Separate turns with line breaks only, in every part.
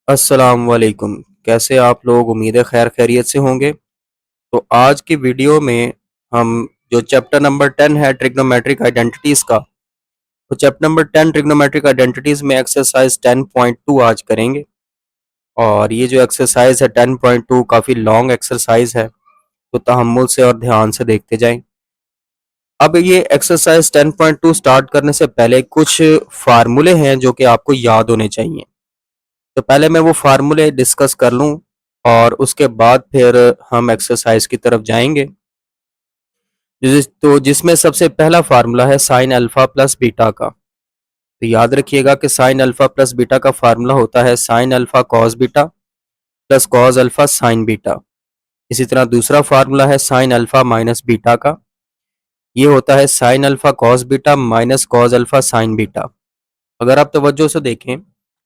अस्सलाम वालेकुम। कैसे आप लोग? उम्मीद है खैर खैरियत से होंगे। तो आज की वीडियो में हम जो चैप्टर नंबर 10 है ट्रिग्नोमेट्रिक आइडेंटिटीज का, तो चैप्टर नंबर 10 ट्रिग्नोमेट्रिक आइडेंटिटीज में एक्सरसाइज 10.2 आज करेंगे। और ये जो एक्सरसाइज है 10.2 काफ़ी लॉन्ग एक्सरसाइज है, तो तहम्मुल से और ध्यान से देखते जाएं। अब ये एक्सरसाइज 10.2 स्टार्ट करने से पहले कुछ फार्मूले हैं जो कि आपको याद होने चाहिए। तो पहले मैं वो फार्मूले डिस्कस कर लूँ और उसके बाद फिर हम एक्सरसाइज की तरफ जाएंगे। जिसमें सबसे पहला फार्मूला है साइन अल्फा प्लस बीटा का। तो याद रखिएगा कि साइन अल्फा प्लस बीटा का फार्मूला होता है sine alpha cos beta plus cos alpha sine beta. इसी तरह दूसरा फार्मूला है साइन अल्फा माइनस बीटा का। ये होता है sine alpha cos beta minus cos alpha sine beta. अगर आप तवज्जो से देखें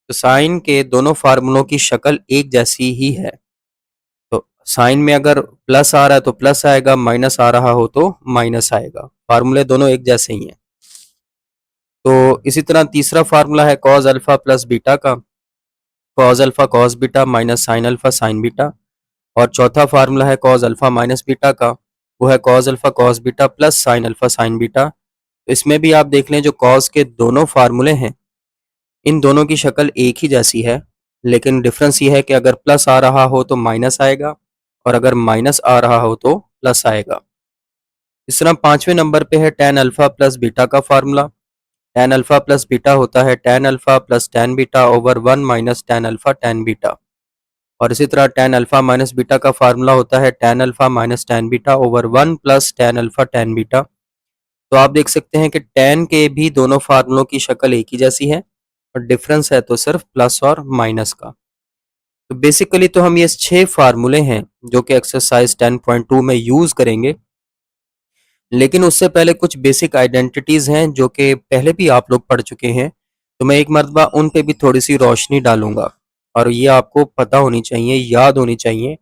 तो साइन के दोनों फार्मूलों की शक्ल एक जैसी ही है। तो साइन में अगर प्लस आ रहा है तो प्लस आएगा, माइनस आ रहा हो तो माइनस आएगा। फार्मूले दोनों एक जैसे ही हैं। तो इसी तरह तीसरा फार्मूला है कॉस अल्फा प्लस बीटा का। Cos alpha cos beta minus sine alpha sine beta. और चौथा फार्मूला है कॉस अल्फा माइनस बीटा का। वो है cos alpha cos beta plus sine alpha sine beta. तो इसमें भी आप देख लें जो कॉस के दोनों फार्मूले हैं, इन दोनों की शक्ल एक ही जैसी है, लेकिन डिफरेंस ये है कि अगर प्लस आ रहा हो तो माइनस आएगा और अगर माइनस आ रहा हो तो प्लस आएगा। इस तरह पांचवें नंबर पे है टेन अल्फा प्लस बीटा का formula. Tan alpha plus beta होता है tan alpha plus tan beta over one minus tan alpha tan beta. और इसी तरह टेन अल्फा माइनस बीटा का फार्मूला होता है tan alpha minus tan beta over one plus tan alpha tan beta. तो आप देख सकते हैं कि टेन के भी दोनों फार्मूलों की शक्ल एक ही जैसी है और डिफरेंस है तो सिर्फ प्लस और माइनस का। तो बेसिकली तो हम ये 6 फार्मूले हैं जो कि एक्सरसाइज 10.2 में यूज करेंगे, लेकिन उससे पहले कुछ बेसिक आइडेंटिटीज हैं जो कि पहले भी आप लोग पढ़ चुके हैं। तो मैं एक मरतबा उन पे भी थोड़ी सी रोशनी डालूंगा और ये आपको पता होनी चाहिए, याद होनी चाहिए,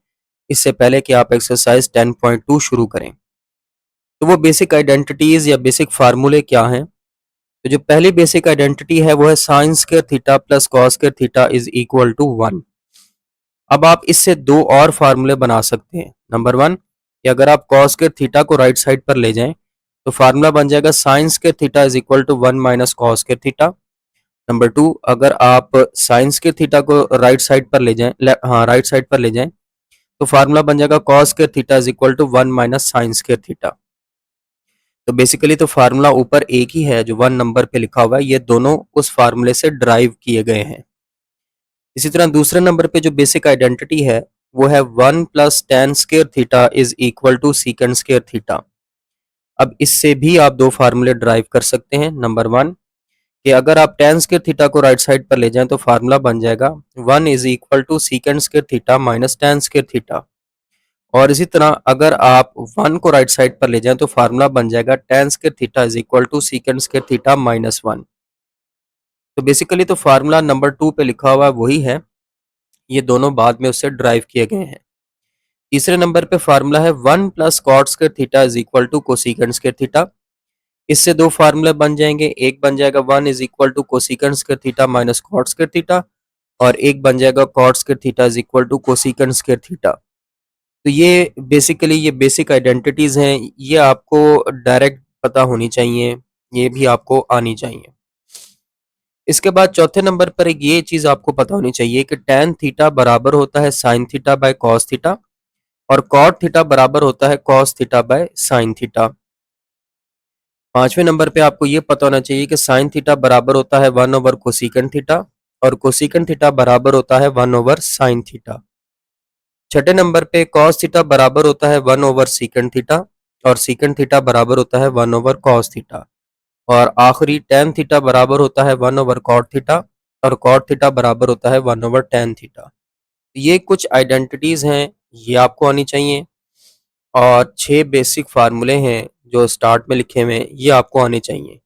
इससे पहले कि आप एक्सरसाइज 10.2 शुरू करें। तो वो बेसिक आइडेंटिटीज या बेसिक फार्मूले क्या हैं? तो जो पहली बेसिक आइडेंटिटी है वो है sine square theta plus cos square theta is equal to 1। अब आप इससे दो और फार्मूले बना सकते हैं। नंबर 1 कि अगर आप कॉस स्क्वायर थीटा को राइट साइड पर ले जाएं तो फार्मूला बन जाएगा sine square theta is equal to 1 minus cos square theta. Number 2 अगर आप साइन स्क्वायर थीटा को राइट साइड पर ले जाएं, राइट साइड पर ले जाएं तो फार्मूला बन जाएगा cos square theta is equal to 1 minus sine square theta. तो बेसिकली तो फार्मूला ऊपर एक ही है जो 1 नंबर पे लिखा हुआ है, ये दोनों उस फार्मूले से ड्राइव किए गए हैं। इसी तरह दूसरे नंबर पे जो बेसिक आइडेंटिटी है वो है 1 plus tan square theta is equal to secant square theta. अब इससे भी आप दो फार्मूले ड्राइव कर सकते हैं। नंबर 1 कि अगर आप टेन स्क्वायर थीटा को राइट साइड पर ले जाएं तो फार्मूला बन जाएगा 1 is equal to secant square theta minus tan square theta. और इसी तरह अगर आप 1 को राइट साइड पर ले जाएं तो फार्मूला बन जाएगा tan square theta is equal to secant square theta minus 1। तो बेसिकली तो फार्मूला नंबर 2 पे लिखा हुआ वही है, ये दोनों बाद में उससे ड्राइव किए गए हैं। तीसरे नंबर पे फार्मूला है 1 plus cot square theta is equal to cosecant square theta. इससे दो फार्मूले बन जाएंगे, एक बन जाएगा 1 is equal to cosecant square theta minus cot square theta और एक बन जाएगा cot square theta is equal to cosecant square theta. तो ये बेसिकली ये बेसिक आइडेंटिटीज हैं, ये आपको डायरेक्ट पता होनी चाहिए, ये भी आपको आनी चाहिए। इसके बाद चौथे नंबर पर एक ये चीज आपको पता होनी चाहिए कि tan थीटा बराबर होता है sin theta by cos theta और cot थीटा बराबर होता है cos theta by sin theta. पांचवें नंबर पे आपको ये पता होना चाहिए कि sin थीटा बराबर होता है 1 ओवर कोसिकेंड थीटा और कोसिकेंड थीटा बराबर होता है 1 ओवर sin थीटा। छठे नंबर पे cos थीटा बराबर होता है 1 ओवर सीकेंड थीटा और सीकेंड थीटा बराबर होता है 1 ओवर cos थीटा। और आखिरी tan थीटा बराबर होता है 1 ओवर cot थीटा और cot थीटा बराबर होता है 1 ओवर tan थीटा। ये कुछ आइडेंटिटीज हैं, ये आपको आनी चाहिए और 6 बेसिक फार्मूले हैं जो स्टार्ट में लिखे हुए हैं, ये आपको आने चाहिए।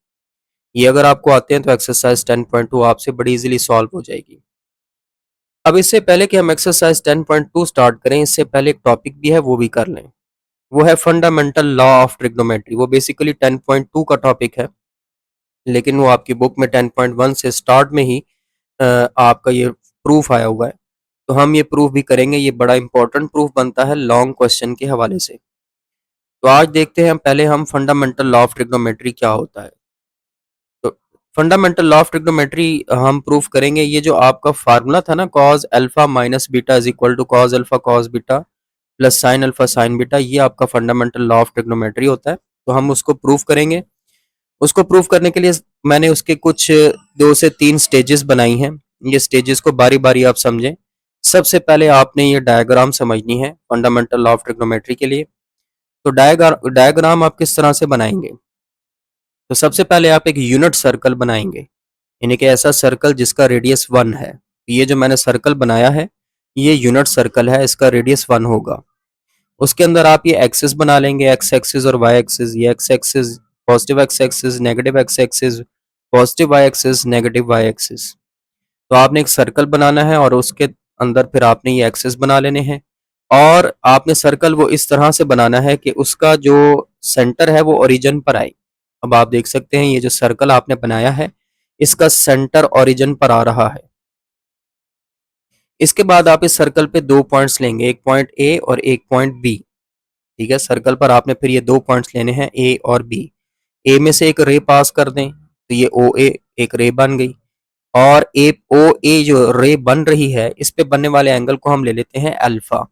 ये अगर आपको आते हैं तो एक्सरसाइज 10.2 आपसे बड़ी इजीली सॉल्व हो जाएगी। अब इससे पहले कि हम एक्सरसाइज 10.2 स्टार्ट करें, इससे पहले एक टॉपिक भी है वो भी कर लें। वो है फंडामेंटल लॉ ऑफ ट्रिग्नोमेट्री। वो बेसिकली 10.2 का टॉपिक है, लेकिन वो आपकी बुक में 10.1 से स्टार्ट में ही आपका ये प्रूफ आया हुआ है। तो हम ये प्रूफ भी करेंगे, ये बड़ा इंपॉर्टेंट प्रूफ बनता है लॉन्ग क्वेश्चन के हवाले से। तो आज देखते हैं पहले हम फंडामेंटल लॉ ऑफ ट्रिग्नोमेट्री क्या होता है। तो फंडामेंटल लॉ ऑफ ट्रिग्नोमेट्री हम प्रूफ करेंगे, ये जो आपका फार्मूला था ना cos alpha minus beta is equal to cos alpha cos beta plus sine alpha sine beta, ये आपका फंडामेंटल लॉ ऑफ ट्रिग्नोमेट्री होता है। तो हम उसको प्रूफ करेंगे। उसको प्रूफ करने के लिए मैंने उसके कुछ 2 से 3 स्टेजेस बनाई हैं। ये स्टेजेस को बारी बारी आप समझें। सबसे पहले आपने ये डायग्राम समझनी है फंडामेंटल लॉ ऑफ ट्रिग्नोमेट्री के लिए। तो डायग्राम आप किस तरह से बनाएंगे? तो सबसे पहले आप एक यूनिट सर्कल बनाएंगे, यानी कि ऐसा सर्कल जिसका रेडियस 1 है। ये जो मैंने सर्कल बनाया है ये यूनिट सर्कल है, इसका रेडियस 1 होगा। उसके अंदर आप ये एक्सिस बना लेंगे, एक्स एक्सिस और वाई एक्सिस। ये X axis positive X axis, negative X axis, positive Y axis, negative Y axis. तो आपने एक सर्कल बनाना है और उसके अंदर फिर आपने ये एक्सिस बना लेने हैं। और आपने सर्कल वो इस तरह से बनाना है कि उसका जो सेंटर है वो ओरिजिन पर आए। अब आप देख सकते हैं ये जो सर्कल आपने बनाया है इसका सेंटर ओरिजिन पर आ रहा है। इसके बाद आप इस सर्कल पे 2 पॉइंट्स लेंगे, एक पॉइंट ए और एक पॉइंट बी। ठीक है, सर्कल पर आपने फिर ये 2 पॉइंट्स लेने हैं ए और बी। ए में से एक रे पास कर दें तो ये ओ ए एक रे बन गई। और ए ओ ए जो रे बन रही है इस पे बनने वाले एंगल को हम ले लेते हैं अल्फा।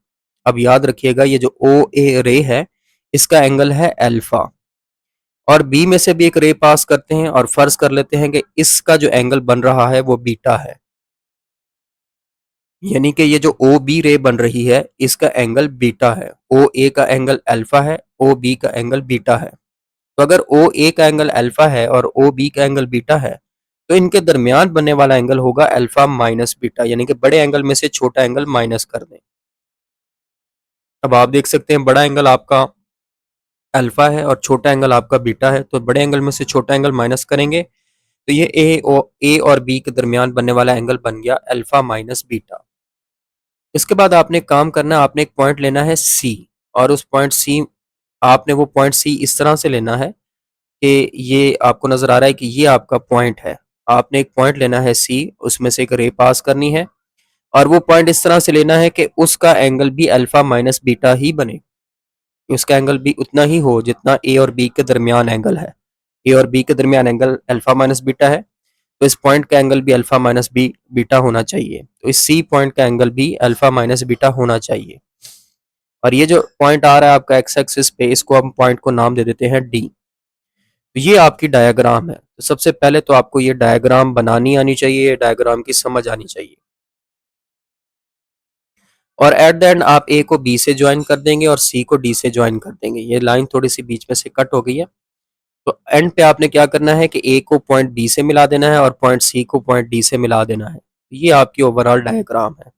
अब याद रखिएगा ये जो ओ ए रे है इसका एंगल है अल्फा। और बी में से भी एक रे पास करते हैं और फर्ज कर लेते हैं कि इसका जो एंगल बन रहा है वो बीटा है। यानी कि ये जो ओ बी रे बन रही है इसका एंगल बीटा है। ओ ए का एंगल अल्फा है, ओ बी का एंगल बीटा है। तो अगर ओ ए का एंगल अल्फा है और ओ बी का एंगल बीटा है तो इनके दरमियान बनने वाला एंगल होगा अल्फा माइनस बीटा, यानी कि बड़े एंगल में से छोटा एंगल माइनस कर दें। अब आप देख सकते हैं बड़ा एंगल आपका अल्फा है और छोटा एंगल आपका बीटा है, तो बड़े एंगल में से छोटा एंगल माइनस करेंगे तो ये ए और बी के दरमियान बनने वाला एंगल बन गया अल्फा माइनस बीटा। इसके बाद आपने काम करना है, आपने एक पॉइंट लेना है सी। और उस पॉइंट सी आपने वो पॉइंट सी इस तरह से लेना है कि ये आपको नजर आ रहा है कि ये आपका पॉइंट है। आपने एक पॉइंट लेना है सी, उसमें से एक रे पास करनी है और वो पॉइंट इस तरह से लेना है कि उसका एंगल भी अल्फा माइनस बीटा ही बने। उसका एंगल भी उतना ही हो जितना ए और बी के दरमियान एंगल है। ए और बी के दरमियान एंगल अल्फा माइनस बीटा है, तो इस पॉइंट का एंगल भी अल्फा माइनस बी बीटा होना चाहिए। तो इस सी पॉइंट का एंगल भी अल्फा माइनस बीटा होना चाहिए। और ये जो पॉइंट आ रहा है आपका एक्स एक्सिस पे, इसको हम पॉइंट को नाम दे देते हैं डी। तो ये आपकी डायग्राम है। तो सबसे पहले तो आपको ये डायग्राम बनानी आनी चाहिए, डायग्राम की समझ आनी चाहिए। और एट द एंड आप ए को बी से ज्वाइन कर देंगे और सी को डी से ज्वाइन कर देंगे। ये लाइन थोड़ी सी बीच में से कट हो गई है। तो एंड पे आपने क्या करना है कि ए को पॉइंट बी से मिला देना है और पॉइंट सी को पॉइंट डी से मिला देना है। ये आपकी ओवरऑल डायग्राम है।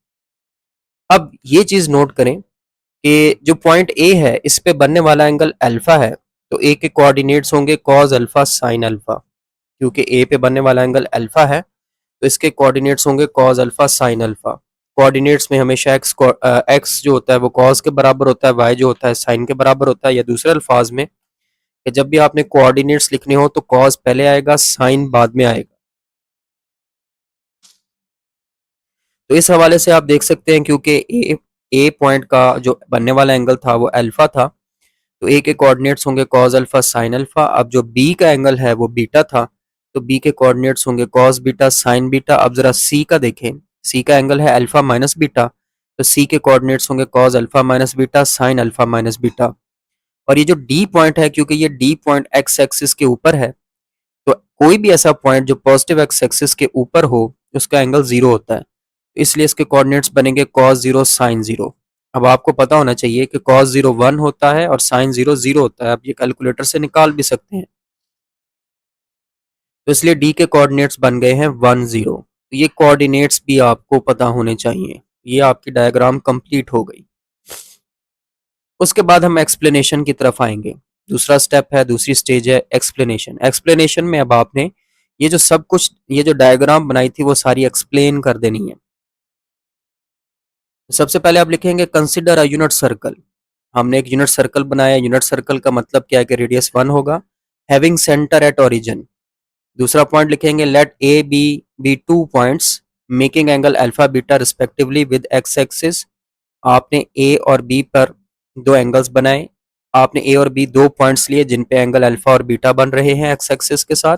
अब ये चीज नोट करें कि जो पॉइंट ए है इस पे बनने वाला एंगल अल्फा है, तो ए के कोऑर्डिनेट्स होंगे कॉस अल्फा साइन अल्फा। क्योंकि ए पे बनने वाला एंगल अल्फा है तो इसके कोऑर्डिनेट्स होंगे cos alpha sine alpha. Coordinates में हमेशा एक्स जो होता है वो कॉस के बराबर होता है, वाई जो होता है साइन के बराबर होता है। या दूसरे अल्फाज में कि जब भी आपने कोऑर्डिनेट्स लिखने हो तो कॉस पहले आएगा, साइन बाद में आएगा। तो इस हवाले से आप देख सकते हैं क्योंकि ए पॉइंट का जो बनने वाला एंगल था वो अल्फा था, तो ए के कोऑर्डिनेट्स होंगे कॉस अल्फा साइन अल्फा। अब जो बी का एंगल है वो बीटा था, तो बी के कोऑर्डिनेट्स होंगे कॉस बीटा साइन बीटा। अब जरा सी का देखें, सी का एंगल है अल्फा माइनस बीटा, तो सी के कोऑर्डिनेट्स होंगे cos alpha minus beta sine alpha minus beta. और ये जो डी पॉइंट है, क्योंकि ये डी पॉइंट एक्स एक्सिस के ऊपर है, तो कोई भी ऐसा पॉइंट जो पॉजिटिव एक्स एक्सिस के ऊपर हो उसका एंगल जीरो होता है, इसलिए इसके कोऑर्डिनेट्स बनेंगे cos 0 sin 0। अब आपको पता होना चाहिए कि cos 0 1 होता है और sin 0 0 होता है। आप ये कैलकुलेटर से निकाल भी सकते हैं। तो इसलिए d के कोऑर्डिनेट्स बन गए हैं 1 0। तो ये कोऑर्डिनेट्स भी आपको पता होने चाहिए। ये आपकी डायग्राम कंप्लीट हो गई। उसके बाद हम एक्सप्लेनेशन की तरफ आएंगे। दूसरा स्टेप है, दूसरी स्टेज है एक्सप्लेनेशन। एक्सप्लेनेशन में अब आपने ये जो सब कुछ, ये जो डायग्राम बनाई थी वो सारी एक्सप्लेन कर देनी है। सबसे पहले आप लिखेंगे कंसिडर अ यूनिट सर्कल। हमने एक यूनिट सर्कल बनाया। यूनिट सर्कल का मतलब क्या है कि रेडियस 1 होगा, हैविंग सेंटर एट ओरिजिन। दूसरा पॉइंट लिखेंगे let A B 2 points making angle alpha beta respectively with X axis. आपने ए और बी पर दो एंगल्स बनाए। आपने ए और बी दो पॉइंट्स लिए जिन पे एंगल अल्फा और बीटा बन रहे हैं एक्स एक्सिस के साथ।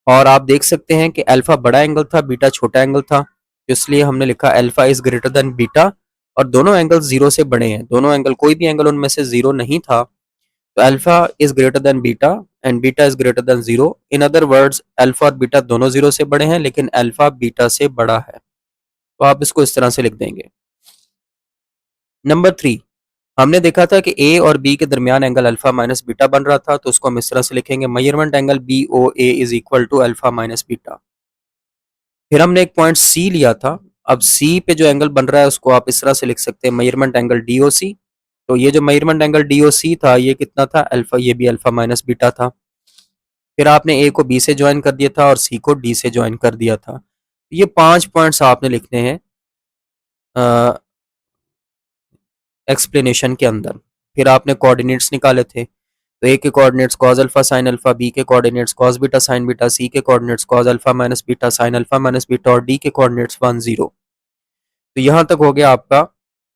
और आप देख सकते हैं कि अल्फा बड़ा एंगल था, बीटा छोटा एंगल था, इसलिए हमने लिखा alpha is greater than beta. और दोनों एंगल जीरो से बड़े हैं, दोनों एंगल, कोई भी एंगल उनमें से जीरो नहीं था, तो alpha is greater than beta and beta is greater than zero. In other words alpha और बीटा दोनों जीरो से बड़े हैं, लेकिन अल्फा बीटा से बड़ा है। तो आप इसको इस तरह से लिख देंगे। नंबर 3, हमने देखा था कि ए और बी के दरमियान एंगल अल्फा माइनस बीटा बन रहा था, तो उसको हम इस तरह से लिखेंगे, measurement angle B O A is equal to alpha minus beta. फिर हमने एक पॉइंट सी लिया था। अब सी पे जो एंगल बन रहा है उसको आप इस तरह से लिख सकते हैं, मेजरमेंट एंगल डी ओ सी। तो ये जो मेजरमेंट एंगल डी ओ सी था, ये कितना था, अल्फा, ये भी अल्फा माइनस बीटा था। फिर आपने ए को बी से ज्वाइन कर दिया था और सी को डी से ज्वाइन कर दिया था। ये 5 पॉइंट्स आपने लिखने हैं एक्सप्लेनेशन के अंदर। फिर आपने कोऑर्डिनेट्स निकाले थे, तो ए के coordinates cos alpha sine alpha, B के coordinates cos beta sine beta, C के coordinates cos alpha minus beta sine alpha minus beta और डी के कोऑर्डिनेट्स 1 0। तो यहाँ तक हो गया आपका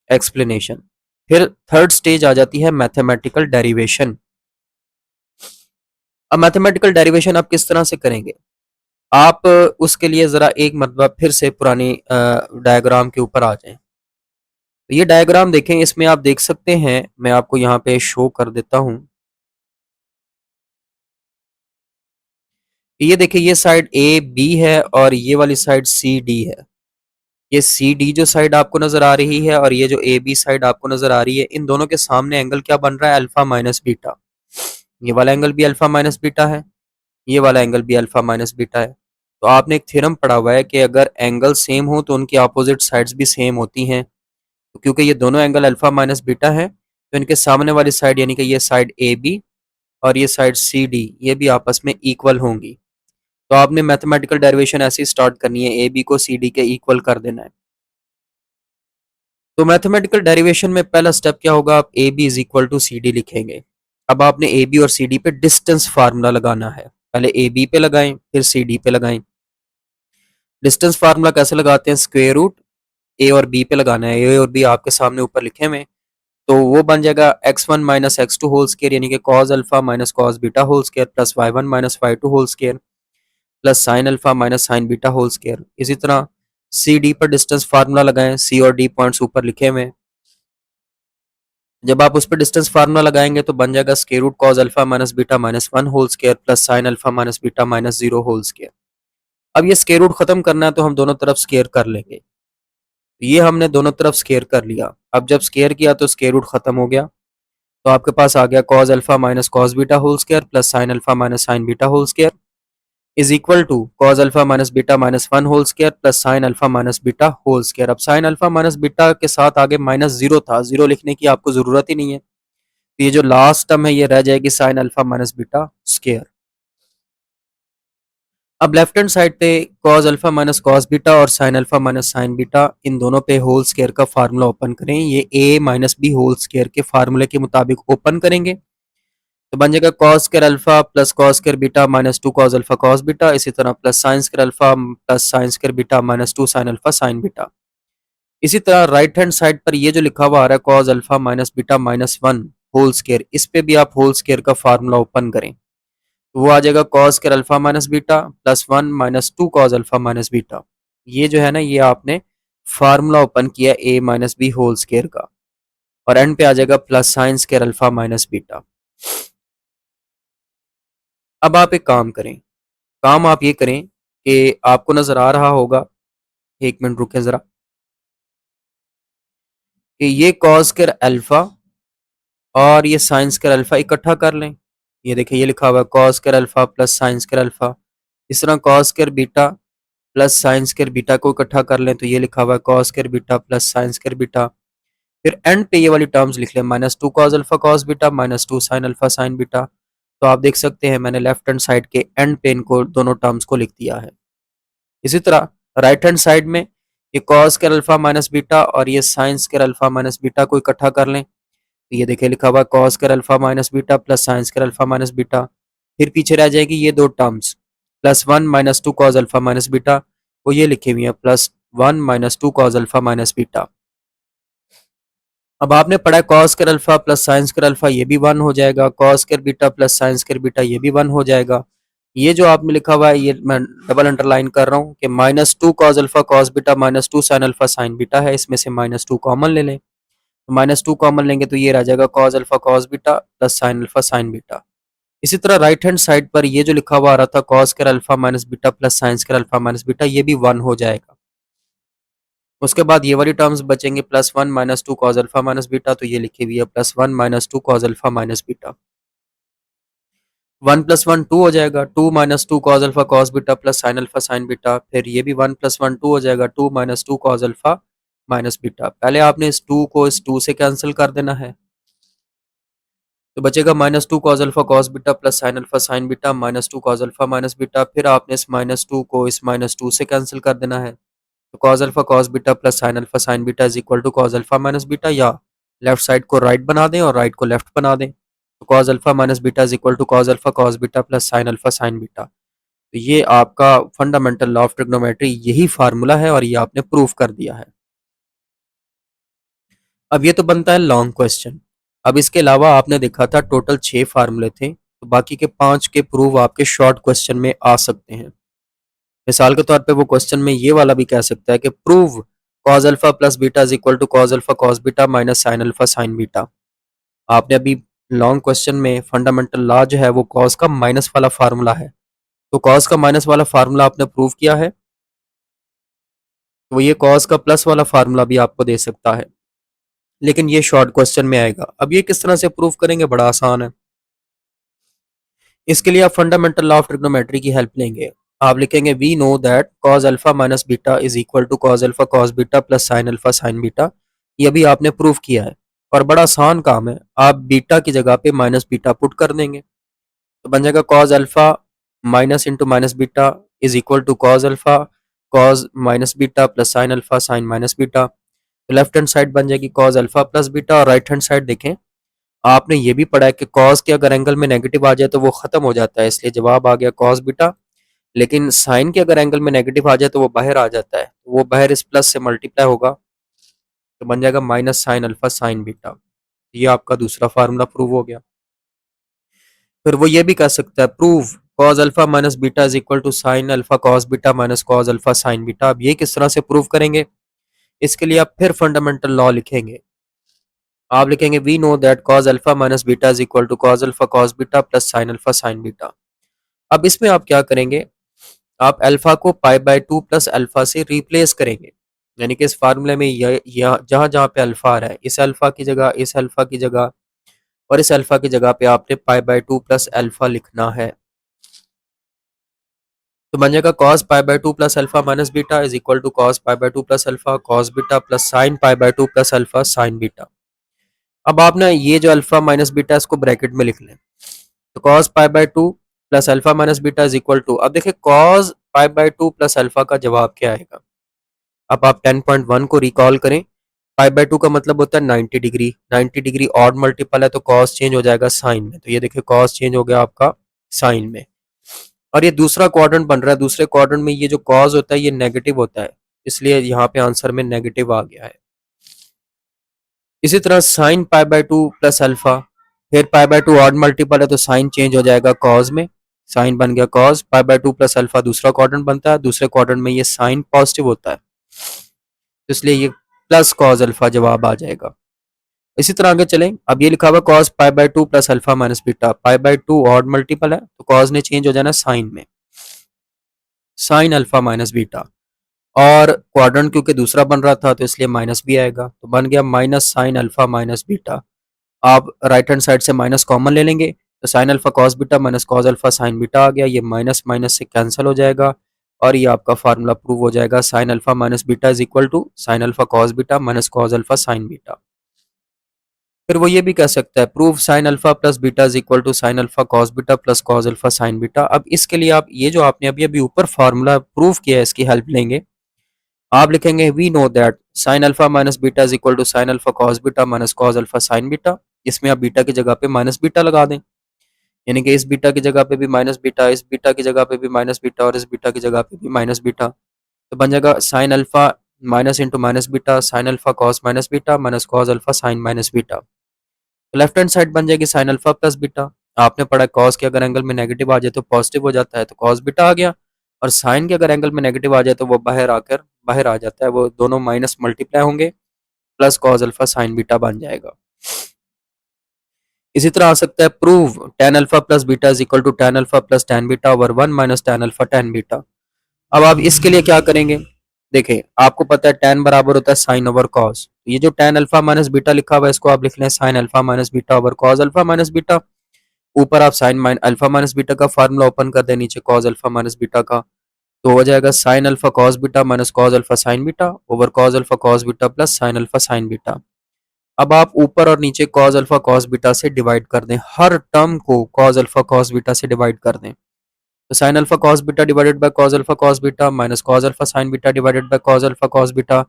एक्सप्लेनेशन। फिर थर्ड स्टेज आ जाती है मैथमेटिकल डेरिवेशन। अब मैथमेटिकल डेरिवेशन आप किस तरह से करेंगे, आप उसके लिए ज़रा एक मरतबा फिर से पुरानी डायग्राम के ऊपर आ जाएं। तो ये डायग्राम देखें, इसमें आप देख सकते हैं, मैं आपको यहाँ पे शो कर देता हूँ। ये देखिए, ये साइड ए बी है और ये वाली साइड सी डी है। ये सी डी जो साइड आपको नजर आ रही है और ये जो ए बी साइड आपको नजर आ रही है, इन दोनों के सामने एंगल क्या बन रहा है, अल्फा माइनस बीटा। ये वाला एंगल भी अल्फा माइनस बीटा है, ये वाला एंगल भी अल्फा माइनस बीटा है। तो आपने एक थ्योरम पढ़ा हुआ है कि अगर एंगल सेम हो तो उनकी अपोजिट साइड्स भी सेम होती हैं। तो क्योंकि ये दोनों एंगल अल्फा माइनस बीटा है, तो इनके सामने वाली साइड यानी कि ये साइड ए बी और ये साइड सी डी, ये भी आपस में इक्वल होंगी। तो आपने मैथमेटिकल डेरिवेशन ऐसे ही स्टार्ट करनी है, ए बी को सी डी के इक्वल कर देना है। तो मैथमेटिकल डेरिवेशन में पहला स्टेप क्या होगा, आप A B is equal to C D लिखेंगे। अब आपने ए बी और सी डी पे डिस्टेंस फार्मूला लगाना है। पहले ए बी पे लगाएं, फिर सी डी पे लगाएं। डिस्टेंस फार्मूला कैसे लगाते हैं, स्क्वायर रूट ए और बी पे लगाना है। ए और बी आपके सामने ऊपर लिखे हुए, तो वो बन जाएगा x1 minus x2 whole square, यानी कि cos alpha minus cos beta whole square plus y1 minus y2 whole square plus sine alpha minus sine beta whole square. इसी तरह सी डी पर डिस्टेंस फार्मूला लगाएं, सी और D points ऊपर लिखे हुए। जब आप उस पर डिस्टेंस फार्मूला लगाएंगे तो बन जाएगा square root cos alpha minus beta minus 1 whole square plus sine alpha minus beta minus 0 whole square. अब ये स्क्वायर रूट खत्म करना है तो हम दोनों तरफ स्क्वायर कर लेंगे। ये हमने दोनों तरफ स्क्वायर कर लिया। अब जब स्क्वायर किया तो स्क्वायर रूट खत्म हो गया, तो आपके पास आ गया cos alpha minus cos beta whole square plus sine alpha minus sine beta whole square is equal to cos alpha minus beta minus 1 whole square plus sine alpha minus beta whole square. अब sine alpha minus beta के साथ आगे minus 0 था, 0 लिखने की आपको जरूरत ही नहीं है, तो ये जो लास्ट टर्म है ये रह जाएगी sine alpha minus beta square. अब लेफ्ट हैंड साइड पे cos alpha minus cos beta और sin alpha minus sin beta, इन दोनों पे होल स्क्वायर का फार्मूला ओपन करें। ये a minus B whole square के फार्मूले के मुताबिक ओपन करेंगे तो बन जाएगा cos square alpha plus cos square beta minus 2 cos alpha cos beta. इसी तरह plus sin square alpha plus sin square beta minus 2 sin alpha sin beta. इसी तरह राइट हैंड साइड पर ये जो लिखा हुआ आ रहा है cos alpha minus beta minus 1 whole square, इस पे भी आप होल स्क्वायर का फार्मूला ओपन करें तो वो आ जाएगा cos square alpha minus beta plus 1 minus 2 cos alpha minus beta. ये जो है ना, ये आपने फार्मूला ओपन किया a minus B whole square का, और एंड पे आ जाएगा plus sine square alpha minus beta. अब आप एक काम करें, काम आप ये करें कि आपको नजर आ रहा होगा, एक मिनट रुके जरा, कि ये cos स्क्वायर अल्फा और ये साइन स्क्वायर अल्फा इकट्ठा कर लें। ये देखिए, ये लिखा हुआ है cos square alpha plus sine square alpha. इस तरह cos square beta plus sine square beta को इकट्ठा कर लें तो ये लिखा हुआ है cos square beta plus sine square beta. फिर एंड पे ये वाली टर्म्स लिख लें, minus 2 cos alpha cos beta minus 2 sine alpha sine beta. तो आप देख सकते हैं मैंने लेफ्ट हैंड साइड के एंड पे इनको दोनों टर्म्स को लिख दिया है। इसी तरह राइट हैंड साइड में ये cos square alpha minus beta और ये sign square alpha minus beta को इकट्ठा कर लें तो ये देखिए लिखा हुआ है cos square alpha minus beta plus sine square alpha minus beta. फिर पीछे रह जाएगी ये दो terms, plus 1 minus 2 cos alpha minus beta. वो ये लिखी हुई है +1 - 2 cos अल्फा माइनस बीटा। अब आपने पढ़ा है cos square alpha plus sine square alpha, ये भी 1 हो जाएगा। Cos square beta plus sine square beta, ये भी 1 हो जाएगा। ये जो आपने लिखा हुआ है, ये मैं डबल अंडरलाइन कर रहा हूँ कि -2 cos alpha cos beta -2 sin alpha sin beta है। इसमें से -2 कॉमन ले लें, तो -2 कॉमन लेंगे तो ये रह जाएगा cos alpha cos beta plus sin alpha sin beta. इसी तरह राइट हैंड साइड पर ये जो लिखा हुआ आ रहा था cos square alpha minus beta plus sine square alpha minus beta, ये भी 1 हो जाएगा। उसके बाद ये वाली टर्म्स बचेंगे +1 - 2 cos अल्फा माइनस बीटा, तो ये लिखी हुई है +1 - 2 cos अल्फा माइनस बीटा। 1 + 1 2 हो जाएगा, 2 - 2 cos alpha cos beta plus sin alpha sin beta. फिर ये भी 1 + 1 2 हो जाएगा, 2 - 2 cos अल्फा माइनस बीटा। पहले आपने इस 2 को इस 2 से कैंसिल कर देना है, तो बचेगा -2 cos alpha cos beta plus sin alpha sin beta -2 cos alpha minus beta. फिर आपने इस -2 को इस -2 से कैंसिल कर देना है, तो cos alpha cos beta plus sin alpha sin beta is equal to cos alpha minus beta, या लेफ्ट साइड को राइट बना दें और राइट को लेफ्ट बना दें, तो cos alpha minus beta is equal to cos alpha cos beta plus sin alpha sin beta. तो ये आपका फंडामेंटल लॉ ऑफ ट्रिग्नोमेट्री यही फार्मूला है और ये आपने प्रूव कर दिया है। अब ये तो बनता है लॉन्ग क्वेश्चन। अब इसके अलावा आपने देखा था टोटल 6 फार्मूले थे, तो बाकी के 5 के प्रूव आपके शॉर्ट क्वेश्चन में आ सकते हैं। मिसाल के तौर पे वो क्वेश्चन में ये वाला भी कह सकता है कि prove cos alpha plus beta is equal to cos alpha cos beta minus sin alpha sin beta. आपने अभी लॉन्ग क्वेश्चन में फंडामेंटल लॉ जो है वो cos का माइनस वाला फार्मूला है, तो cos का माइनस वाला फार्मूला आपने प्रूव किया है, तो ये cos का प्लस वाला फार्मूला भी आपको दे सकता है, लेकिन ये शॉर्ट क्वेश्चन में आएगा। अब ये किस तरह से प्रूव करेंगे, बड़ा आसान है। इसके लिए आप फंडामेंटल लॉ ऑफ ट्रिग्नोमेट्री की हेल्प लेंगे। आप लिखेंगे we know that cos alpha minus beta is equal to cos alpha cos beta plus sin alpha sin beta. ये भी आपने प्रूव किया है और बड़ा आसान काम है। आप बीटा की जगह पे माइनस बीटा पुट कर देंगे, तो बन जाएगा cos alpha minus into minus beta is equal to cos alpha cos minus beta plus sin alpha sin minus beta. तो लेफ्ट हैंड साइड बन जाएगी cos अल्फा प्लस बीटा, और राइट हैंड साइड देखें, आपने ये भी पढ़ा है कि cos के अगर एंगल में नेगेटिव आ जाए तो वो खत्म हो जाता है, इसलिए जवाब आ गया cos बीटा। लेकिन साइन के अगर एंगल में नेगेटिव आ जाए तो वो बाहर आ जाता है, वो बाहर इस प्लस से मल्टीप्लाई होगा, तो बन जाएगा minus sine alpha sine beta. ये आपका दूसरा फार्मूला प्रूव हो गया। फिर वो ये भी कह सकता है prove cos alpha minus beta is equal to sine alpha cos beta minus cos alpha sine beta. अब ये किस तरह से प्रूव करेंगे, इसके लिए आप फिर फंडामेंटल लॉ लिखेंगे। आप लिखेंगे we know that cos alpha minus beta is equal to cos alpha cos beta plus sine alpha sine beta. अब इसमें आप क्या करेंगे, आप अल्फा को π/2 प्लस अल्फा से रिप्लेस करेंगे, यानी कि इस फार्मूले में जहां जहां पे अल्फा आ रहा है, इस अल्फा की जगह, इस अल्फा की जगह और इस अल्फा की जगह पे आपने π/2 प्लस अल्फा लिखना है, तो बन जाएगा cos π/2 plus alpha minus beta is equal to cos π/2 plus alpha cos beta plus sine π/2 plus alpha sine beta. अब आपने ये जो अल्फा माइनस बीटा इसको ब्रैकेट में लिख लें, तो cos π/2 plus alpha minus beta is equal to, अब देखिए cos π/2 प्लस अल्फा का जवाब क्या आएगा। अब आप 10.1 को रिकॉल करें, π/2 का मतलब होता है 90 डिग्री, 90 डिग्री ऑड मल्टीपल है तो cos चेंज हो जाएगा साइन में, तो ये देखिए cos चेंज हो गया आपका साइन में। और ये दूसरा क्वाड्रेंट बन रहा है, दूसरे क्वाड्रेंट में ये जो cos होता है ये नेगेटिव होता है, इसलिए यहाँ पे आंसर में नेगेटिव आ गया है। इसी तरह साइन π/2 प्लस अल्फा, फिर π/2 ऑड मल्टीपल है तो साइन चेंज हो जाएगा cos में, साइन बन गया cos π/2 प्लस अल्फा, दूसरा क्वाड्रेंट बनता है, दूसरे क्वाड्रेंट में ये साइन पॉजिटिव होता है, तो इसलिए ये प्लस cos अल्फा जवाब आ जाएगा। इसी तरह आगे चलें, अब ये लिखा हुआ cos π/2 plus alpha minus beta, π/2 odd multiple है तो cos ने चेंज हो जाना साइन में, साइन अल्फा माइनस बीटा, और क्वाड्रेंट क्योंकि दूसरा बन रहा था तो इसलिए माइनस भी आएगा, तो बन गया minus sine alpha minus beta. आप राइट हैंड साइड से माइनस कॉमन ले लेंगे, तो sine alpha cos beta minus cos alpha sine beta आ गया, ये माइनस माइनस से कैंसिल हो जाएगा और ये आपका फार्मूला प्रूव हो जाएगा, sine alpha minus beta is equal to sine alpha cos beta minus cos alpha sine beta. फिर वो ये भी कह सकता है prove sine alpha plus beta is equal to sine alpha cos beta plus cos alpha sine beta. अब इसके लिए आप ये जो आपने अभी अभी ऊपर फार्मूला प्रूव किया है इसकी हेल्प लेंगे। आप लिखेंगे we know that sine alpha minus beta is equal to sine alpha cos beta minus cos alpha sine beta. इसमें आप बीटा की जगह पे माइनस बीटा लगा दें, यानी कि इस बीटा की जगह पे भी माइनस बीटा, इस बीटा की जगह पे भी माइनस बीटा और इस बीटा की जगह पे भी माइनस बीटा। तो बन जाएगा sine alpha minus into minus beta sine alpha cos minus beta minus cos alpha sign minus beta. तो लेफ्ट हैंड साइड बन जाएगी साइन अल्फा प्लस बीटा। आपने पढ़ा कॉस के अगर एंगल में नेगेटिव आ जाए तो पॉजिटिव हो जाता है, तो कॉस बीटा आ गया। और साइन के अगर एंगल में नेगेटिव आ जाए तो वो बाहर आ जाता है, वो दोनों माइनस मल्टीप्लाई होंगे, plus cos alpha sine beta बन जाएगा। इसी तरह आ सकता है prove tan alpha plus beta is equal to tan alpha plus tan beta over 1 minus tan alpha tan beta. अब आप इसके लिए क्या करेंगे, देखिए आपको पता है tan बराबर होता है साइन ओवर कॉस। ये जो tan अल्फा माइनस बीटा लिखा हुआ है इसको आप लिख लें sign alpha minus beta over cos alpha minus beta. ऊपर आप साइन अल्फा माइनस बीटा का फार्मूला ओपन कर दें, नीचे कॉस अल्फा माइनस बीटा का, तो हो जाएगा sine alpha cos beta minus cos alpha sine beta over cos alpha cos beta plus sine alpha sine beta. अब आप ऊपर और नीचे कॉस अल्फा कॉस बीटा से डिवाइड कर दें, हर टर्म को कॉस अल्फा कॉस बीटा से डिवाइड कर दें। तो sine alpha cos beta divided by cos alpha cos beta minus cos alpha sine beta divided by cos alpha cos beta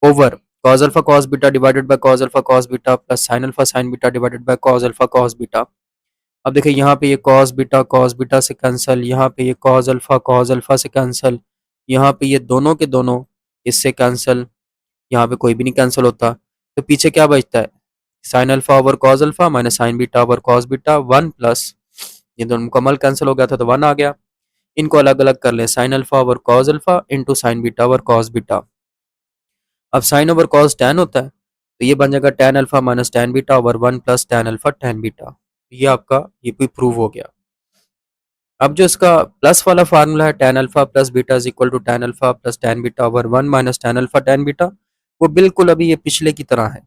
over cos alpha cos beta divided by cos alpha cos beta plus sine alpha sine beta divided by cos alpha cos beta. अब देखिए यहाँ पे ये cos beta से cancel, यहाँ पे ये cos alpha से कैंसिल, यहाँ पे ये दोनों के दोनों इससे कैंसिल, यहाँ पे कोई भी नहीं कैंसिल होता। तो पीछे क्या बचता है, sine alpha over cos alpha minus sine beta over cos beta 1 plus ये दोनों मुकम्मल कैंसिल हो गया था तो 1 आ गया। इनको अलग अलग कर लें, sine alpha over cos alpha into sine beta over cos beta. अब साइन ओवर कॉस टैन होता है तो ये बन जाएगा tan alpha minus tan beta over 1 plus tan alpha tan beta. ये आपका ये भी प्रूव हो गया। अब जो इसका प्लस वाला फार्मूला है tan alpha plus beta is equal to tan alpha plus tan beta over 1 minus tan alpha tan beta, वो बिल्कुल अभी ये पिछले की तरह है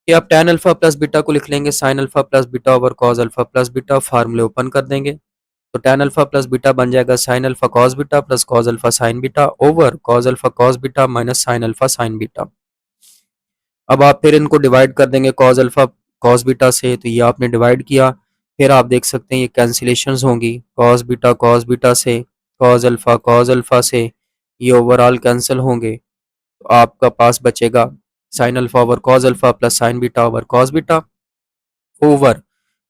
कि आप टैन अल्फा प्लस बीटा को लिख लेंगे sign alpha plus beta over cos alpha plus beta, फार्मूले ओपन कर देंगे तो टैन अल्फा प्लस बीटा बन जाएगा sine alpha cos beta plus cos alpha sine beta over cos alpha cos beta minus sine alpha sine beta. अब आप फिर इनको डिवाइड कर देंगे कॉस अल्फा कॉस बीटा से, तो ये आपने डिवाइड किया, फिर आप देख सकते हैं ये कैंसिलेशंस होंगी कॉस बीटा से, कॉस अल्फा से, ये ओवरऑल कैंसिल होंगे। तो आपका पास बचेगा sine alpha over cos alpha plus sign beta over cos beta over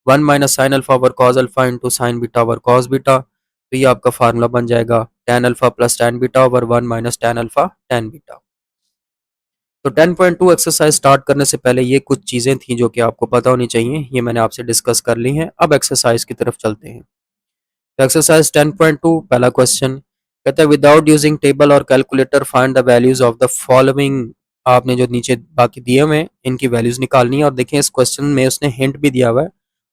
1 minus sine alpha over cos alpha into sine beta over cos beta. तो ये आपका फार्मूला बन जाएगा tan alpha plus tan beta over 1 minus tan alpha tan beta. तो 10.2 exercise start करने से पहले ये कुछ चीज़ें थी जो कि आपको पता होनी चाहिए, ये मैंने आपसे डिस्कस कर ली हैं। अब एक्सरसाइज की तरफ चलते हैं। तो एक्सरसाइज 10.2 पहला क्वेश्चन कहता है विदाउट यूजिंग टेबल और calculator find the values of the following. आपने जो नीचे बाकी दिए हुए हैं इनकी वैल्यूज निकालनी है। और देखें इस क्वेश्चन में उसने हिंट भी दिया हुआ है,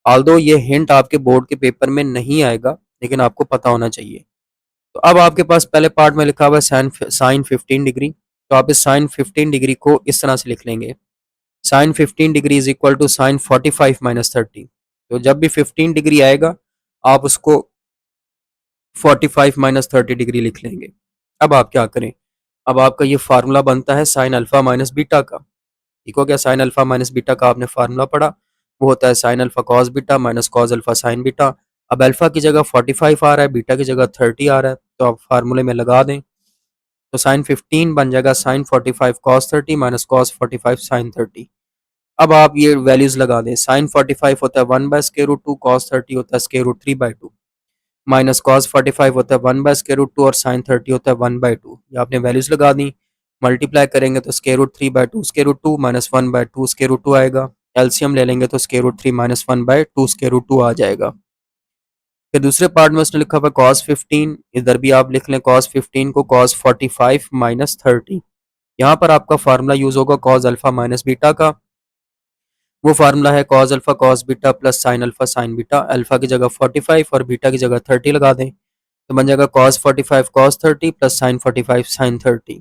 ऑल्दो ये हिंट आपके बोर्ड के पेपर में नहीं आएगा लेकिन आपको पता होना चाहिए। तो अब आपके पास पहले पार्ट में लिखा हुआ है साइन 15 डिग्री, तो आप इस साइन 15 डिग्री को इस तरह से लिख लेंगे, sine 15 degree is equal to sine 45 minus 30। तो जब भी 15 डिग्री आएगा आप उसको 45 माइनस 30 डिग्री लिख लेंगे। अब आप क्या करें, अब आपका ये फार्मूला बनता है साइन अल्फा माइनस बीटा का। ठीक हो गया, साइन अल्फा माइनस बीटा का आपने फार्मूला पढ़ा, वो होता है sine alpha cos beta minus cos alpha sine beta. अब अल्फा की जगह 45 आ रहा है, बीटा की जगह 30 आ रहा है, तो आप फार्मूले में लगा दें। तो साइन 15 बन जाएगा sine 45 cos 30 minus cos 45 sine 30। अब आप ये वैल्यूज लगा दें, साइन 45 होता है 1 बाय स्क्वायर रूट 2, कॉस 30 होता है स्क्वायर रूट 3/2, माइनस कॉस 45 होता है 1 बाय स्क्वायर रूट 2 और साइन 30 होता है 1/2। ये आपने वैल्यूज लगा दी, मल्टीप्लाई करेंगे तो square root 3/2 square root 2 minus 1/2 square root 2 आएगा। एलसीएम ले लेंगे तो square root 3 minus 1/2 square root 2 आ जाएगा। फिर दूसरे पार्ट में उसने लिखा हुआ कॉस 15, इधर भी आप लिख लें कॉस 15 को कॉस 45 माइनस 30। यहाँ पर आपका फार्मूला यूज होगा कॉस अल्फा माइनस बीटा का, वो फार्मूला है cos alpha cos beta plus sine alpha sine beta. Alpha की जगह 45 और बीटा की जगह 30 लगा दें तो बन जाएगा cos 45 cos 30 plus sine 45 sine 30।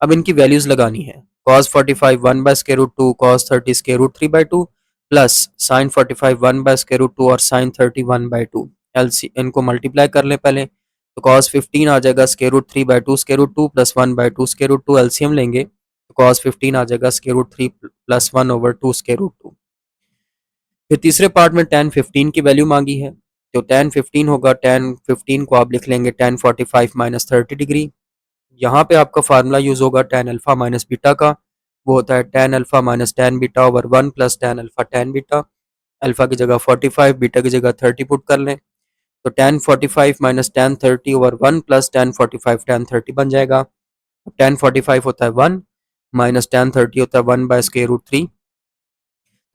अब इनकी वैल्यूज लगानी है, cos 45 1 by square root 2 cos 30 square root 3/2 plus sine 45 1 by square root 2 और साइन 30 1/2। एलसी इनको मल्टीप्लाई कर लें पहले, तो कॉस 15 आ जाएगा square root 3/2 square root 2 plus 1/2 square root 2, LCM लेंगे तो कॉस 15 आ जाएगा square root 3 plus 1/2 square root 2। फिर तीसरे पार्ट में tan 15 की वैल्यू मांगी है, तो tan 15 होगा, tan 15 को आप लिख लेंगे tan 45 माइनस 30 डिग्री। यहाँ पे आपका फार्मूला यूज होगा tan अल्फा माइनस बीटा का, वो होता है tan alpha minus tan beta over 1 plus tan alpha tan beta. Alpha की जगह 45 बीटा की जगह 30 पुट कर लें तो tan 45 minus tan 30 over 1 plus tan 45 tan 30 बन जाएगा। tan 45 होता है 1 माइनस tan 30 होता है 1 बाय स्क्वायर रूट 3,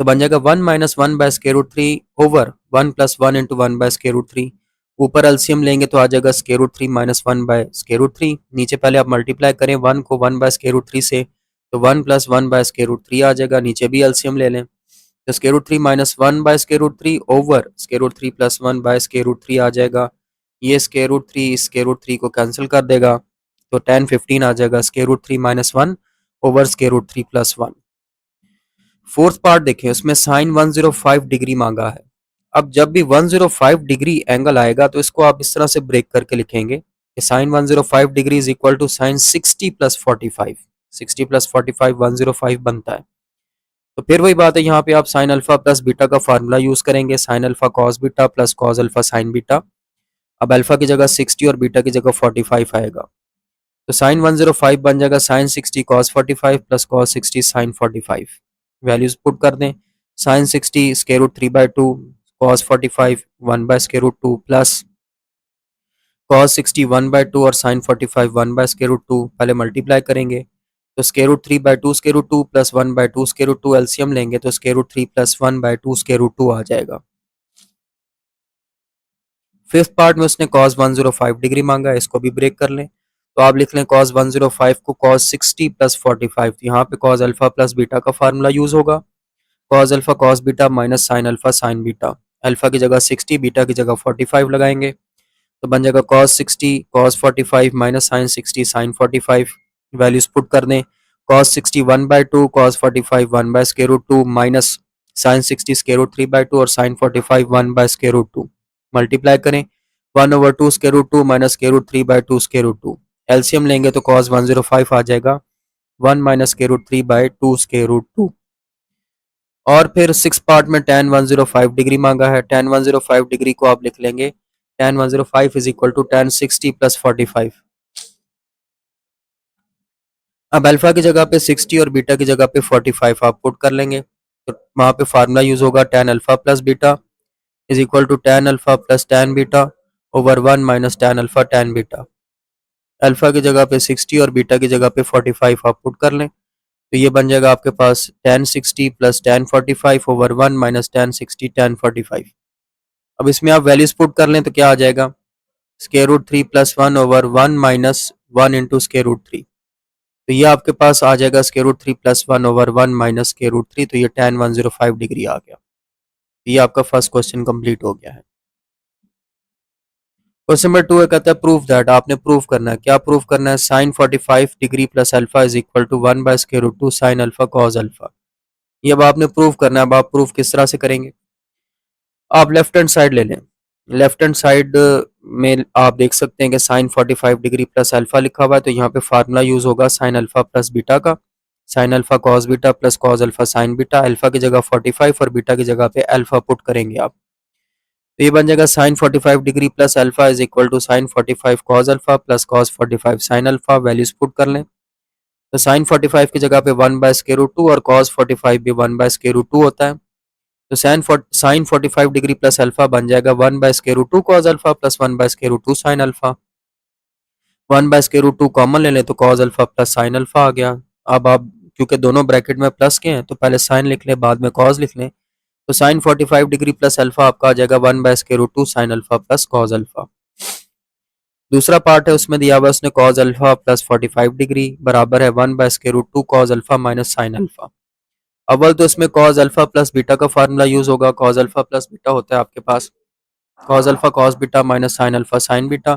तो बन जाएगा 1 minus 1 by square root 3 over 1 plus 1 into 1 by square root 3। ऊपर एलसीएम लेंगे तो आ जाएगा square root 3 minus 1 by square root 3। नीचे पहले आप मल्टीप्लाई करें 1 को 1 बाय स्क्वायर रूट 3 से, तो 1 प्लस 1 बाय स्क्वायर रूट 3 आ जाएगा। नीचे भी एलसीएम ले लें तो square root 3 minus 1 by square root 3 over square root 3 plus 1 by square root 3 आ जाएगा। ये स्क्वायर रूट 3 स्क्वायर रूट 3 को कैंसिल कर देगा, तो tan 15 आ जाएगा square root 3 minus 1 over square root 3 plus 1। Fourth part देखें, उसमें साइन 105 डिग्री मांगा है। अब जब भी 105 डिग्री एंगल आएगा तो इसको आप इस तरह से ब्रेक करके लिखेंगे कि sine 105 degree is equal to sine 60 plus 45। 60 plus 45 105 बनता है। तो फिर वही बात है, यहाँ पे आप साइन अल्फा प्लस बीटा का फार्मूला यूज करेंगे, sign alpha cos beta plus cos alpha sine beta. अब अल्फा की जगह 60 और बीटा की जगह 45 आएगा, तो साइन 105 बन जाएगा sine 60 cos 45 plus cos 60 sine 45। Values put कर दें, sine 60 square root 3/2 cos 45 1 by square root 2 plus cos 60 1/2 और साइन 45 1 बाय स्क्वायर रूट 2। पहले मल्टीप्लाई करेंगे तो square root 3/2 square root 2 plus 1/2 square root 2 LCM लेंगे तो square root 3 plus 1/2 square root 2 आ जाएगा। फिफ्थ पार्ट में उसने कॉस 105 डिग्री मांगा है, इसको भी ब्रेक कर लें। तो आप लिख लें कॉस 105 को कॉस 60 प्लस 45। तो यहाँ पे कॉस अल्फा प्लस बीटा का फार्मूला यूज होगा, cos alpha cos beta minus sine alpha sine beta. Alpha की जगह 60 बीटा की जगह 45 लगाएंगे तो बन जाएगा cos 60 cos 45 minus sine 60 sine 45। Values put कर दें, cos 60 1/2 cos 45 1 by square root 2 minus sine 60 square root 3/2 और sine 45 1 by square root 2। Multiply करें 1 over 2 square root 2 minus square root 3/2 square root 2। LCM लेंगे तो कॉस 105 आ जाएगा 1 minus square root 3/2 square root 2। और फिर सिक्स पार्ट में tan 105 degree मांगा है, tan 105 डिग्री को आप लिख लेंगे tan 105 is equal to tan 60 plus 45। अब अल्फा की जगह पे 60 और बीटा की जगह पे 45 आप पुट कर लेंगे, तो वहाँ पे फार्मूला यूज होगा tan alpha plus beta is equal to tan alpha plus tan beta over 1 minus tan alpha tan beta. Alpha की जगह पे 60 और बीटा की जगह पे 45 आप पुट कर लें, तो ये बन जाएगा आपके पास tan 60 plus tan 45 over 1 minus tan 60 tan 45। अब इसमें आप वैल्यूज पुट कर लें तो क्या आ जाएगा, square root 3 plus 1 over 1 minus 1 into square root 3। तो ये आपके पास आ जाएगा square root 3 plus 1 over 1 minus square root 3। तो ये tan 105 डिग्री आ गया। तो ये आपका फर्स्ट क्वेश्चन कंप्लीट हो गया है। क्वेश्चन नंबर 2 है, कहता है प्रूफ दैट, आपने प्रूफ करना है। क्या प्रूफ करना है, sine 45 degree plus alpha is equal to 1 by square root 2 sine alpha cos alpha. ये अब आपने प्रूफ करना है। अब आप प्रूफ किस तरह से करेंगे, आप लेफ्ट हैंड साइड ले लें। लेफ्ट हैंड साइड में आप देख सकते हैं कि साइन 45 डिग्री प्लस अल्फा लिखा हुआ है, तो यहाँ पे फार्मूला यूज होगा साइन अल्फा प्लस बीटा का, sign alpha cos beta plus cos alpha sine beta. Alpha की जगह 45 और बीटा की जगह पे अल्फा पुट करेंगे आप, तो ये बन जाएगा sine 45 degree plus alpha is equal to sine 45 cos alpha plus cos 45 sine alpha. Values put कर लें, तो साइन 45 की जगह पे 1 बाय स्क्वायर रूट 2 और कॉस 45 भी 1 बाय स्क्वायर रूट 2 होता है, तो साइन 45 डिग्री प्लस अल्फा बन जाएगा 1 by square root 2 cos alpha plus 1 by square root 2 sine alpha. 1 by square root 2 common ले लें तो cos alpha plus sine alpha आ गया। अब आप क्योंकि दोनों ब्रैकेट में प्लस के हैं तो पहले साइन लिख लें बाद में कॉस लिख लें, तो साइन 45 डिग्री प्लस अल्फा आपका आ जाएगा 1 by square root 2 sine alpha plus cos alpha. दूसरा पार्ट है, उसमें दिया हुआ उसने कॉस अल्फा प्लस 45 डिग्री बराबर है 1 by square root 2 cos alpha minus sine alpha. अव्वल तो इसमें कॉस अल्फा प्लस बीटा का फार्मूला यूज होगा। कॉस अल्फा प्लस बीटा होता है आपके पास cos alpha cos beta minus sine alpha sine beta.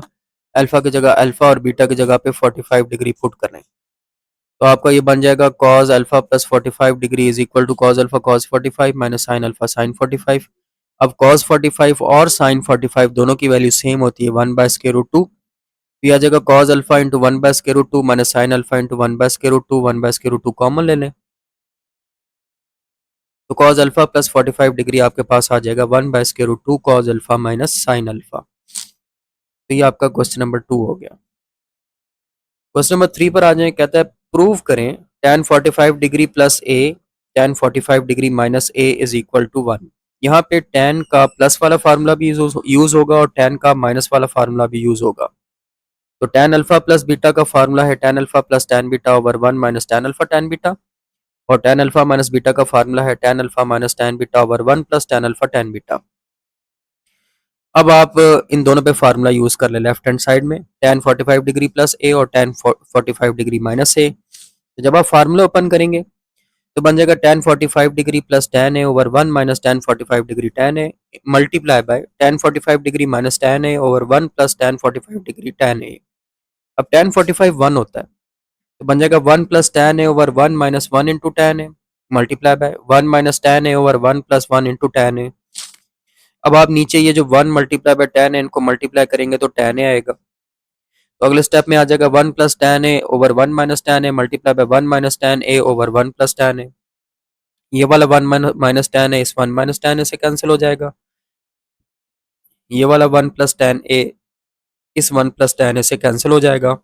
Alpha की जगह अल्फा और बीटा की जगह पे 45 डिग्री पुट करें, तो आपका ये बन जाएगा cos alpha plus 45 degree is equal to cos alpha cos 45 minus sine alpha sine 45। अब कॉस 45 और साइन 45 दोनों की वैल्यू सेम होती है 1 बाय स्क्वायर रूट 2, तो आ जाएगा cos alpha into 1 by square root 2 minus sine alpha into 1 by square root 2। 1 by square root 2 common ले लें, तो कॉस अल्फा प्लस 45 डिग्री आपके पास आ जाएगा 1 by square root 2 cos alpha minus sine alpha. तो ये आपका क्वेश्चन नंबर 2 हो गया। क्वेश्चन नंबर 3 पर आ जाए, कहता है प्रूव करें tan 45 degree plus A tan 45 degree minus A is equal to 1। यहाँ पे tan का प्लस वाला फार्मूला भी यूज होगा और tan का माइनस वाला फार्मूला भी यूज होगा। तो tan अल्फा प्लस बीटा का फार्मूला है tan alpha plus tan beta over 1 minus tan alpha tan beta, और tan अल्फा माइनस बीटा का फार्मूला है tan alpha minus tan beta over 1 plus tan alpha tan beta. अब आप इन दोनों पे formula use कर ले लेफ्ट हैंड साइड में, tan 45 डिग्री प्लस ए और tan 45 डिग्री माइनस ए। तो जब आप फार्मूला ओपन करेंगे तो बन जाएगा tan 45 degree plus tan A over 1 minus tan 45 degree tan A multiply by tan 45 degree minus tan A over 1 plus tan 45 degree tan ए। अब tan 45 1 होता है तो बन जाएगा 1 plus tan A over 1 minus 1 into tan A multiply by 1 minus tan A over 1 plus 1 into tan ए। अब आप नीचे ये जो 1 मल्टीप्लाई बाय tan ए इनको मल्टीप्लाई करेंगे तो tan ए आएगा। तो अगले स्टेप में आ जाएगा 1 plus tan A over 1 minus tan A multiply by 1 minus tan A over 1 plus tan ए। ये वाला 1 माइनस tan ए इस 1 माइनस tan ए से कैंसिल हो जाएगा। ये वाला 1 प्लस tan ए इस 1 प्लस tan ए से कैंसिल हो जाएगा।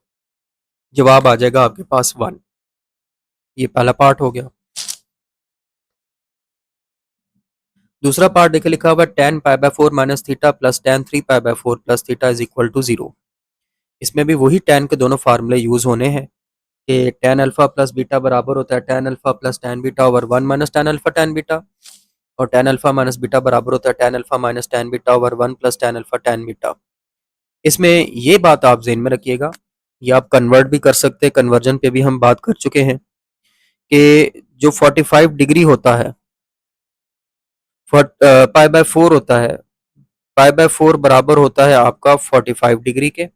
जवाब आ जाएगा आपके पास 1। ये पहला पार्ट हो गया। दूसरा पार्ट देखिए लिखा हुआ है tan pi by 4 minus theta plus tan 3 pi by 4 plus theta is equal to 0। इसमें भी वही tan के दोनों फार्मूले यूज होने हैं कि tan अल्फा प्लस बीटा बराबर होता है tan alpha plus tan beta over 1 minus tan alpha tan beta, और tan अल्फा माइनस बीटा बराबर होता है tan alpha minus tan beta over 1 plus tan alpha tan beta. इसमें ये बात आप ज़हन में रखिएगा, ये आप कन्वर्ट भी कर सकते हैं, कन्वर्जन पे भी हम बात कर चुके हैं कि जो 45 डिग्री होता है पाई बाय 4 होता है, पाई बाय 4 बराबर होता है आपका 45 डिग्री के,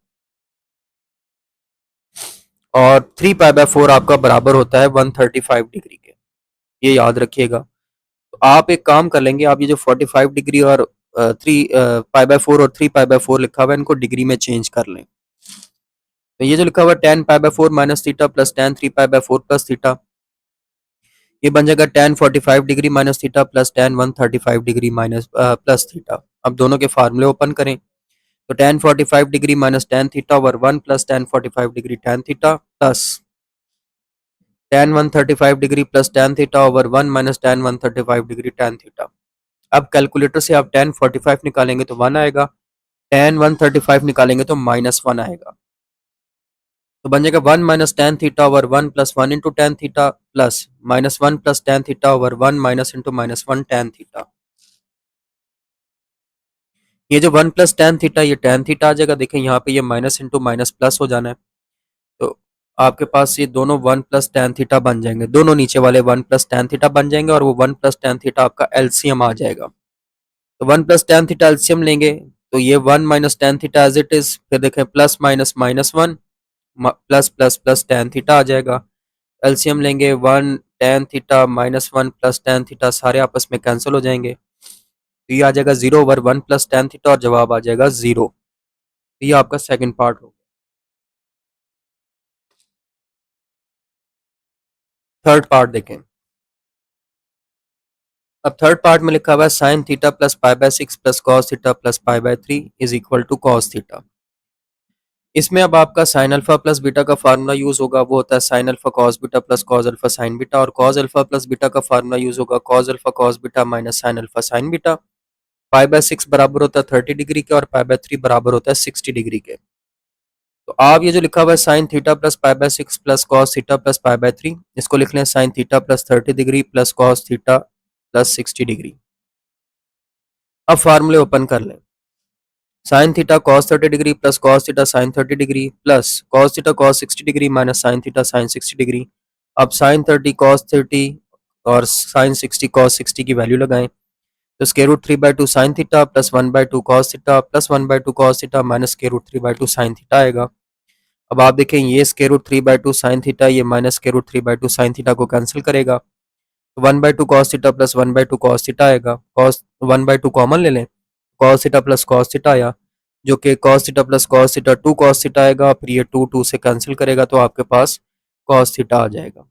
और 3 पाई बाय 4 आपका बराबर होता है 135 डिग्री के। ये याद रखिएगा। तो आप एक काम कर लेंगे, आप ये जो 45 डिग्री और 3 पाई बाय 4 और 3 पाई बाय 4 लिखा हुआ है इनको डिग्री में चेंज कर लें। तो ये जो लिखा हुआ है tan pi by 4 minus theta plus tan 3 pi by 4 plus theta, ये बन जाएगा tan 45 degree minus theta plus tan 135 degree minus plus theta. अब दोनों के फार्मूले ओपन करें तो tan 45 degree minus tan theta over 1 plus tan 45 degree tan theta plus tan 135 degree plus tan theta over 1 minus tan 135 degree tan theta. अब calculator से आप tan 45 निकालेंगे तो 1 आएगा, tan 135 निकालेंगे तो -1 आएगा। तो बन जाएगा 1 minus tan theta over 1 plus 1 into tan theta plus -1 plus tan theta over 1 minus into -1 tan theta. ये जो 1 प्लस tan थीटा ये tan थीटा आ जाएगा। देखें यहाँ पे ये माइनस इंटू माइनस प्लस हो जाना है, तो आपके पास ये दोनों 1 प्लस tan थीटा बन जाएंगे, दोनों नीचे वाले 1 प्लस tan थीटा बन जाएंगे और वो 1 प्लस tan थीटा आपका एलसीएम आ जाएगा। तो 1 प्लस tan थीटा एलसीएम लेंगे तो ये 1 minus tan theta as it is, फिर देखें plus minus -1 plus plus plus tan theta आ जाएगा। एलसीएम लेंगे 1 tan theta -1 plus tan theta सारे आपस में कैंसिल हो जाएंगे, तो ये आ जाएगा 0 ओवर 1 प्लस tan थीटा और जवाब आ जाएगा 0। तो ये आपका सेकंड पार्ट हो गया। थर्ड पार्ट देखें। अब थर्ड पार्ट में लिखा हुआ है sine theta plus pi by 6 plus cos theta plus pi by 3 is equal to cos theta. इसमें अब आपका साइन अल्फा प्लस बीटा का फार्मूला यूज होगा, वो होता है sine alpha cos beta plus cos alpha sine beta, और cos alpha plus beta का फार्मूला यूज होगा cos alpha cos beta minus sine alpha sine beta. Pi by 6 बराबर होता है 30 डिग्री के और पाई बाय 3 बराबर होता है 60 डिग्री के। तो आप ये जो लिखा हुआ है sine theta plus pi by 6 plus cos theta plus pi by 3, इसको लिख लें sine theta plus 30 degree plus cos theta plus 60 degree. अब फार्मूले ओपन कर लें, sine theta cos 30 degree plus cos theta sign 30 degree plus cos theta cos 60 degree minus sign theta sign 60 degree. अब sign 30 cos 30 और sign 60 cos 60 की value लगाएं तो square root 3/2 sine theta plus 1/2 cos theta plus 1/2 cos theta minus square root 3/2 sine theta आएगा। अब आप देखें ये स्क्वायर रूट 3/2 साइन थीटा ये minus square root 3/2 sine theta को कैंसिल करेगा, तो 1/2 cos theta plus 1/2 cos theta आएगा। कॉस 1/2 कॉमन ले लें, cos theta plus cos theta आया, जो कि cos theta plus cos theta 2 cos theta आएगा, फिर ये 2 से कैंसिल करेगा तो आपके पास कॉस थीटा आ जाएगा।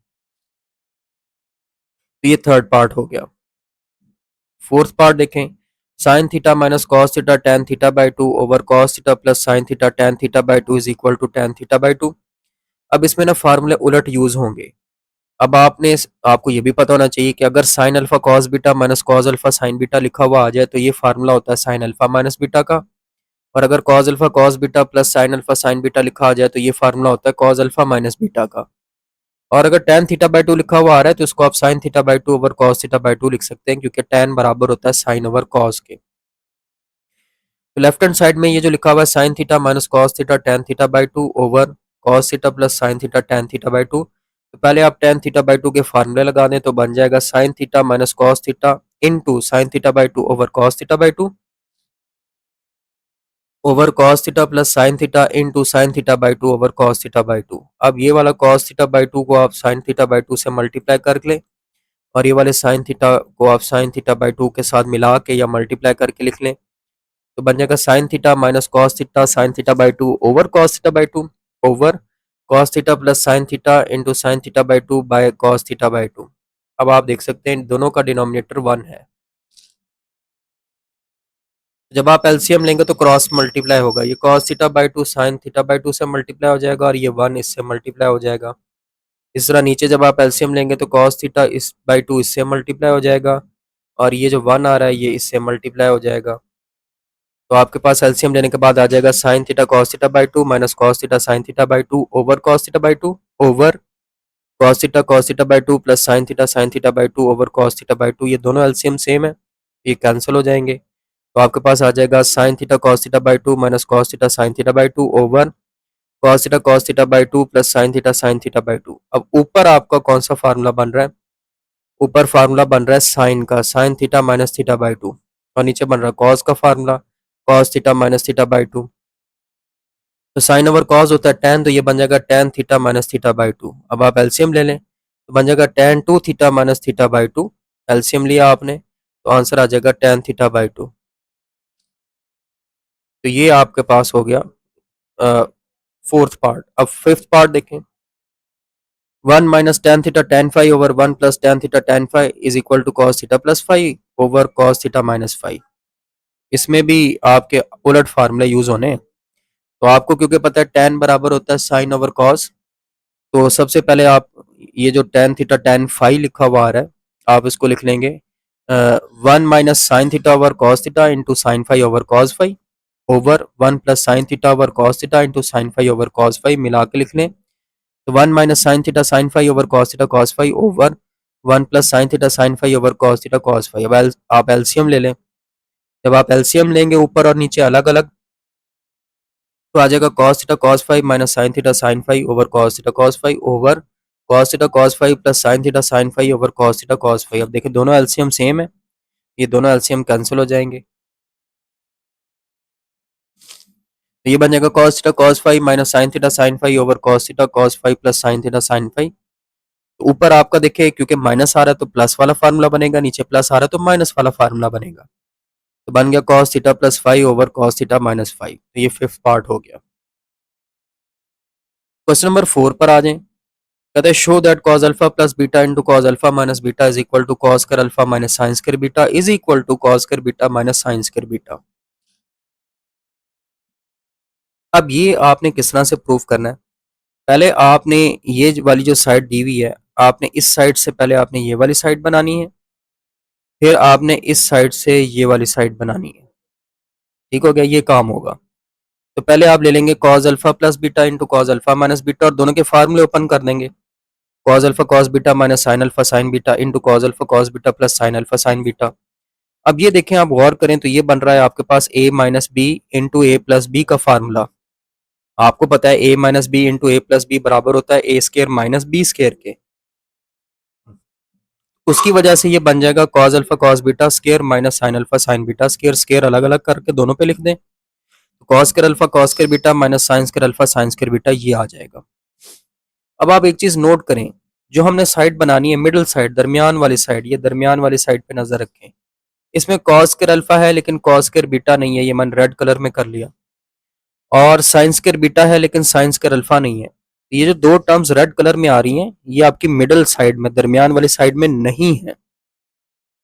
तो ये थर्ड पार्ट हो गया। फोर्थ पार्ट देखें, sine theta minus cos theta tan theta by 2 over cos theta plus sine theta tan theta by 2 is equal to tan theta by 2। अब इसमें ना फार्मूले उलट यूज होंगे। अब आपको ये भी पता होना चाहिए कि अगर sign alpha cos beta minus cos alpha sine beta लिखा हुआ आ जाए तो ये फार्मूला होता है साइन अल्फा माइनस बीटा का। और अगर cos alpha cos beta plus sine alpha sine beta लिखा आ जाए तो ये फार्मूला होता है कॉस अल्फा माइनस बीटा का। और अगर tan थीटा बाई टू लिखा हुआ आ रहा है तो इसको आप sine theta by to over cos theta by to लिख सकते हैं, क्योंकि tan बराबर होता है साइन ओवर कॉस के। तो लेफ्ट हैंड साइड में ये जो लिखा हुआ है sine theta minus cos theta tan theta by to over cos theta plus sine theta tan theta by two. तो पहले आप tan थीटा बाई टू के फार्मूले लगा दें तो बन जाएगा sine theta minus cos theta into sine theta by to over cos theta by to over cos theta plus sine theta into sine theta by to over cos theta by two. अब ये वाला cos theta by to को आप sine theta by to से multiply कर लें और ये वाले साइन थीटा को आप साइन थीटा बाई टू के साथ मिला के या मल्टीप्लाई करके लिख लें तो बन जाएगा sine theta minus cos theta sine theta by to over cos theta by to over cos theta plus sine theta into sine theta by to by cos theta by two. अब आप देख सकते हैं दोनों का डिनोमिनेटर 1 है। जब आप एलसीएम लेंगे तो क्रॉस मल्टीप्लाई होगा, ये cos theta by to sine theta by to से मल्टीप्लाई हो जाएगा और ये 1 इससे मल्टीप्लाई हो जाएगा। इस तरह नीचे जब आप एलसीएम लेंगे तो कॉस थीटा इस बाई टू इससे मल्टीप्लाई हो जाएगा और ये जो 1 आ रहा है ये इससे मल्टीप्लाई हो जाएगा। तो आपके पास एलसीएम लेने के बाद आ जाएगा sine theta cos theta by to minus cos theta sine theta by to over cos theta by to over cos theta by two plus sine theta by to over cos theta by to. ये दोनों LCM same है, ये cancel हो जाएंगे। तो आपके पास आ जाएगा sine theta cos theta by to minus cos theta sine theta by to over cos theta by two plus sine theta by two. अब ऊपर आपका कौन सा फार्मूला बन रहा है? ऊपर फार्मूला बन रहा है साइन का, sine theta minus theta by two, और नीचे बन रहा है कॉस का formula cos theta minus theta by two. तो साइन ओवर कॉस होता है tan, तो ये बन जाएगा tan theta minus theta by two. अब आप एलसीएम ले लें तो बन जाएगा tan two theta minus theta by two. LCM लिया आपने तो आंसर आ जाएगा tan थीटा बाई टू। तो ये आपके पास हो गया फोर्थ पार्ट। अब फिफ्थ पार्ट देखें। 1 minus tan theta tan five over 1 plus tan theta tan five is equal to cos theta plus five over cos theta minus five. इसमें भी आपके उलट फार्मूले यूज होने हैं। तो आपको क्योंकि पता है tan बराबर होता है साइन ओवर कॉस, तो सबसे पहले आप ये जो tan थीटा tan फाइव लिखा हुआ आ रहा है आप इसको लिख लेंगे 1 minus sine theta over cos theta into sine five over cos five over 1 plus sine theta over cos theta into sine five over cos five मिला के लिख लें। तो 1 minus sign theta sine five over cos five over 1 plus sine theta sine five over cos theta cos five. अब आप LCM ले लें। जब आप एलसीएम लेंगे ऊपर और नीचे अलग अलग तो आ जाएगा cos theta cos five minus sign theta sine five over cos theta cos five over cos theta cos five plus sine theta sine five over cos theta cos five. अब देखिए दोनों एलसीएम सेम है, ये दोनों LCM cancel हो जाएंगे। तो ये बन जाएगा cos theta cos five minus sine five over cos theta cos five plus sine theta sine five. ऊपर आपका देखिए क्योंकि माइनस आ रहा है तो प्लस वाला फार्मूला बनेगा, नीचे प्लस आ रहा है तो माइनस वाला फार्मूला बनेगा। तो बन गया cos theta plus five over cos theta minus five. तो ये फिफ्थ पार्ट हो गया। क्वेश्चन नंबर 4 पर आ जाएं। कहते हैं show that cos alpha plus beta into cos alpha minus beta is equal to cos कर alpha minus sine square beta is equal to cos कर beta minus sine square beta. अब ये आपने किस तरह से प्रूव करना है? पहले आपने ये वाली जो साइड दी हुई है आपने इस साइड से पहले आपने ये वाली साइड बनानी है, फिर आपने इस साइड से ये वाली साइड बनानी है। ठीक हो गया, ये काम होगा। तो पहले आप ले लेंगे cos alpha plus beta into cos alpha minus beta और दोनों के फार्मूले ओपन कर देंगे। Cos alpha cos beta minus sine alpha sine beta into cos alpha cos beta plus sine alpha sine beta. अब ये देखें आप गौर करें तो ये बन रहा है आपके पास a minus B into A plus B का फार्मूला। आपको पता है a minus B into A plus B बराबर होता है A square minus B square के। उसकी वजह से ये बन जाएगा cos alpha cos beta square minus sine alpha sine beta square. Square अलग अलग करके दोनों पे लिख दें तो cos square alpha cos square beta minus sine square alpha sine square beta ये आ जाएगा। अब आप एक चीज नोट करें, जो हमने साइड बनानी है मिडिल साइड दरमियान वाली साइड, ये दरमियान वाली साइड पे नजर रखें। इसमें कॉस स्क्वायर अल्फा है लेकिन कॉस स्क्वायर बीटा नहीं है, ये मैंने रेड कलर में कर लिया। और साइन स्क्वायर बीटा है लेकिन साइन स्क्वायर अल्फा नहीं है। ये जो दो टर्म्स रेड कलर में आ रही हैं ये आपकी मिडिल साइड में दरमियान वाली साइड में नहीं है,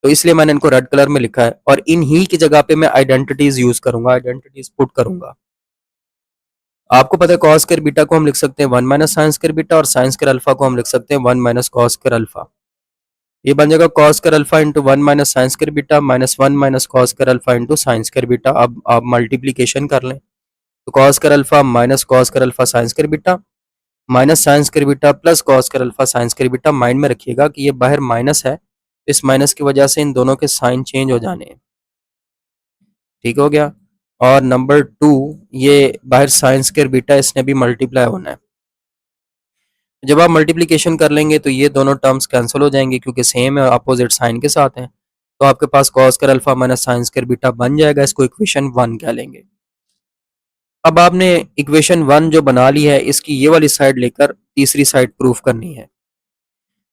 तो इसलिए मैंने इनको रेड कलर में लिखा है। और इन ही की जगह पे मैं आइडेंटिटीज यूज करूंगा, आइडेंटिटीज पुट करूंगा। आपको पता है कॉस स्क्वायर बीटा को हम लिख सकते हैं 1 माइनस साइन स्क्वायर बीटा और साइन स्क्वायर अल्फा को हम लिख सकते हैं 1 माइनस कॉस स्क्वायर अल्फा। ये बन जाएगा cos square alpha into 1 minus sine square beta minus 1 minus cos square alpha into sine square beta. अब आप मल्टीप्लीकेशन कर लें तो cos square alpha minus cos square alpha sign square beta minus sine square beta plus cos square alpha sign square beta. Mind में रखिएगा कि ये बाहर माइनस है, इस माइनस की वजह से इन दोनों के साइन चेंज हो जाने हैं। ठीक हो गया। और नंबर 2, ये बाहर साइन स्क्वायर बीटा इसने भी मल्टीप्लाई होना है। जब आप मल्टीप्लिकेशन कर लेंगे तो ये दोनों टर्म्स कैंसिल हो जाएंगे क्योंकि सेम है, अपोजिट साइन के साथ हैं। तो आपके पास cos square alpha minus sine square beta बन जाएगा। इसको इक्वेशन 1 कह लेंगे। अब आपने इक्वेशन 1 जो बना ली है इसकी ये वाली साइड लेकर तीसरी साइड प्रूफ करनी है।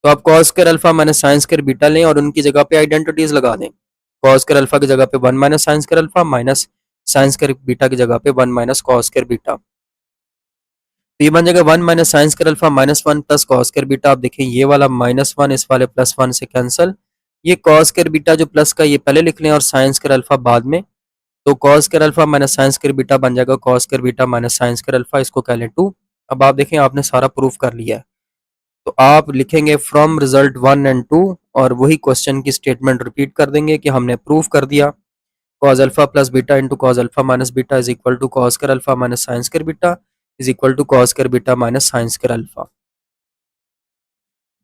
तो आप cos square alpha minus sine square beta लें और उनकी जगह पे आइडेंटिटीज लगा दें। कॉस स्क्वायर अल्फा की जगह पे 1 minus sine square alpha minus sine square beta की जगह पे 1 माइनस कॉस स्क्वायर बीटा। तो ये बन जाएगा 1 minus sine square alpha minus 1 plus cos square beta. आप देखें ये वाला -1 इस वाले +1 से कैंसिल। ये कॉस स्क्वायर बीटा जो प्लस का ये पहले लिख लें और साइन स्क्वायर अल्फा बाद में। तो cos square alpha minus sine square beta बन जाएगा cos square beta minus sine square alpha, इसको कह लें 2। अब आप देखें आपने सारा प्रूफ कर लिया है। तो आप लिखेंगे फ्रॉम रिजल्ट 1 एंड 2 और वही क्वेश्चन की स्टेटमेंट रिपीट कर देंगे कि हमने प्रूफ कर दिया cos alpha plus beta into cos alpha minus beta is equal to cos square alpha minus sine square beta is equal to cos square beta minus sine square alpha.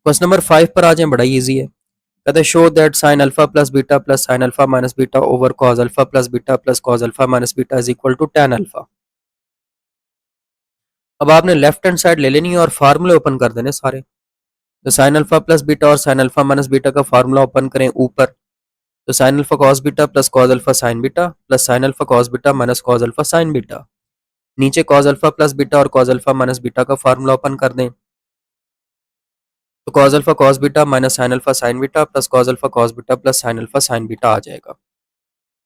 Question number 5 पर आ जाए, बड़ा easy है। कहते हैं show that sine alpha plus beta plus sine alpha minus beta over cos alpha plus beta plus cos alpha minus beta is equal to tan alpha. अब आपने left hand side ले लेनी है और फार्मूले ओपन कर देने सारे। तो साइन अल्फा प्लस बीटा और साइन अल्फा माइनस बीटा का फार्मूला ओपन करें ऊपर। तो sine alpha cos beta plus cos alpha sine beta plus sine alpha cos beta minus cos alpha sine beta. नीचे कॉस अल्फा प्लस बीटा और cos alpha minus beta का formula open कर दें। तो cos alpha cos beta minus sine alpha sine beta plus cos alpha cos beta plus sine alpha sine beta आ जाएगा।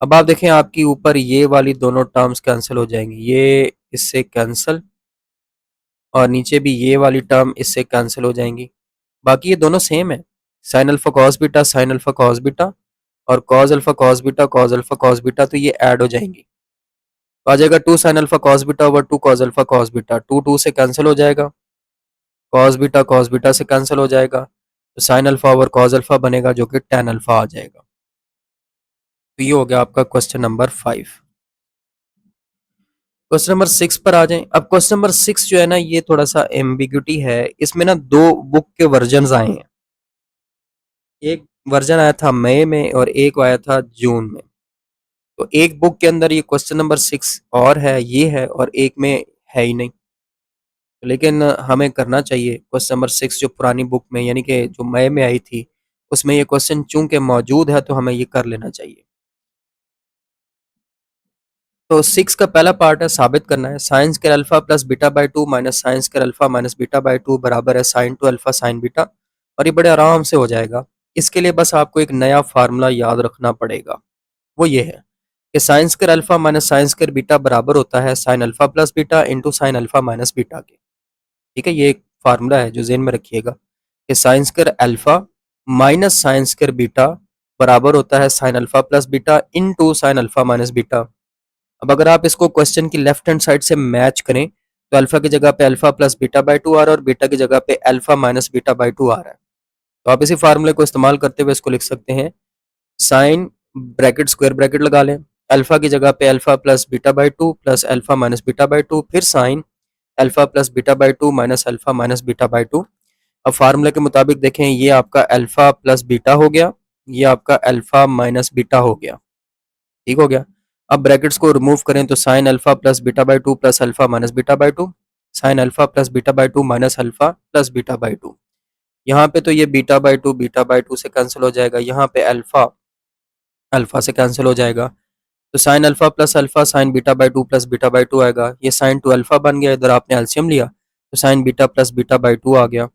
अब आप देखें आपकी ऊपर ये वाली दोनों टर्म्स कैंसिल हो जाएंगी, ये इससे कैंसिल और नीचे भी ये वाली टर्म इससे कैंसिल हो जाएंगी। बाकी ये दोनों सेम है, sine alpha cos beta sine alpha cos beta और cos alpha cos beta cos alpha cos beta, तो ये ऐड हो जाएंगी। तो आ जाएगा 2 sine alpha cos beta over 2 cos alpha cos beta. 2 2 से कैंसिल हो जाएगा, कॉस बीटा से कैंसिल हो जाएगा, तो sine alpha over cos alpha बनेगा जो कि tan अल्फा आ जाएगा। तो ये हो गया आपका क्वेश्चन नंबर 5। क्वेश्चन नंबर 6 पर आ जाएं। अब क्वेश्चन नंबर 6 जो है ना ये थोड़ा सा एम्बिग्यूटी है, इसमें ना 2 बुक के वर्जन आए हैं। एक वर्जन आया था मई में और एक आया था जून में। तो एक बुक के अंदर ये क्वेश्चन नंबर 6 और है, ये है, और एक में है ही नहीं। लेकिन हमें करना चाहिए क्वेश्चन नंबर 6 जो पुरानी बुक में यानी कि जो मई में आई थी उसमें ये क्वेश्चन चूंकि मौजूद है तो हमें ये कर लेना चाहिए। तो 6 का पहला पार्ट है साबित करना है sine square alpha plus beta by 2 minus sine square alpha minus beta by 2 बराबर है साइन 2 अल्फा साइन बीटा। और ये बड़े आराम से हो जाएगा। इसके लिए बस आपको एक नया फार्मूला याद रखना पड़ेगा, वो ये है कि sign square alpha minus sine square beta बराबर होता है sine alpha plus beta into sine alpha minus beta के। ठीक है, ये एक फार्मूला है जो जेन में रखिएगा कि sign square alpha minus sine square beta बराबर होता है sine alpha plus beta into sine alpha minus beta. अब अगर आप इसको क्वेश्चन की लेफ्ट हैंड साइड से मैच करें तो अल्फा की जगह पे अल्फा प्लस बीटा बाई 2 आ रहा है और बीटा की जगह पे अल्फा माइनस बीटा बाई 2 आ रहा है। तो आप इसी फार्मूले को इस्तेमाल करते हुए इसको लिख सकते हैं साइन ब्रैकेट स्क्वायर ब्रैकेट लगा लें, अल्फा की जगह पे alpha plus beta by 2 plus alpha minus beta by 2 फिर sign alpha plus beta by 2 minus alpha minus beta by 2। अब फार्मूले के मुताबिक देखें ये आपका अल्फा प्लस बीटा हो गया, ये आपका अल्फा माइनस बीटा हो गया। ठीक हो गया। अब ब्रैकेट्स को रिमूव करें तो sine alpha plus beta by 2 plus alpha minus beta by 2 sine alpha plus beta by 2 minus alpha plus beta by 2। यहाँ पे तो ये बीटा बाई 2 से कैंसिल हो जाएगा, यहाँ पे अल्फा अल्फा से कैंसिल हो जाएगा। तो sine alpha plus alpha sine beta by 2 plus beta by 2 आएगा। ये साइन 2 अल्फा बन गया, इधर आपने एलसीएम लिया तो sign beta plus beta by 2 आ गया।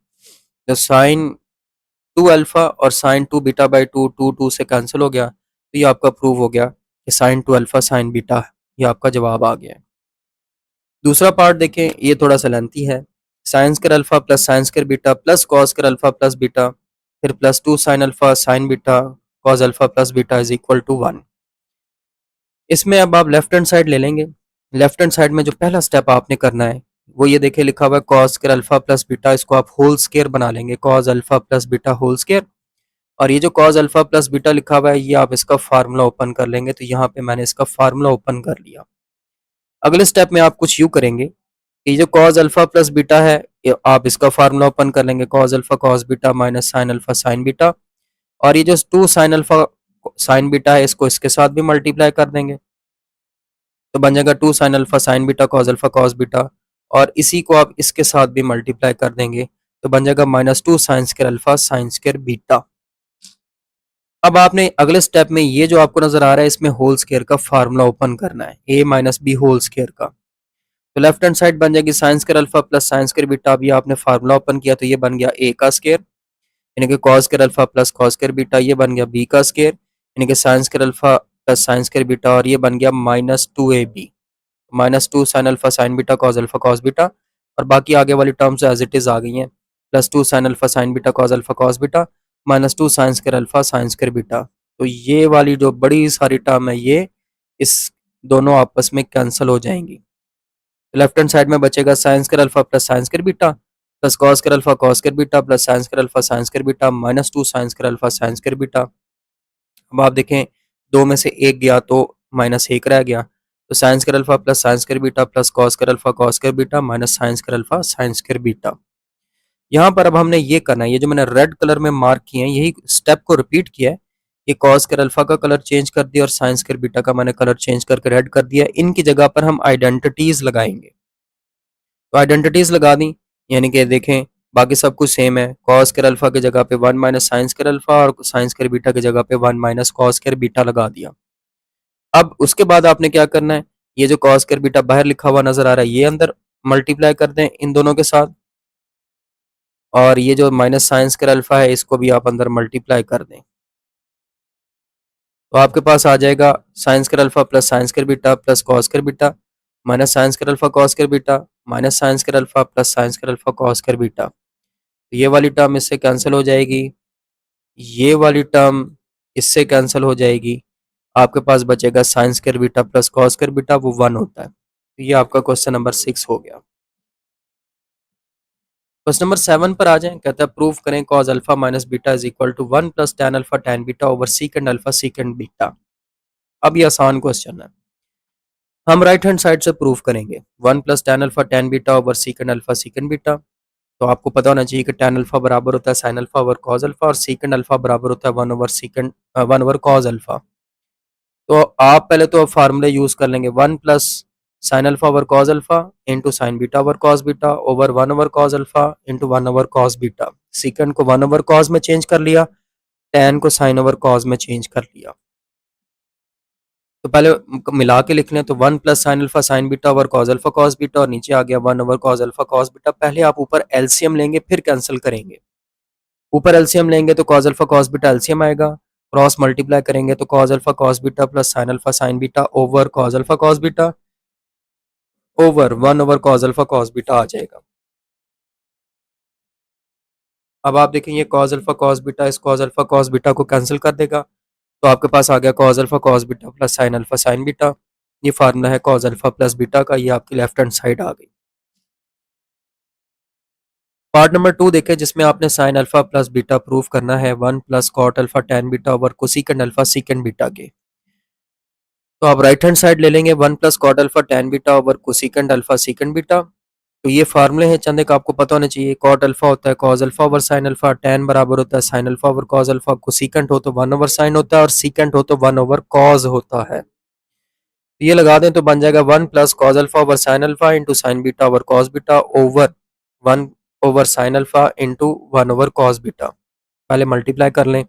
तो साइन 2 अल्फा और साइन 2 बीटा बाई 2 2 2 से कैंसिल हो गया। तो ये आपका प्रूव हो गया कि साइन 2 अल्फा साइन बीटा, ये आपका जवाब आ गया है। दूसरा पार्ट देखें, ये थोड़ा सा लेंथी है। Sine square alpha plus sine square beta plus cos square alpha plus beta फिर plus 2 sine alpha sine beta cos alpha plus beta is equal to 1। इसमें अब आप लेफ्ट हैंड साइड ले लेंगे लेफ्ट हैंड साइड में जो पहला step आपने करना है वो ये देखिए लिखा हुआ है cos square alpha plus beta, इसको आप होल स्क्वायर बना लेंगे, cos alpha plus beta whole square. और ये जो कॉस अल्फा प्लस बीटा लिखा हुआ है ये आप इसका फार्मूला ओपन कर लेंगे, तो यहाँ पे मैंने इसका फार्मूला ओपन कर लिया। अगले स्टेप में आप कुछ यूं करेंगे कि जो कॉस अल्फा प्लस बीटा है ये आप इसका फार्मूला ओपन कर लेंगे, cos alpha cos beta minus sine alpha sine beta. और ये जो 2 साइन अल्फा साइन बीटा है इसको इसके साथ भी मल्टीप्लाई कर देंगे, तो बन जाएगा 2 sine alpha sine beta cos alpha cos beta. और इसी को आप इसके साथ भी मल्टीप्लाई कर देंगे, तो बन जाएगा -2 sign square alpha sign square beta. अब आपने अगले स्टेप में ये जो आपको नजर आ रहा है इसमें होल स्क्वायर का फार्मूला ओपन करना है, a minus B whole square का। तो लेफ्ट हैंड साइड बन जाएगी sine square alpha plus sine square beta. अभी आपने फार्मूला ओपन किया तो ये बन गया a का स्क्वायर, यानी कि cos square alpha plus cos square beta, ये बन गया b का स्क्वायर, यानी कि sign square alpha plus sine square beta, और ये बन गया -2ab, -2 sine alpha sine beta cos alpha cos beta. और बाकी आगे वाली टर्म्स एज इट इज आ गई हैं, +2 sine alpha sine beta cos alpha cos beta, -2 sign square alpha sign square beta. तो ये वाली जो बड़ी सारी टर्म है ये इस दोनों आपस में कैंसिल हो जाएंगी। लेफ्ट हैंड साइड में बचेगा sign square alpha plus sine square beta plus cos square alpha cos square beta plus sine square alpha sign square beta -2 sign square alpha sign square beta. अब आप देखें दो में से एक गया तो -1 रह गया, तो sign square alpha plus sine square beta plus cos square alpha cos square beta minus sine square alpha sign square beta. यहाँ पर अब हमने ये करना है, ये जो मैंने रेड कलर में मार्क किए हैं यही स्टेप को रिपीट किया है। ये कॉस स्क्वायर अल्फा का कलर चेंज कर दिया और साइन स्क्वायर बीटा का मैंने कलर चेंज करके रेड कर दिया। इनकी जगह पर हम आइडेंटिटीज लगाएंगे, तो आइडेंटिटीज लगा दी, यानी कि देखें बाकी सब कुछ सेम है। कॉस स्क्वायर अल्फा की जगह पे 1 माइनस साइन स्क्वायर अल्फा और साइन स्क्वायर बीटा की जगह पे 1 माइनस कॉस स्क्वायर बीटा लगा दिया। अब उसके बाद आपने क्या करना है, ये जो कॉस स्क्वायर बीटा बाहर लिखा हुआ नजर आ रहा है ये अंदर मल्टीप्लाई कर दें इन दोनों के साथ, और ये जो माइनस साइन स्क्वायर अल्फा है इसको भी आप अंदर मल्टीप्लाई कर दें, तो आपके पास आ जाएगा sine square alpha plus sine square beta plus cos square beta minus sine square alpha cos square beta minus sine square alpha plus sine square alpha cos square beta. तो ये वाली टर्म इससे कैंसिल हो जाएगी, ये वाली term इससे cancel हो जाएगी। आपके पास बचेगा sign square beta plus cos square beta, वो 1 होता है। तो ये आपका क्वेश्चन नंबर 6 हो गया। क्वेश्चन नंबर 7 पर आ जाएं, कहता है प्रूव करें cos alpha minus beta is equal to 1 plus tan alpha tan beta over secant alpha secant beta. अब ये आसान क्वेश्चन है, हम राइट हैंड साइड से प्रूव करेंगे 1 plus tan alpha tan beta over secant alpha secant beta. तो आपको पता होना चाहिए कि टैन अल्फा बराबर होता है sine alpha over cos alpha और सीकेंड अल्फा बराबर होता है 1 ओवर सीकेंड 1 ओवर कॉस अल्फा। तो आप पहले तो फार्मूले यूज कर लेंगे 1 plus sine alpha over cos alpha into sine beta over cos beta over 1 over cos alpha into 1 over cos beta. सीकेंड को 1 ओवर कॉस में चेंज कर लिया, टैन को साइन ओवर कॉस में चेंज कर लिया। तो पहले मिला के लिख लें, तो 1 plus sine alpha sine beta over cos alpha cos beta और नीचे आ गया 1 over cos alpha cos beta. पहले आप ऊपर एलसीएम लेंगे फिर कैंसिल करेंगे, ऊपर एलसीएम लेंगे तो cos alpha cos beta LCM आएगा, क्रॉस मल्टीप्लाई करेंगे तो cos alpha cos beta plus sine alpha sine beta over cos alpha cos beta over 1 over cos alpha cos beta आ जाएगा। अब आप देखें ये कॉस अल्फा कॉस बीटा इस कॉस अल्फा कॉस बीटा को कैंसिल कर देगा, तो आपके पास आ गया cos alpha cos beta plus sine alpha sine beta. ये फार्मूला है कॉस अल्फा प्लस बीटा का, ये आपकी लेफ्ट हैंड साइड आ गई। पार्ट नंबर 2 देखें जिसमें आपने sine alpha plus beta prove करना है 1 plus cot alpha tan beta over cosecant alpha secant beta के। तो आप राइट हैंड साइड ले लेंगे 1 plus cot alpha tan beta over cosecant alpha secant beta. तो ये फार्मूले हैं चंद एक आपको पता होना चाहिए, कॉट अल्फा होता है cos alpha over sine alpha, tan बराबर होता है sine alpha over cos alpha, cosecant हो तो 1 ओवर साइन होता है और सीकेंट हो तो 1 ओवर कॉस होता है। तो ये लगा दें तो बन जाएगा 1 plus cos alpha over sine alpha into sine beta over cos beta over 1 over sine alpha into 1 over cos beta. पहले मल्टीप्लाई कर लें,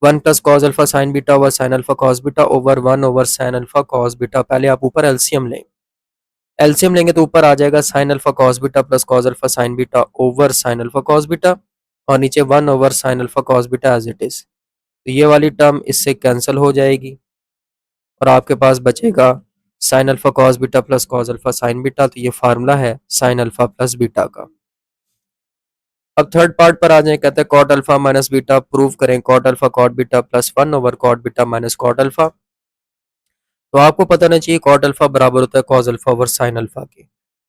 1 plus cos alpha sine beta over sine alpha cos beta over 1 over sine alpha cos beta. पहले आप ऊपर LCM लें, LCM लेंगे तो ऊपर आ जाएगा sine alpha cos beta plus cos alpha sine beta over sine alpha cos beta और नीचे 1 over sine alpha cos beta as it is. तो ये वाली टर्म इससे कैंसिल हो जाएगी और आपके पास बचेगा sign alpha cos beta plus cos alpha sine beta. तो ये फार्मूला है साइन अल्फा प्लस बीटा का। अब थर्ड पार्ट पर आ जाए, कहते हैं cot alpha minus beta prove करें cot alpha cot beta plus 1 over cot beta minus cot alpha. तो आपको पता नहीं चाहिए कॉट अल्फा बराबर होता है cos alpha over sine alpha के।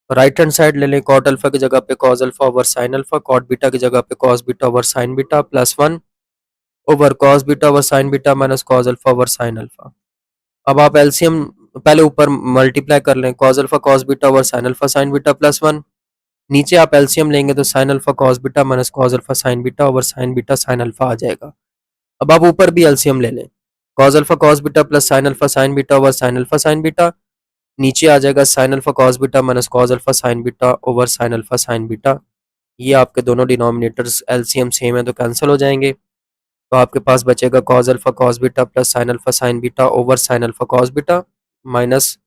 राइट हैंड साइड ले लें, कॉट अल्फा की जगह पे cos alpha over sine alpha, cot beta की जगह पे cos beta over sine beta plus one over cos beta over sine beta minus cos alpha over sine alpha. अब आप एलसीएम पहले ऊपर मल्टीप्लाई कर लें, cos alpha cos beta over sine alpha sine beta plus one. नीचे आप LCM लेंगे तो sine alpha cos beta minus cos alpha sine beta over sine beta sine alpha आ जाएगा। अब आप ऊपर भी एलसीएम ले लें, cos alpha cos beta plus sine alpha sine beta over sine alpha sine beta. नीचे आ जाएगा sine alpha cos beta minus cos alpha sine beta over sine alpha sine beta. ये आपके दोनों डिनोमिनेटर्स एलसीएम सेम है तो cancel हो जाएंगे। तो आपके पास बचेगा cos alpha cos beta plus sine alpha sine beta over sine alpha cos beta minus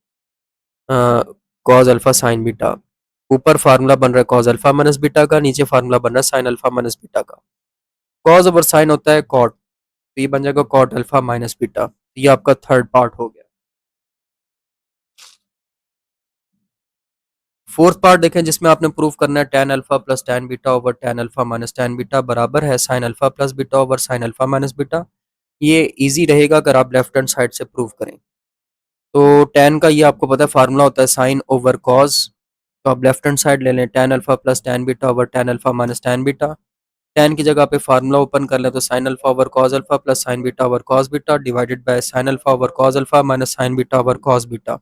cos alpha sine beta. ऊपर फार्मूला बन रहा है कॉस अल्फा माइनस बीटा का, नीचे फार्मूला बन रहा है साइन अल्फा माइनस बीटा का। कॉस ओवर साइन होता है कॉट, तो ये बन जाएगा कॉट अल्फा माइनस बीटा। ये आपका थर्ड पार्ट हो गया। फोर्थ पार्ट देखें जिसमें आपने प्रूफ करना है tan alpha plus tan beta over tan alpha minus tan beta बराबर है sine alpha plus beta over sine alpha minus beta. ये इजी रहेगा अगर आप लेफ्ट हैंड साइड से प्रूव करें। तो टेन का ये आपको पता है फार्मूला होता है साइन ओवर कॉस। तो आप लेफ्ट हैंड साइड ले लें, tan alpha plus tan beta over tan alpha minus tan beta. Ten की जगह पे फार्मूला ओपन कर लें तो sine alpha over cos alpha plus sign beta over cos beta divided by sine alpha over cos alpha minus sine beta over cos beta.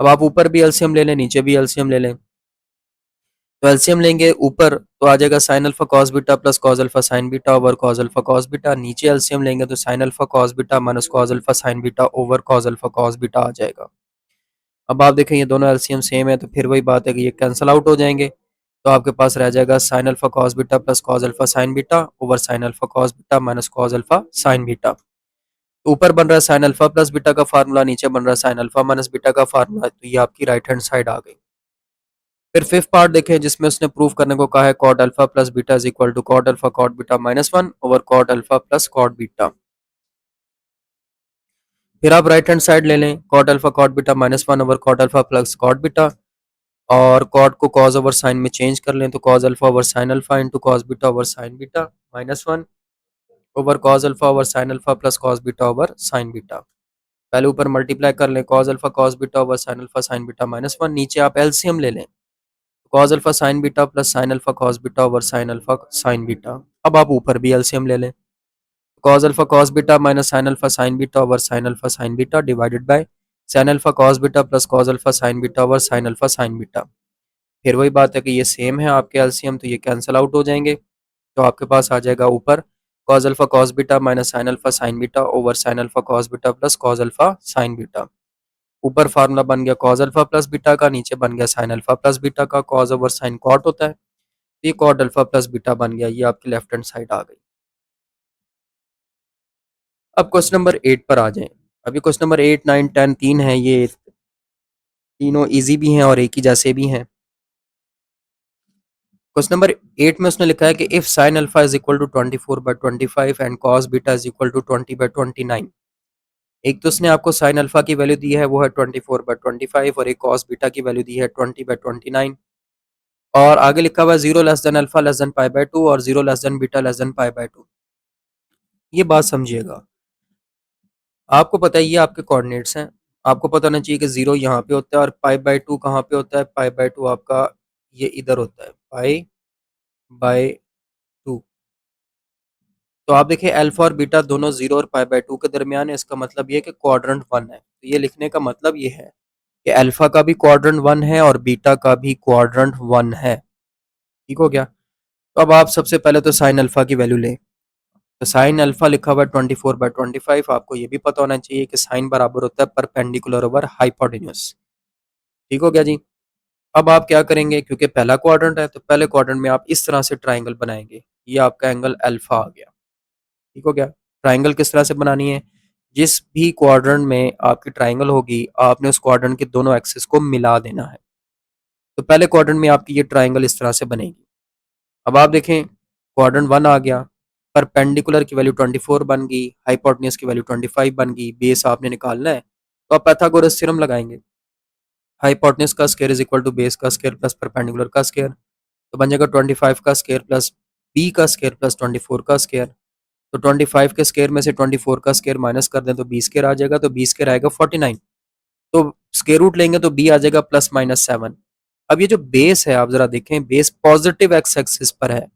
अब आप ऊपर भी एलसीएम ले लें, नीचे भी एलसीएम ले लें। तो एलसीएम लेंगे ऊपर तो आ जाएगा sine alpha cos beta plus cos alpha sine beta over cos alpha cos beta. नीचे एलसीएम लेंगे तो sine alpha cos beta minus cos alpha sine beta over cos alpha cos beta आ जाएगा। अब आप देखें ये दोनों एलसीएम सेम है तो फिर वही बात है कि ये कैंसिल आउट हो जाएंगे। तो आपके पास रह जाएगा sine alpha cos beta plus cos alpha sine beta over sine alpha cos beta minus cos alpha sine beta. ऊपर बन रहा है साइन अल्फा प्लस बीटा का फार्मूला, नीचे बन रहा है साइन अल्फा माइनस बीटा का फार्मूला। तो ये आपकी राइट हैंड साइड आ गई। फिर फिफ्थ पार्ट देखें जिसमें उसने प्रूव करने को कहा है cot alpha plus beta is equal to cot alpha cot beta minus one over cot alpha plus cot beta. फिर आप राइट हैंड साइड ले लें, cot alpha cot beta minus one over cot alpha plus cot beta. और cot को cos over sine में change कर लें तो cos alpha over sine alpha into cos beta over sine beta minus one over cos alpha over sine alpha plus cos beta over sine beta. पहले ऊपर multiply कर लें, cos alpha cos beta over sine alpha sine beta minus one. नीचे आप LCM ले लें, cos alpha sine beta plus sine alpha cos beta over sine alpha sine beta. अब आप ऊपर भी एलसीएम ले लें, cos alpha cos beta minus sine alpha sine beta over sine alpha sine beta divided by sine alpha cos beta plus cos alpha sine beta over sine alpha sine beta. फिर वही बात है कि ये same है आपके LCM तो ये कैंसिल आउट हो जाएंगे। तो आपके पास आ जाएगा ऊपर cos alpha cos beta minus sine alpha sine beta over sine alpha cos beta plus cos alpha sine beta. ऊपर फार्मूला बन गया कॉस अल्फा प्लस बीटा का, नीचे बन गया साइन अल्फा प्लस बीटा का। कॉस ओवर साइन कॉट होता है, ये कॉट अल्फा प्लस बीटा बन गया। ये आपकी लेफ्ट हैंड साइड आ गई। अब क्वेश्चन नंबर 8 पर आ जाएं। अभी क्वेश्चन नंबर 8 9 10 तीन है, ये तीनों इजी भी हैं और एक ही जैसे भी हैं। क्वेश्चन नंबर 8 में उसने लिखा है कि if sine alpha is equal to 24/25 and cos beta is equal to 20/29। एक तो उसने आपको साइन अल्फा की वैल्यू दी है वो है 24/25 और एक कॉस बीटा की वैल्यू दी है 20/29। और आगे लिखा हुआ है 0 less than alpha less than pi by 2 और 0 less than beta less than pi by 2। ये बात समझिएगा, आपको पता है ये आपके कोऑर्डिनेट्स हैं। आपको पता होना चाहिए कि 0 यहाँ पे होता है और पाई बाय 2 कहाँ पे होता है। पाई बाय 2 आपका ये इधर होता है, पाई बाय 2। तो आप देखिए अल्फा और बीटा दोनों 0 और पाई बाय 2 के दरमियान है। इसका मतलब ये है कि क्वाड्रेंट 1 है। तो ये लिखने का मतलब ये है कि अल्फा का भी क्वाड्रेंट 1 है और बीटा का भी क्वाड्रेंट 1 है। ठीक हो गया। तो अब आप सबसे पहले तो साइन अल्फा की वैल्यू लें। तो साइन अल्फा लिखा हुआ है 24/25। आपको ये भी पता होना चाहिए कि साइन बराबर होता है परपेंडिकुलर ओवर हाइपोटेन्यूज। ठीक हो गया जी। अब आप क्या करेंगे, क्योंकि पहला क्वाड्रेंट है तो पहले क्वाड्रेंट में आप इस तरह से ट्राइंगल बनाएंगे। ये आपका एंगल अल्फा आ गया। ठीक हो गया। ट्राइंगल किस तरह से बनानी है, जिस भी क्वाड्रेंट में आपकी ट्राइंगल होगी आपने उस क्वाड्रेंट के दोनों एक्सिस को मिला देना है। तो पहले क्वाड्रेंट में आपकी ये ट्राइंगल इस तरह से बनेगी। अब आप देखें क्वाड्रेंट 1 आ गया, परपेंडिकुलर की वैल्यू 24 बन गई, हाइपोटेन्यूज की वैल्यू 25 बन गई। बेस आपने निकालना है तो आप पाइथागोरस थ्योरम लगाएंगे। हाइपोटेन्यूज का square is equal to base का स्क्वायर प्लस परपेंडिकुलर का स्क्वायर। तो बन जाएगा 25 का स्क्वायर प्लस बी का स्क्वायर प्लस 24 का स्क्वायर। तो 25 के स्क्वायर में से 24 का स्क्वायर माइनस कर दें तो बी स्क्वायर आ जाएगा, तो बी स्क्वायर आएगा 49। तो स्क्वायर रूट लेंगे तो बी आ जाएगा +-7। अब ये जो बेस है आप जरा देखें, बेस पॉजिटिव एक्स एक्सिस पर है।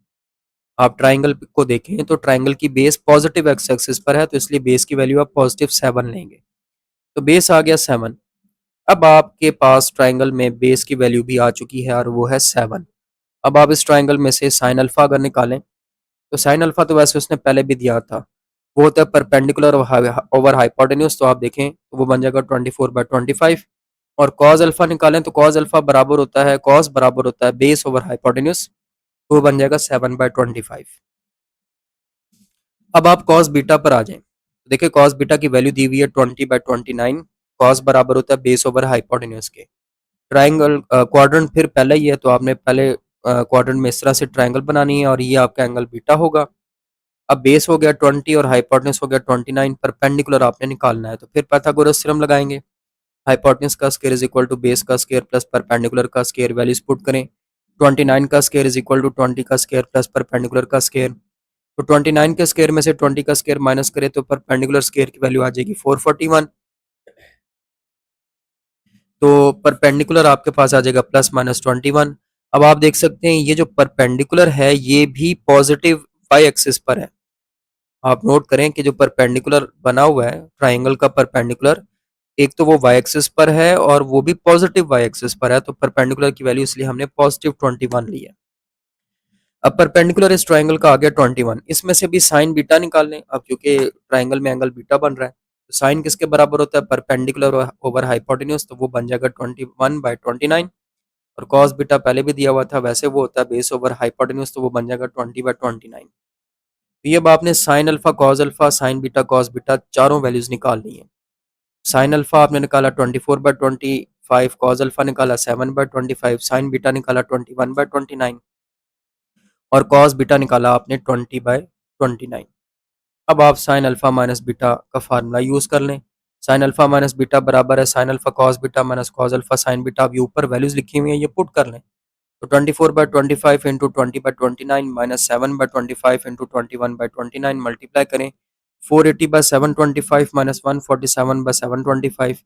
आप ट्राइंगल को देखें तो ट्राइंगल की बेस पॉजिटिव एक्स एक्सिस पर है, तो इसलिए बेस की वैल्यू आप +7 लेंगे। तो बेस आ गया 7। अब आपके पास ट्राइंगल में बेस की वैल्यू भी आ चुकी है और वो है 7। अब आप इस ट्राइंगल में से साइन अल्फा अगर निकालें तो साइन अल्फा तो वैसे उसने पहले भी दिया था, वो होता है परपेंडिकुलर ओवर हाइपोटेन्यूज। तो आप देखें तो वो बन जाएगा 24/25। और कॉज अल्फा निकालें तो कॉज अल्फा बराबर होता है, कॉस बराबर होता है बेस ओवर हाइपोटेन्यूज, तो वो बन जाएगा 7/25। अब आप कॉस बीटा पर आ जाएं, देखिए कॉस बीटा की वैल्यू दी हुई है 20/29। कॉस बराबर होता है बेस ओवर हाइपोटेन्यूज के। ट्राइंगल क्वाड्रेंट फिर पहले ही है, तो आपने पहले क्वाड्रेंट में इस तरह से ट्राइंगल बनानी है और ये आपका एंगल बीटा होगा। अब बेस हो गया 20 और हाइपोटेन्यूज हो गया 29, परपेंडिकुलर आपने निकालना है, तो फिर पाइथागोरस थ्योरम लगाएंगे। हाइपोटेन्यूज का square is equal to base का स्क्वायर प्लस परपेंडिकुलर का स्क्वायर, वैल्यूज पुट करें। 29 का स्क्वायर इज इक्वल टू 20 का स्क्वायर प्लस परपेंडिकुलर का स्क्वायर। तो 29 के स्क्वायर में से 20 का स्क्वायर माइनस करें तो परपेंडिकुलर स्क्वायर की वैल्यू आ जाएगी 441। तो परपेंडिकुलर आपके पास आ जाएगा +-21। अब आप देख सकते हैं ये जो परपेंडिकुलर है ये भी पॉजिटिव वाई एक्सिस पर है। आप नोट करें कि जो परपेंडिकुलर बना हुआ है ट्राइंगल का परपेंडिकुलर, एक तो वो वाई एक्सिस पर है और वो भी पॉजिटिव वाई एक्सिस पर है, तो परपेंडिकुलर की वैल्यू इसलिए हमने +21 ली है। अब परपेंडिकुलर इस ट्राइंगल का आ गया 21, इसमें से भी साइन बीटा निकाल लें अब, क्योंकि ट्राइंगल में एंगल बीटा बन रहा है। तो साइन किसके बराबर होता है, परपेंडिकुलर ओवर हाइपोटेन्यूज, तो वो बन जाएगा 21/29। और कॉस बीटा पहले भी दिया हुआ था, वैसे वो होता है बेस ओवर हाइपोटेन्यूज, तो वो बन जाएगा 20/29। तो ये अब आपने sine alpha cos alpha sine beta cos beta चारों वैल्यूज निकाल ली है। साइन अल्फा आपने निकाला 24/25, कॉस अल्फा निकाला 7/25, साइन बीटा निकाला 21/29 और कॉस बीटा निकाला आपने 20/29। अब आप साइन अल्फा माइनस बीटा का फार्मूला यूज कर लें। साइन अल्फा माइनस बीटा बराबर है sine alpha cos beta minus cos alpha sine beta. अब ये ऊपर वैल्यूज लिखी हुई हैं, ये पुट कर लें। तो 24/25 इंटू 20/29 माइनस 7/25 इंटू 21/29 मल्टीप्लाई करें। 480/725 माइनस 147/725,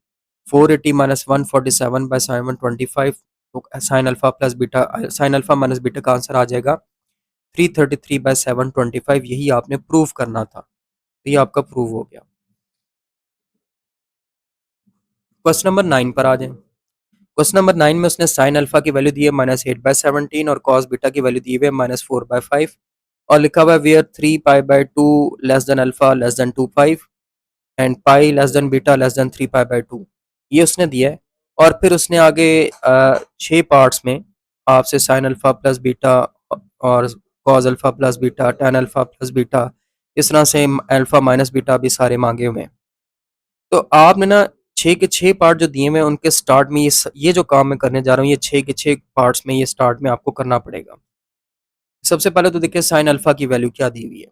480 माइनस 147/725। तो sine alpha plus beta sine alpha minus beta का आंसर आ जाएगा 333/725। यही आपने प्रूव करना था, तो ये आपका प्रूव हो गया। क्वेश्चन नंबर 9 पर आ जाएं। क्वेश्चन नंबर 9 में उसने साइन अल्फा की वैल्यू दी है -8/17 और कॉस बीटा की वैल्यू दी हुई है -4/5 और लिखा हुआ है where 3π/2 less than alpha less than 2π and pi less than beta less than 3π/2, ये उसने दिया है। और फिर उसने आगे 6 पार्ट्स में आपसे साइन अल्फा प्लस बीटा और cos alpha plus beta tan alpha plus beta इस तरह से अल्फा माइनस बीटा भी सारे मांगे हुए हैं। तो आपने ना 6 के 6 पार्ट जो दिए हुए हैं उनके स्टार्ट में ये जो काम मैं करने जा रहा हूँ ये 6 के 6 पार्ट्स में ये स्टार्ट में आपको करना पड़ेगा। सबसे पहले तो देखिए साइन अल्फा की वैल्यू क्या दी हुई है।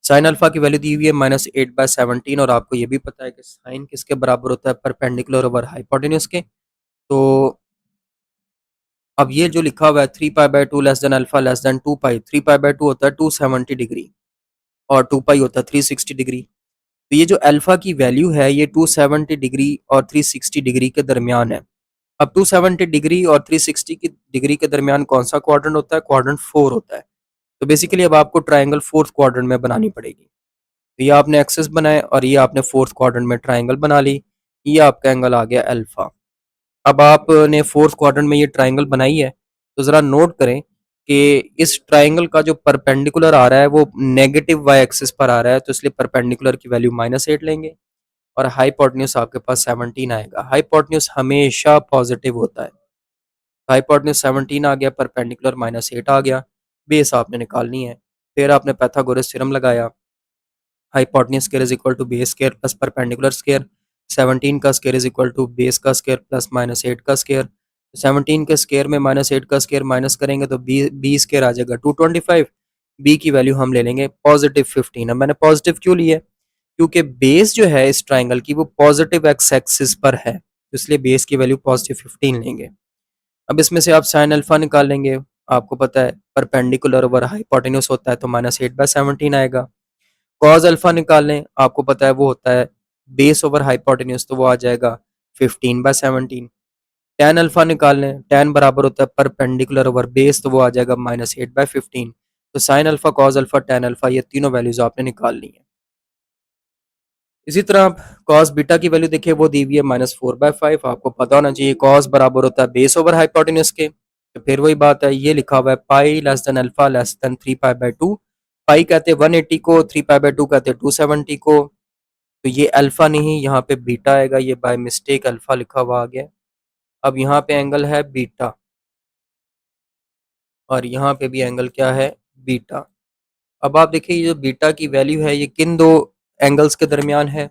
साइन अल्फा की वैल्यू दी हुई है -8/17 और आपको ये भी पता है कि साइन किसके बराबर होता है, परपेंडिकुलर ओवर हाइपोटेन्यूज के। तो अब ये जो लिखा हुआ है 3π/2 less than alpha less than 2π, 3π/2 होता है 270 डिग्री और 2π होता है 360 डिग्री। तो ये जो अल्फा की वैल्यू है ये 270 डिग्री और 360 डिग्री के दरमियान है। अब 270 डिग्री और 360 की डिग्री के दरमियान कौन सा क्वाड्रेंट होता है, क्वाड्रेंट 4 होता है। तो बेसिकली अब आपको ट्राइंगल फोर्थ क्वाड्रेंट में बनानी पड़ेगी। तो ये आपने एक्सेस बनाए और ये आपने फोर्थ क्वाड्रेंट में ट्राइंगल बना ली, ये आपका एंगल आ गया अल्फा। अब आपने फोर्थ क्वाड्रेंट में ये ट्राइंगल बनाई है, तो ज़रा नोट करें कि इस ट्राइंगल का जो परपेंडिकुलर आ रहा है वो नेगेटिव वाई एक्सिस पर आ रहा है, तो इसलिए परपेंडिकुलर की वैल्यू -8 लेंगे और हाइपोटेन्यूज आपके पास 17 आएगा। हाइपोटेन्यूज हमेशा पॉजिटिव होता है। हाइपोटेन्यूज 17 आ गया, परपेंडिकुलर -8 आ गया। बेस आपने निकालनी है। फिर आपने पाइथागोरस थ्योरम लगाया, hypotenuse square is equal to base square plus perpendicular square. 17 का square is equal to base का स्क्वायर प्लस -8 का स्क्वायर। 17 के स्क्वायर में -8 का स्क्वायर माइनस करेंगे तो बी स्क्वायर आ जाएगा 225। बी की वैल्यू हम ले लेंगे +15। अब मैंने पॉजिटिव क्यों लिया है, क्योंकि बेस जो है इस ट्राइंगल की वो पॉजिटिव एक्स एक्सिस पर है, तो इसलिए बेस की वैल्यू +15 लेंगे। अब इसमें से आप साइन अल्फा निकाल लेंगे, आपको पता है परपेंडिकुलर ओवर हाइपोटेन्यूज होता है तो -8/17 आएगा। कॉज अल्फा निकाल लें, आपको पता है वो होता है बेस ओवर हाइपोटेन्यूज तो वो आ जाएगा 15/17। टैन अल्फा निकाल लें, टैन बराबर होता है परपेंडिकुलर ओवर बेस तो वो आ जाएगा -8/15। तो sine alpha, cause alpha, tan alpha ये तीनों वैल्यूज आपने निकाल ली है। इसी तरह आप कॉस बीटा की वैल्यू देखिए वो दी हुई है -4/5। आपको पता होना चाहिए कॉस बराबर होता है बेस ओवर हाइपोटेन्यूज के। तो फिर वही बात है, ये लिखा हुआ है pi less than alpha less than 3π/2। Pi कहते हैं 180 को, 3π/2 कहते हैं 270 को। तो ये अल्फा नहीं, यहाँ पे बीटा आएगा, ये बाय मिस्टेक अल्फा लिखा हुआ आ गया। अब यहाँ पे एंगल है बीटा और यहाँ पे भी एंगल क्या है, बीटा। अब आप देखिए ये जो बीटा की वैल्यू है ये किन दो एंगल्स के दरमियान है।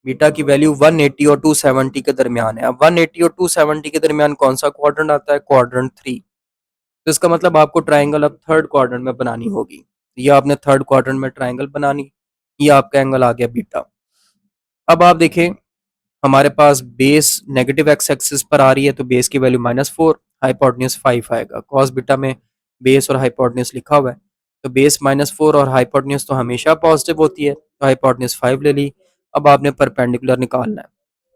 बीटा की वैल्यू 180 और 270 के दरमियान है। अब 180 और 270 के दरमियान कौन सा क्वाड्रेंट आता है, क्वाड्रेंट 3। तो इसका मतलब आपको ट्राइंगल अब थर्ड क्वाड्रेंट में बनानी होगी। ये आपने थर्ड क्वाड्रेंट में ट्राइंगल बनानी, ये आपका एंगल आ गया बीटा। अब आप देखें हमारे पास बेस नेगेटिव एक्स एक्सिस पर आ रही है तो बेस की वैल्यू -4, हाइपोटेन्यूज 5 आएगा। कॉस बीटा में बेस और हाइपोटेन्यूज लिखा हुआ है तो बेस -4 और हाइपोटेन्यूज तो हमेशा पॉजिटिव होती है तो हाइपोटेन्यूज 5 ले ली। अब आपने परपेंडिकुलर निकालना है।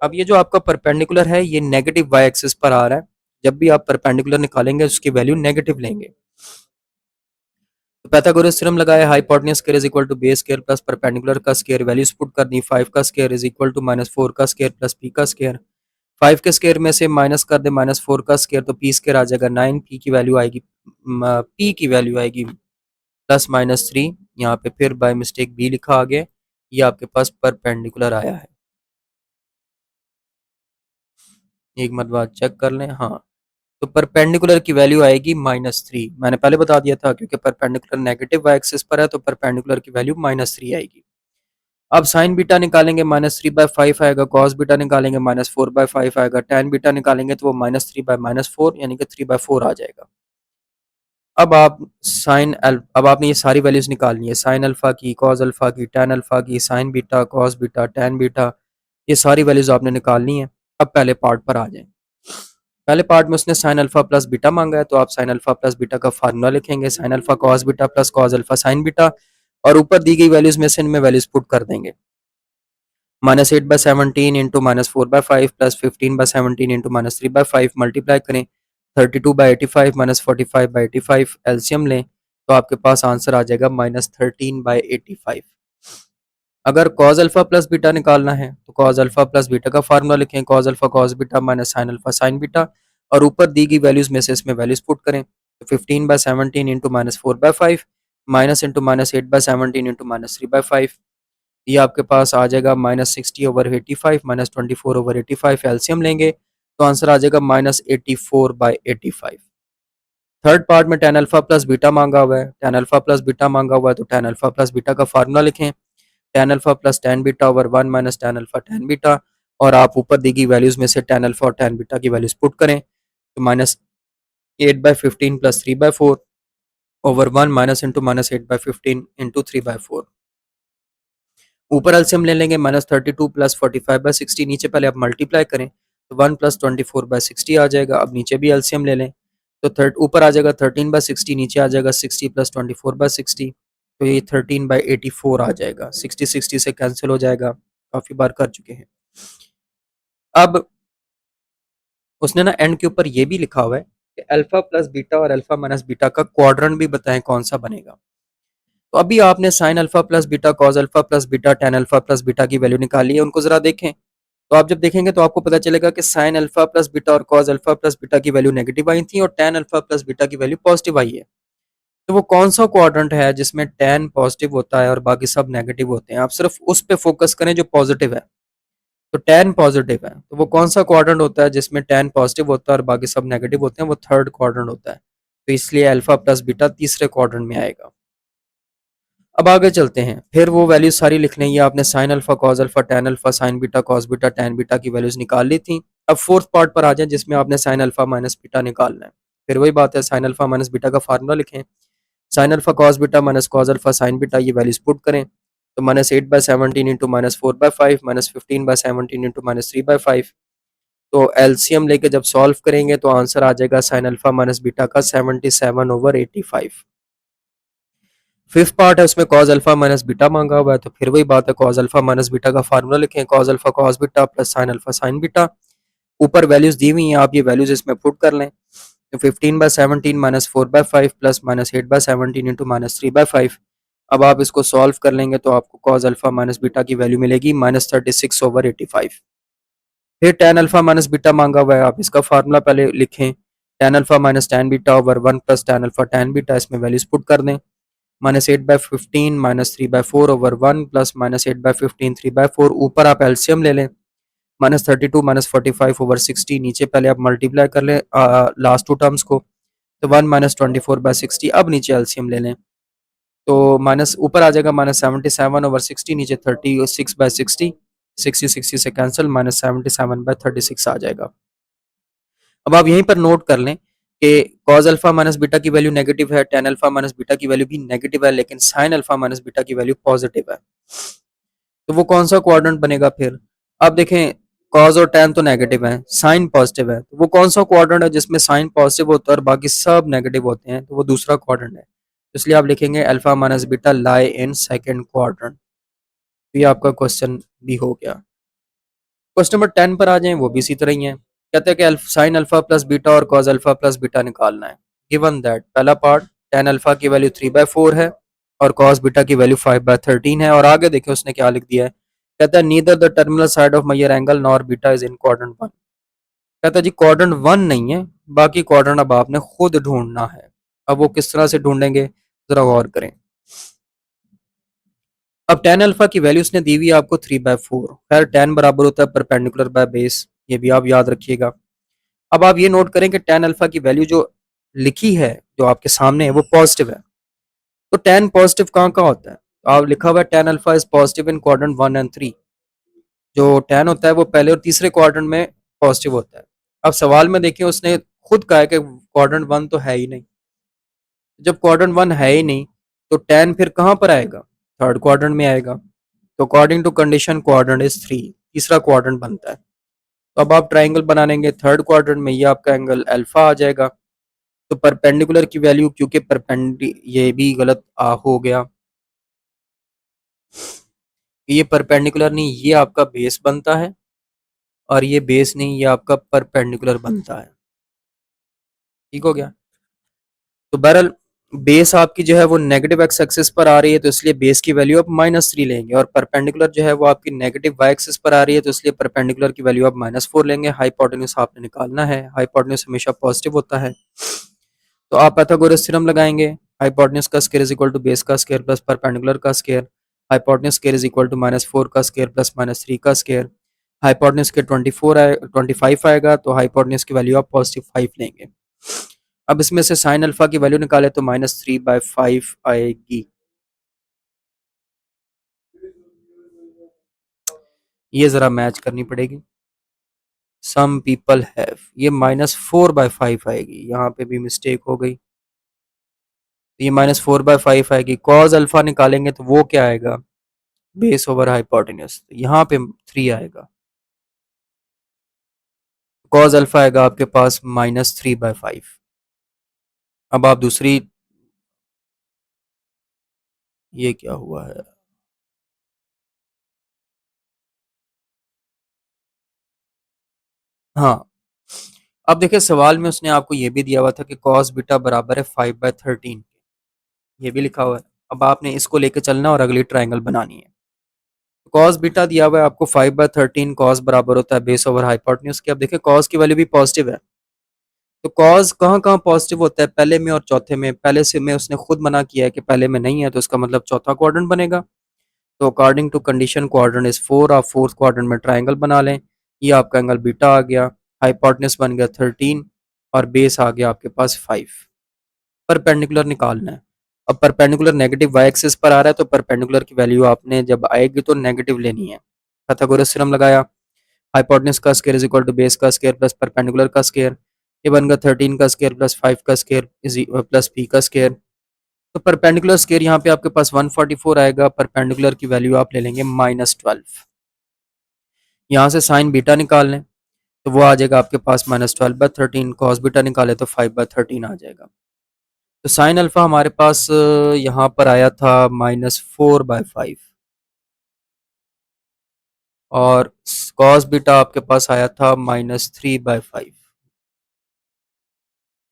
अब ये जो आपका परपेंडिकुलर है ये नेगेटिव वाई एक्सिस पर आ रहा है। जब भी आप परपेंडिकुलर निकालेंगे उसकी वैल्यू नेगेटिव लेंगे। तो पाइथागोरस थ्योरम लगाया, hypotenuse square is equal to base square plus perpendicular का स्क्वायर, वैल्यूज पुट कर दी। 5 का स्क्वायर इज इक्वल टू -4 का स्क्वायर प्लस पी का स्क्वायर। 5 के स्क्वायर में से माइनस कर दे -4 का स्क्वायर तो पी स्क्वायर आ जाएगा 9। पी की वैल्यू आएगी, पी की वैल्यू आएगी +-3। यहाँ पे फिर बाय मिस्टेक बी लिखा आ गया, ये आपके पास परपेंडिकुलर आया है। एक मरतबा चेक कर लें, हाँ। तो परपेंडिकुलर की वैल्यू आएगी -3। मैंने पहले बता दिया था क्योंकि परपेंडिकुलर नेगेटिव वाई एक्सिस पर है तो परपेंडिकुलर की वैल्यू -3 आएगी। अब साइन बीटा निकालेंगे -3/5 आएगा, कॉस बीटा निकालेंगे -4/5 आएगा, टैन बीटा निकालेंगे तो वो -3/-4 यानी कि 3/4 आ जाएगा। अब आप अब आपने ये सारी वैल्यूज निकालनी है, साइन अल्फा की, कॉस अल्फा की, टैन अल्फा की, sign beta, cos beta, tan beta, ये सारी वैल्यूज आपने निकालनी है। अब पहले पार्ट पर आ जाएं। पहले पार्ट में उसने साइन अल्फा प्लस बीटा मांगा है तो आप साइन अल्फा प्लस बीटा का फार्मूला लिखेंगे, sign alpha cos beta plus cos alpha sine beta, और ऊपर दी गई वैल्यूज में से इनमें वैल्यूज पुट कर देंगे। -8/17 इंटू -4/5 प्लस 15/17 इंटू -3/5 मल्टीप्लाई करें। 32/85 -45/85 एलसीएम लें तो आपके पास आंसर आ जाएगा -13/85। अगर कॉज अल्फा प्लस बीटा निकालना है तो कॉज अल्फा प्लस बीटा का फार्मूला लिखें, cause alpha cos beta minus sine alpha sine beta, और ऊपर दी गई वैल्यूज में से इसमें वैल्यूज पुट करें। तो 15/17 इंटू -4/5 माइनस इंटू -8/17 इंटू -3/5, ये आपके पास आ जाएगा -60/85 -24/85। एलसीएम लेंगे तो आंसर आ जाएगा -84/85। थर्ड पार्ट में टेन अल्फा प्लस बीटा मांगा हुआ है, टेन अल्फा प्लस बीटा मांगा हुआ है तो टेन अल्फा प्लस बीटा का फार्मूला लिखें, tan alpha plus tan beta over 1 minus tan alpha tan beta, और आप ऊपर दी गई वैल्यूज में से टेन अल्फा और टेन बीटा की वैल्यूज पुट करें। तो -8/15 plus 3/4 over 1 minus into -8/15 into 3/4। ऊपर एलसीएम ले लेंगे, -32 प्लस 45/60, नीचे पहले आप मल्टीप्लाई करें तो 1 प्लस 24/60 आ जाएगा। अब नीचे भी एलसीएम ले लें तो थर्ड ऊपर आ जाएगा 13/60, नीचे आ जाएगा 60 प्लस 24/60, तो ये 13/84 आ जाएगा। 60 से कैंसिल हो जाएगा, काफ़ी बार कर चुके हैं। अब उसने ना एंड के ऊपर ये भी लिखा हुआ है कि अल्फा प्लस बीटा और अल्फा माइनस बीटा का क्वाड्रेंट भी बताएं कौन सा बनेगा। तो अभी आपने sine alpha plus beta, cos alpha plus beta, tan alpha plus beta की वैल्यू निकाली है, उनको जरा देखें। तो आप जब देखेंगे तो आपको पता चलेगा कि साइन अल्फा प्लस बीटा और कॉस अल्फा प्लस बीटा की वैल्यू नेगेटिव आई थी और टेन अल्फा प्लस बीटा की वैल्यू पॉजिटिव आई है। तो वो कौन सा क्वाड्रेंट है जिसमें टेन पॉजिटिव होता है और बाकी सब नेगेटिव होते हैं। आप सिर्फ उस पे फोकस करें जो पॉजिटिव है। तो टेन पॉजिटिव है तो वो कौन सा क्वाड्रेंट होता है जिसमें टेन पॉजिटिव होता है और बाकी सब नेगेटिव होते हैं, वो थर्ड क्वाड्रेंट होता है। तो इसलिए अल्फा प्लस बीटा तीसरे क्वाड्रेंट में आएगा। अब आगे चलते हैं, फिर वो वैल्यूज सारी लिख लें। ये आपने sine alpha cos alpha tan alpha sine beta cos beta tan beta की वैल्यूज निकाल ली थी। अब फोर्थ पार्ट पर आ जाए जिसमें आपने साइन अल्फा माइनस बीटा निकालना है। फिर वही बात है, साइन अल्फा माइनस बीटा का फार्मूला लिखें, sign alpha cos beta minus cos alpha sine beta, ये वैल्यूज पुट करें। तो -8/17 इंटू -4/5 -15/17 इंटू -3/5, तो एलसीएम लेके जब सॉल्व करेंगे तो आंसर आ जाएगा साइन अल्फा माइनस बीटा का 77/85। फिफ्थ पार्ट है, उसमें कॉज अल्फा माइनस बीटा मांगा हुआ है, तो फिर वही बात है, कॉज अल्फा माइनस बीटा का फार्मूला लिखें, cause alpha cos beta plus sine alpha sine beta. ऊपर वैल्यूज दी हुई हैं, आप ये वैल्यूज इसमें पुट कर लें। तो 15/17 minus 4/5 plus minus 8/17 into minus 3/5। अब आप इसको सॉल्व कर लेंगे तो आपको कॉज अल्फा माइनस बीटा की वैल्यू मिलेगी -36/85। फिर टेन अल्फा माइनस बीटा मांगा हुआ है, आप इसका फार्मूला पहले लिखें, tan alpha minus tan beta over 1 plus tan alpha tan beta, इसमें वैल्यूज पुट कर दें। -8/15 -3/4 ओवर 1 प्लस -8/15 3/4। ऊपर आप एलसीएम ले लें, -32 -45 ओवर 60, नीचे पहले आप मल्टीप्लाई कर लें लास्ट टू टर्म्स को, तो 1 -24/60। अब नीचे एलसीएम ले लें, तो माइनस ऊपर आ जाएगा -77 ओवर 60, नीचे 36/60, 60 से कैंसिल, -77/36 आ जाएगा। अब आप यहीं पर नोट कर लें कि कॉज अल्फा माइनस बीटा की वैल्यू नेगेटिव है, टेन अल्फा माइनस बीटा की वैल्यू भी नेगेटिव है, लेकिन साइन अल्फा माइनस बीटा की वैल्यू पॉजिटिव है। तो वो कौन सा क्वाड्रेंट बनेगा फिर? आप देखें, कॉज और टेन तो नेगेटिव है, साइन पॉजिटिव है, तो वो कौन सा क्वाड्रेंट है जिसमें साइन पॉजिटिव होता है और बाकी सब नेगेटिव होते हैं? तो वो दूसरा क्वाड्रेंट है। इसलिए आप लिखेंगे alpha minus beta lie in second quadrant. तो ये आपका क्वेश्चन भी हो गया। क्वेश्चन नंबर 10 पर आ जाएं, वो भी इसी तरह ही है। कहते हैं कि साइन अल्फा प्लस बीटा और कॉज अल्फा प्लस बीटा निकालना है। गिवन दैट पहला पार्ट टेन अल्फा की वैल्यू 3/4 है और कॉस बीटा की वैल्यू 5/13 है, और आगे देखें उसने क्या लिख दिया है। कहता है neither the terminal side of measure angle nor beta is in quadrant 1। कहता है जी क्वाड्रेंट 1 नहीं है, बाकी क्वाड्रेंट अब आपने खुद ढूंढना है। अब वो किस तरह से ढूंढेंगे, जरा गौर करें। अब टेन अल्फा की वैल्यू उसने दी हुई है आपको 3/4। खैर टेन बराबर होता है परपेंडिकुलर बाय बेस, ये भी आप याद रखिएगा। अब आप ये नोट करें कि टेन अल्फा की वैल्यू जो लिखी है, जो आपके सामने है, वो पॉजिटिव है। तो टेन पॉजिटिव कहाँ कहाँ होता है? आप लिखा हुआ है tan alpha is positive in quadrant 1 and 3। जो टेन होता है वो पहले और तीसरे क्वाड्रेंट में पॉजिटिव होता है। अब सवाल में देखिए उसने खुद कहा है कि क्वाड्रेंट 1 तो है ही नहीं। जब क्वाड्रेंट 1 है ही नहीं तो टेन फिर कहाँ पर आएगा? थर्ड क्वाड्रेंट में आएगा। तो according to condition quadrant is 3, तीसरा क्वाड्रेंट बनता है। तो अब आप ट्राइंगल बना लेंगे, थर्ड क्वाड्रेंट में ये आपका एंगल अल्फा आ जाएगा। तो परपेंडिकुलर की वैल्यू, क्योंकि ये भी गलत हो गया, ये परपेंडिकुलर नहीं, ये आपका बेस बनता है, और ये बेस नहीं, ये आपका परपेंडिकुलर बनता है। ठीक हो गया। तो बहरहाल बेस आपकी जो है वो नेगेटिव एक्स एक्सिस पर आ रही है, तो इसलिए बेस की वैल्यू आप -3 लेंगे, और परपेंडिकुलर जो है वो आपकी नेगेटिव वाई एक्सिस पर आ रही है, तो इसलिए परपेंडिकुलर की वैल्यू आप -4 लेंगे। हाइपोटेन्यूज आपने निकालना है, हाइपोटेन्यूज हमेशा पॉजिटिव होता है। तो आप पाइथागोरस थ्योरम लगाएंगे, हाइपोटेन्यूज का square is equal to base का स्क्वायर प्लस परपेंडिकुलर का square, hypotenuse square is equal to -4 का स्क्वायर प्लस -3 का स्क्वायर। हाइपोटेन्यूज के 25 आएगा, तो हाइपोटेन्यूज की वैल्यू आप +5 लेंगे। अब इसमें से साइन अल्फा की वैल्यू निकाले तो -3/5 आएगी। ये जरा मैच करनी पड़ेगी। सम पीपल हैव, ये -4/5 आएगी, यहाँ पे भी मिस्टेक हो गई। ये -4/5 आएगी। कॉज अल्फा निकालेंगे तो वो क्या आएगा? बेस ओवर हाइपोटेन्यूज, यहाँ पे 3 आएगा। कॉज अल्फा आएगा आपके पास -3/5। अब आप दूसरी, ये क्या हुआ है? हाँ, अब देखिए सवाल में उसने आपको ये भी दिया हुआ था कि कॉस बीटा बराबर है 5/13, ये भी लिखा हुआ है। अब आपने इसको लेके चलना और अगली ट्रायंगल बनानी है। कॉस बीटा दिया हुआ है आपको 5/13, कॉस बराबर होता है बेस ओवर हाइपोटेन्यूज के। अब देखिए कॉस की वैल्यू भी पॉजिटिव है, तो कॉस कहाँ कहाँ पॉजिटिव होता है? पहले में और चौथे में। पहले से में उसने खुद मना किया है कि पहले में नहीं है, तो इसका मतलब चौथा क्वाड्रेंट बनेगा। तो according to condition quadrant is 4, आप फोर्थ क्वाड्रेंट में ट्राइंगल बना लें। ये आपका एंगल बीटा आ गया, हाइपोटेन्यूज बन गया 13, और बेस आ गया आपके पास 5। परपेंडिकुलर निकालना है। अब परपेंडिकुलर नेगेटिव वाई एक्सिस पर आ रहा है, तो परपेंडिकुलर की वैल्यू आपने जब आएगी तो नेगेटिव लेनी है। पाइथागोरस थ्योरम लगाया, हाइपोटेन्यूज का square is equal to base का स्क्वायर प्लस परपेंडिकुलर का स्क्वायर। ये बन गया 13 का स्क्वायर प्लस 5 का स्क्वायर इज प्लस पी का स्क्वायर। तो परपेंडिकुलर स्क्वायर यहाँ पे आपके पास 144 आएगा, परपेंडिकुलर की वैल्यू आप ले लेंगे -12। यहाँ से साइन बीटा निकाल लें, तो वो आ जाएगा आपके पास -12/13। कॉस बीटा निकाले तो 5/13 आ जाएगा। तो साइन अल्फा हमारे पास यहाँ पर आया था -4/5 और कॉस बीटा आपके पास आया था -3/5।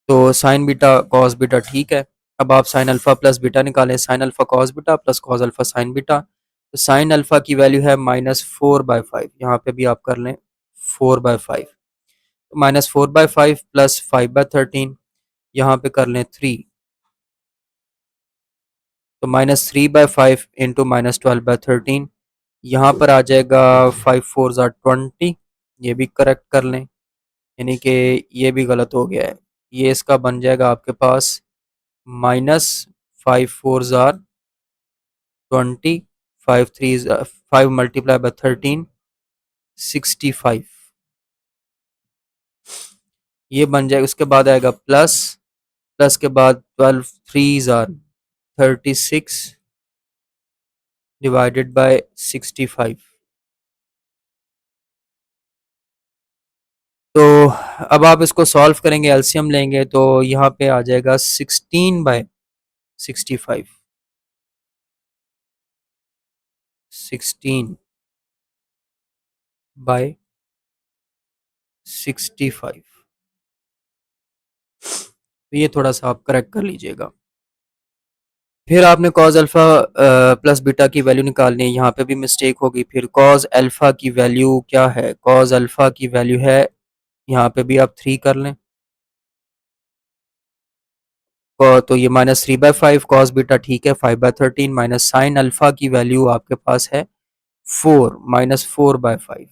तो साइन बीटा कॉस बीटा ठीक है। अब आप साइन अल्फा प्लस बीटा निकालें, sign alpha cos beta plus cos alpha sine beta. तो साइन अल्फा की वैल्यू है -4/5, यहाँ पे भी आप कर लें 4/5। तो -4/5 प्लस 5/13, यहाँ पे कर लें 3। तो -3/5 इंटू -12/13, यहाँ पर आ जाएगा 5 4 ज़ा 20। ये भी करेक्ट कर लें, यानी कि ये भी गलत हो गया है। ये इसका बन जाएगा आपके पास -5 4 ज़ा 20, 5 मल्टीप्लाई बाय 13, 65। ये बन जाएगा। उसके बाद आएगा प्लस, प्लस के बाद 12 3 ज़ा 36 डिवाइडेड बाय 65। तो अब आप इसको सॉल्व करेंगे, एलसीएम लेंगे तो यहाँ पे आ जाएगा 16/65, 16/65। तो ये थोड़ा सा आप करेक्ट कर लीजिएगा। फिर आपने कॉज अल्फा प्लस बीटा की वैल्यू निकालनी है, यहाँ पे भी मिस्टेक होगी। फिर कॉज अल्फा की वैल्यू क्या है? कॉज अल्फा की वैल्यू है, यहाँ पे भी आप 3 कर लें। तो ये -3/5, कॉस बीटा ठीक है 5/13, माइनस साइन अल्फा की वैल्यू आपके पास है 4, -4/5।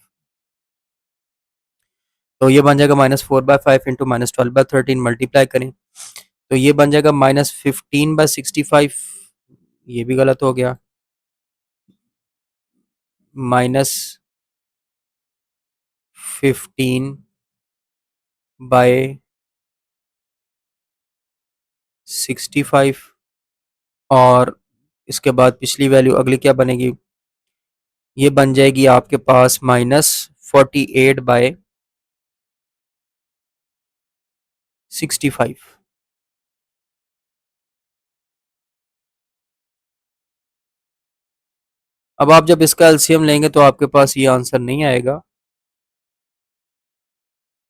तो ये बन जाएगा -4/5 इंटू -12/13, मल्टीप्लाई करें तो ये बन जाएगा -15/65। ये भी गलत हो गया। -15/65 और इसके बाद पिछली वैल्यू अगली क्या बनेगी? ये बन जाएगी आपके पास -48/65। अब आप जब इसका एलसीएम लेंगे तो आपके पास ये आंसर नहीं आएगा,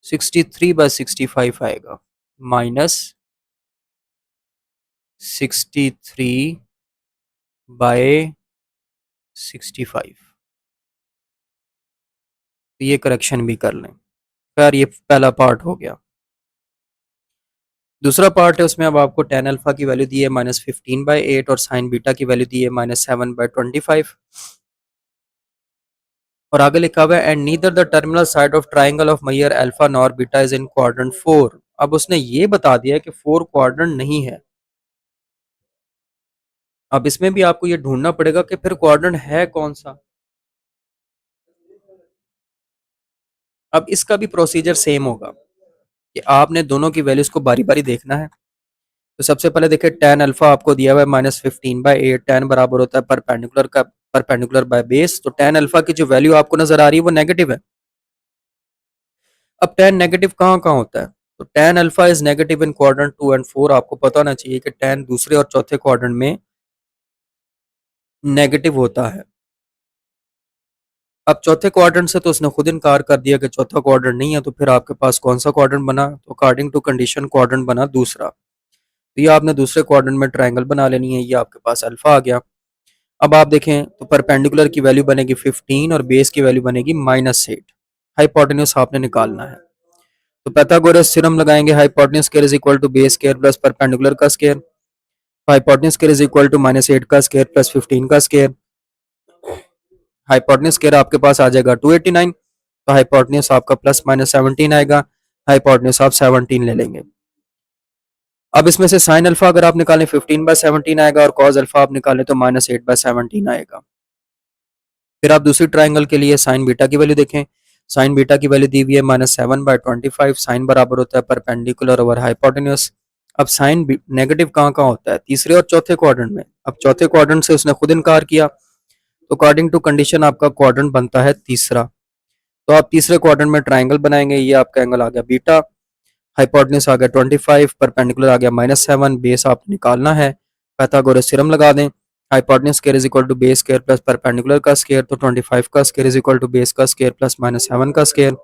63/65 आएगा। -63/65। तो ये करेक्शन भी कर लें। खैर ये पहला पार्ट हो गया। दूसरा पार्ट है, उसमें अब आपको टेन अल्फा की वैल्यू दी है -15/8 और साइन बीटा की वैल्यू दी है -7/25 और आगे लिखा हुआ है and neither the terminal side of triangle of measure alpha nor beta is in quadrant 4। अब उसने ये बता दिया है कि 4 क्वाड्रेंट नहीं है। अब इसमें भी आपको ये ढूंढना पड़ेगा कि फिर क्वाड्रेंट है कौन सा। अब इसका भी प्रोसीजर सेम होगा कि आपने दोनों की वैल्यूज को बारी बारी देखना है। तो सबसे पहले देखिए टेन अल्फा आपको दिया हुआ है -15/8, टेन बराबर होता है परपेंडिकुलर बाय बेस। तो टेन अल्फा की जो वैल्यू आपको नजर आ रही है वो नेगेटिव है। अब टेन नेगेटिव कहाँ कहाँ होता है? तो tan alpha is negative in quadrant 2 and 4। आपको पता होना चाहिए कि टेन दूसरे और चौथे क्वाड्रेंट में नेगेटिव होता है। अब चौथे क्वाड्रेंट से तो उसने खुद इनकार कर दिया कि चौथा क्वाड्रेंट नहीं है, तो फिर आपके पास कौन सा क्वाड्रेंट बना? तो अकॉर्डिंग टू कंडीशन क्वाड्रेंट बना दूसरा। तो ये आपने दूसरे क्वाड्रेंट में ट्रायंगल बना लेनी है। ये आपके पास अल्फा आ गया। अब आप देखें तो परपेंडिकुलर की वैल्यू बनेगी 15 और बेस की वैल्यू बनेगी -8। हाइपोटेन्यूज आपने निकालना है। तो पाइथागोरस थ्योरम लगाएंगे, hypotenuse square is equal to base square plus perpendicular का square. Hypotenuse square is equal to -8 का स्क्वायर प्लस 15 का स्क्वायर। हाइपोटेन्यूज स्क्वायर आपके पास आ जाएगा 289। तो हाइपोटेन्यूज आपका +-17 आएगा। हाइपोटेन्यूज आप 17 ले लेंगे। अब इसमें से साइन अल्फा अगर आप निकालें 15/17 आएगा और कॉज अल्फा आप निकालें तो -8/17 आएगा। फिर आप दूसरी ट्राइंगल के लिए साइन बीटा की वैल्यू देखें। साइन बीटा की वैल्यू दी हुई है -7/25। साइन बराबर होता है परपेंडिकुलर ओवर हाइपोटेन्यूज। अब साइन नेगेटिव कहाँ कहाँ होता है? तीसरे और चौथे क्वाड्रेंट में। अब चौथे क्वाड्रेंट से उसने खुद इनकार किया, तो अकॉर्डिंग टू कंडीशन आपका क्वाड्रेंट बनता है तीसरा। तो आप तीसरे क्वाड्रेंट में ट्राइंगल बनाएंगे, ये आपका एंगल आ गया बीटा, हाइपोटेन्यूज आ गया 25, परपेंडिकुलर आ गया -7, बेस आप निकालना है, पाइथागोरस थ्योरम लगा दें, hypotenuse square is equal to base square plus perpendicular का स्क्वायर, तो 25 का square is equal to base का स्क्वायर प्लस -7 का स्क्वायर।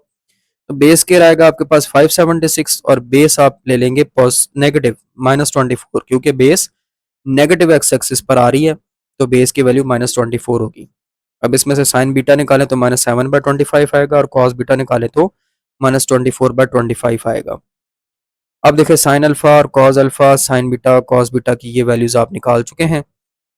तो बेस स्क्वायर आएगा आपके पास 576 और बेस आप ले लेंगे नेगेटिव -24, क्योंकि बेस नेगेटिव एक्स एक्सिस पर आ रही है तो बेस की वैल्यू -24 होगी। अब इसमें से साइन बीटा निकालें तो -7/25 आएगा और कॉस बीटा निकालें तो -24/25 आएगा। अब देखिए साइन अल्फा और cos alpha, sine beta cos beta की ये वैल्यूज आप निकाल चुके हैं।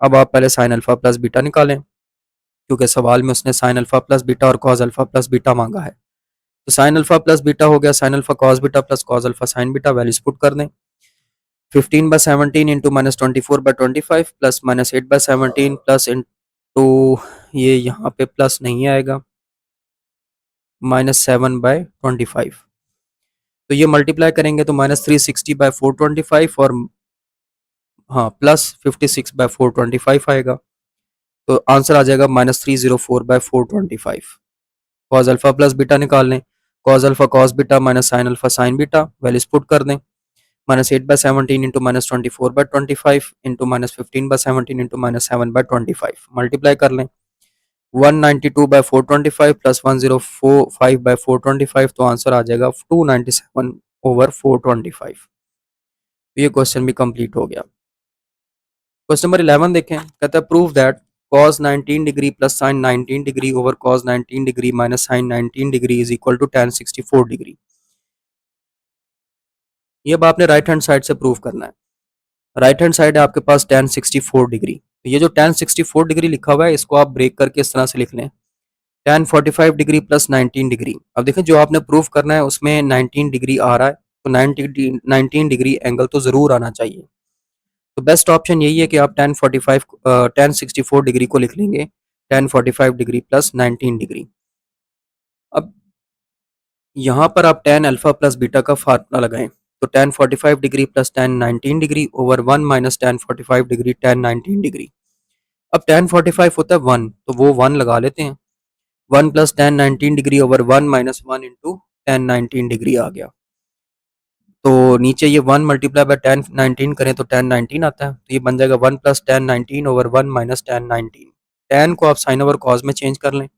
अब आप पहले साइन अल्फा प्लस बीटा निकालें, क्योंकि सवाल में उसने साइन अल्फा प्लस बीटा और कॉस अल्फा प्लस बीटा मांगा है। तो साइन अल्फा प्लस बीटा हो गया sign alpha cos beta plus cos alpha sine beta, values put कर दें। 15/17 इंटू -24/25 प्लस -8/17 प्लस इंटू, ये यहाँ पे प्लस नहीं आएगा, -7/25, तो ये मल्टीप्लाई करेंगे तो -360/425 और हाँ प्लस 56/425 आएगा। तो आंसर आ जाएगा -304/425। कॉस अल्फा प्लस बीटा निकाल लें, cos alpha cos beta minus sine alpha sine beta, values put कर दें। -8/17 इंटू -24/25 इंटू -15/17 इंटू -7/25 मल्टीप्लाई कर लें। 192/425 प्लस 1045/425, तो आंसर आ जाएगा 297/425। तो ये क्वेश्चन भी कंप्लीट हो गया। क्वेश्चन नंबर 11 देखें, कहता है prove that cos 19 degree plus sin 19 degree over cos 19 degree minus sin 19 degree is equal to tan 64 degree. ये अब आपने राइट हैंड साइड से प्रूव करना है। राइट हैंड साइड है आपके पास tan 64 डिग्री, तो ये जो tan 64 डिग्री लिखा हुआ है इसको आप ब्रेक करके इस तरह से लिख लें, tan 45 डिग्री प्लस 19 डिग्री। अब देखें जो आपने प्रूव करना है उसमें 19 डिग्री आ रहा है, तो 19 डिग्री एंगल तो ज़रूर आना चाहिए। तो बेस्ट ऑप्शन यही है कि आप tan 64 डिग्री को लिख लेंगे tan 45 डिग्री प्लस 19 डिग्री। अब यहाँ पर आप tan अल्फा प्लस बीटा का फार्मूला लगाएं, तो tan 45 degree plus tan 19 degree over 1 minus tan 45 degree tan 19 degree. अब tan 45 होता है 1, तो वो 1 लगा लेते हैं, 1 plus tan 19 degree over 1 minus 1 into tan 19 degree आ गया। तो नीचे ये 1 मल्टीप्लाई बाय tan 19 करें तो tan 19 आता है, तो ये बन जाएगा 1 plus tan 19 over 1 minus tan 19। tan को आप साइन ओवर कॉस में चेंज कर लें,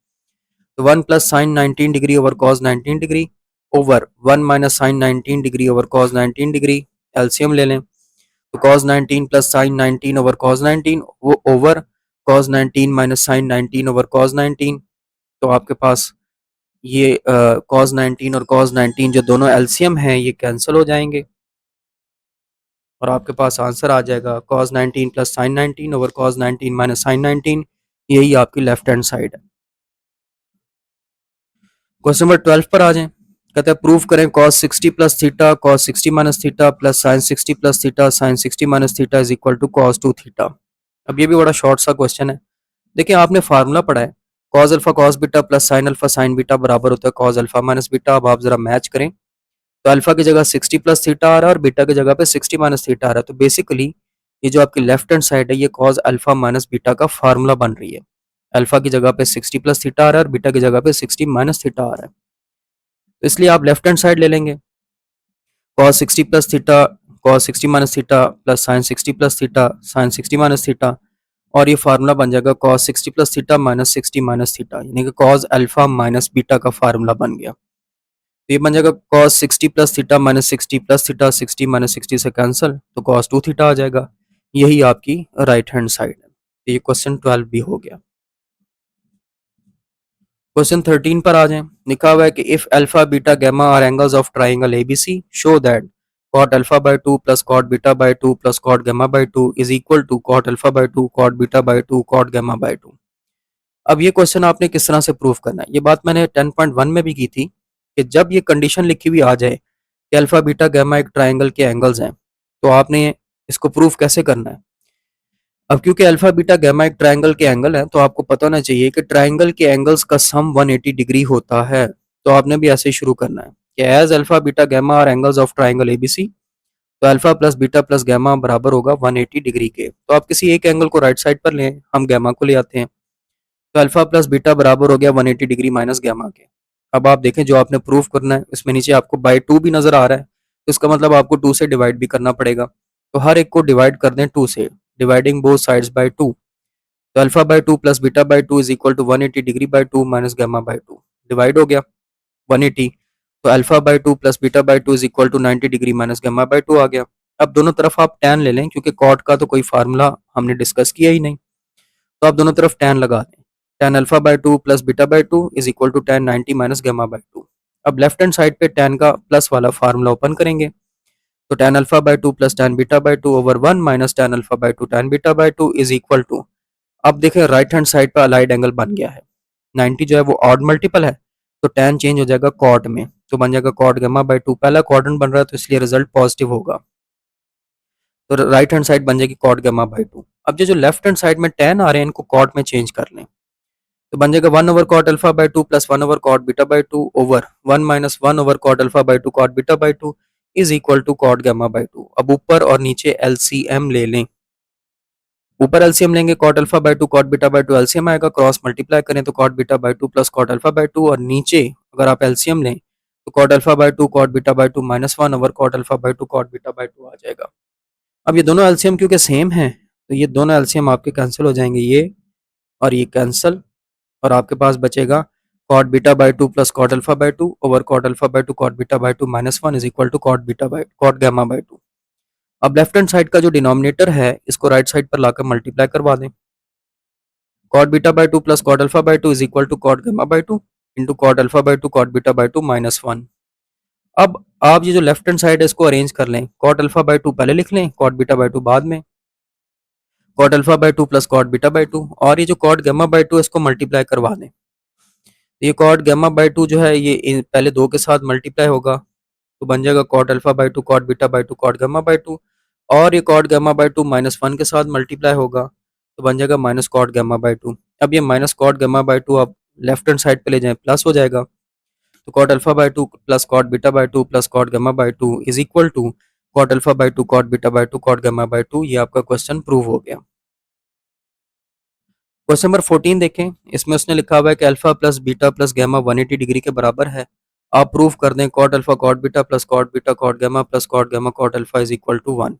तो 1 plus sine 19 degree over cos 19 degree over 1 minus sine 19 degree over cos 19 degree, LCM ले लें, तो cos 19 plus sine 19 over cos 19 वो over cos 19 minus sine 19 over cos 19, तो आपके पास ये cos 19 और cos 19 जो दोनों एलसीएम हैं ये कैंसिल हो जाएंगे और आपके पास आंसर आ जाएगा cos 19 plus sine 19 over cos 19 minus sine 19, यही आपकी लेफ्ट हैंड साइड है। क्वेश्चन नंबर 12 पर आ जाएं, कहते हैं प्रूव करें cos 60 plus theta cos 60 minus theta plus sin 60 plus theta sin 60 minus theta is equal to cos 2 theta. अब ये भी बड़ा शॉर्ट सा क्वेश्चन है। देखिए आपने फार्मूला पढ़ा है cos alpha cos beta plus sin alpha sin beta बराबर होता है cos अल्फा माइनस बीटा। अब आप जरा मैच करें, तो अल्फा की जगह 60 प्लस थीटा आ रहा है और बीटा की जगह पे 60 माइनस थीटा आ रहा है, तो बेसिकली ये जो आपकी लेफ्ट हैंड साइड है ये cos अल्फा माइनस बीटा का फार्मूला बन रही है। अल्फा की जगह पे 60 प्लस थीटा आ रहा है और बीटा की जगह पे 60 माइनस थीटा आ रहा है, तो इसलिए आप लेफ्ट हैंड साइड ले लेंगे, cos 60 plus theta cos 60 minus theta plus sin 60 plus theta sin 60 minus theta, और ये फार्मूला बन जाएगा cos 60 plus theta minus 60 minus theta, यानी कि cos अल्फा माइनस बीटा का फार्मूला बन गया। तो ये बन जाएगा cos 60 plus theta minus 60 plus theta, 60 minus 60 से कैंसिल, तो cos 2 थीटा आ जाएगा। यही आपकी राइट हैंड साइड है। तो ये क्वेश्चन 12 भी हो गया। क्वेश्चन 13 पर आ जाएं, लिखा हुआ है कि if alpha beta gamma are angles of triangle ABC show that cot alpha by 2 plus cot beta by 2 plus cot gamma by 2 is equal to cot alpha by 2 cot beta by 2 cot gamma by 2। अब ये question आपने किस तरह से prove करना है, ये बात मैंने 10.1 में भी की थी कि जब ये कंडीशन लिखी हुई आ जाए कि अल्फा बीटा गामा एक ट्राइंगल के एंगल्स हैं, तो आपने इसको प्रूव कैसे करना है। अब क्योंकि अल्फा बीटा गामा एक ट्राइंगल के एंगल है, तो आपको पता होना चाहिए कि ट्राइंगल के एंगल्स का सम 180 डिग्री होता है। तो आपने भी ऐसे ही शुरू करना है कि as alpha beta gamma are angles of triangle ABC, तो alpha plus beta plus gamma बराबर होगा 180 डिग्री के। तो आप किसी एक एंगल को राइट साइड पर लें, हम गामा को ले आते हैं, तो अल्फा प्लस बीटा बराबर हो गया 180 डिग्री माइनस गामा के। अब आप देखें जो आपने प्रूफ करना है इसमें नीचे आपको बाई 2 भी नजर आ रहा है, तो इसका मतलब आपको 2 से डिवाइड भी करना पड़ेगा। तो हर एक को डिवाइड कर दें 2 से, डिवाइडिंग बोथ साइड्स बाय 2। तो alpha by 2 plus beta by 2 is equal to 180 degree by 2 minus gamma by 2, divide हो गया 180। तो alpha by 2 plus beta by 2 is equal to 90 degree minus gamma by 2 आ गया। अब दोनों तरफ आप tan ले लें, क्योंकि कॉट का तो कोई फार्मूला हमने डिस्कस किया ही नहीं, तो आप दोनों तरफ tan लगा दें। tan alpha by 2 plus beta by 2 is equal to tan 90 minus gamma by 2। अब लेफ्ट हैंड साइड पे tan का प्लस वाला फार्मूला ओपन करेंगे, तो tan alpha by 2 plus tan beta by 2 over 1 minus tan alpha by 2 tan beta by 2 is equal to, अब देखें right hand side पे allied angle बन गया है। 90 जो है वो ऑड मल्टीपल है, तो tan चेंज हो जाएगा कॉट में, तो बन जाएगा कॉट गामा बाय 2। पहला क्वाड्रेंट बन रहा है तो इसलिए रिजल्ट पॉजिटिव होगा, तो राइट हैंड साइड बन जाएगी कॉट गामा बाय 2। अब ये जो लेफ्ट हैंड साइड में tan आ रहे हैं इनको कॉट में चेंज कर लें, तो बन जाएगा 1 over cot alpha by 2 plus 1 over cot beta by 2 over 1 minus 1 over cot alpha by 2 cot beta by 2 is equal to cot gamma by 2। अब ऊपर और नीचे एलसीएम ले लें, ऊपर एलसीएम लेंगे cot alpha by 2 cot beta by 2 LCM आएगा, cross multiply करें तो cot beta by 2 plus cot alpha by 2, और नीचे अगर आप एलसीएम लें तो cot alpha by 2 cot beta by 2 minus 1 over cot alpha by 2 cot beta by 2 आ जाएगा। अब ये दोनों एलसीएम क्योंकि सेम है, तो ये दोनों एलसीएम आपके कैंसिल हो जाएंगे, ये और ये कैंसिल, और आपके पास बचेगा cot beta by 2 plus cot alpha by 2 over cot alpha by 2 cot beta by 2 minus 1 is equal to cot beta by cot gamma by 2। अब लेफ्ट हैंड साइड का जो डिनोमिनेटर है इसको राइट साइड पर लाकर मल्टीप्लाई करवा दें, cot beta by 2 plus cot alpha by 2 is equal to cot gamma by 2 into cot alpha by 2 cot beta by 2 minus 1। अब आप ये जो लेफ्ट हैंड साइड है इसको अरेंज कर लें, कॉट अल्फा बाय 2 पहले लिख लें, कॉट बीटा बाय 2 बाद में, cot alpha by 2 plus cot beta by 2, और ये जो कॉट गामा बाय 2 इसको मल्टीप्लाई करवा दें। ये कॉट गामा बाय 2 जो है ये पहले दो के साथ मल्टीप्लाई होगा, तो बन जाएगा cot alpha by 2 cot beta by 2 cot gamma by 2, और ये कॉट गामा बाय 2 माइनस 1 के साथ मल्टीप्लाई होगा, तो बन जाएगा माइनस कॉट गामा बाय 2। अब ये माइनस कॉट गामा बाय 2 आप लेफ्ट हैंड साइड पे ले जाएं प्लस हो जाएगा, तो cot alpha by 2 plus cot beta by 2 plus cot gamma by 2 is equal to cot alpha by 2 cot beta by 2 cot gamma by 2। ये आपका question prove हो गया। क्वेश्चन नंबर 14 देखें, इसमें उसने लिखा हुआ है कि alpha plus beta plus gamma 180 degree के बराबर है, आप प्रूफ कर दें cot alpha cot beta cot gamma plus cot gamma cot alpha is equal to 1।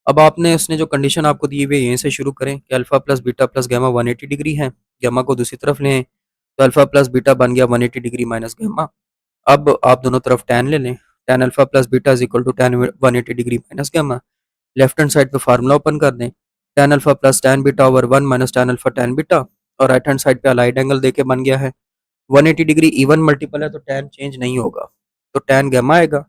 अब आपने उसने जो कंडीशन आपको दी हुई है यहीं से शुरू करें कि alpha plus beta plus gamma 180 degree है, गामा को दूसरी तरफ लें, तो अल्फा प्लस बीटा बन गया 180 डिग्री माइनस गामा। अब आप दोनों तरफ tan ले लें, tan alpha plus beta is equal to tan 180 degree minus gamma. Left hand side पे फार्मूला ओपन कर दें, tan alpha plus tan beta over 1 minus tan alpha tan beta, और राइट हैंड साइड पे allied angle देके बन गया है। 180 degree even multiple है तो tan चेंज नहीं होगा, तो tan गामा आएगा।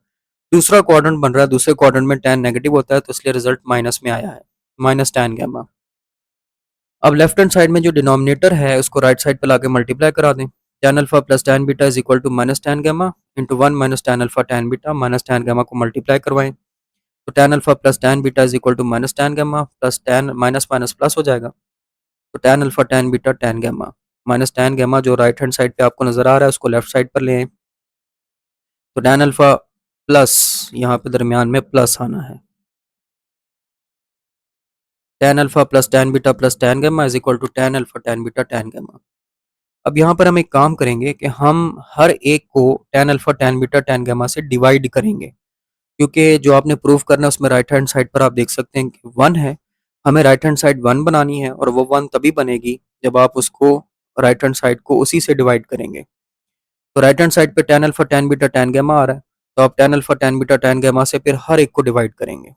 दूसरा क्वाड्रेंट बन रहा है, दूसरे क्वाड्रेंट में tan नेगेटिव होता है तो इसलिए रिजल्ट माइनस में आया है, माइनस tan गामा। अब लेफ्ट हैंड साइड में जो डिनोमिनेटर है उसको राइट साइड पे लाके मल्टीप्लाई करा दें, tan alpha plus tan beta is equal to minus tan gamma into 1 minus tan alpha tan beta minus tan gamma को मल्टीप्लाई करवाएं, तो tan alpha plus tan beta is equal to minus tan gamma plus tan minus minus plus हो जाएगा, तो tan alpha tan beta tan gamma minus tan gamma जो right hand side पे आपको नजर आ रहा है उसको लेफ्ट साइड पर ले आएं, तो tan अल्फा प्लस यहाँ पे दरमियान में प्लस आना है, tan alpha plus tan beta plus tan gamma is equal to tan alpha tan beta tan gamma. अब यहाँ पर हम एक काम करेंगे कि हम हर एक को tan alpha tan beta tan gamma से डिवाइड करेंगे, क्योंकि जो आपने प्रूफ करना है उसमें राइट हैंड साइड पर आप देख सकते हैं कि 1 है, हमें राइट हैंड साइड 1 बनानी है, और वो 1 तभी बनेगी जब आप उसको राइट हैंड साइड को उसी से डिवाइड करेंगे। तो राइट हैंड साइड पे tan alpha tan beta tan gamma आ रहा है, तो आप tan alpha tan beta tan gamma से फिर हर एक को डिवाइड करेंगे,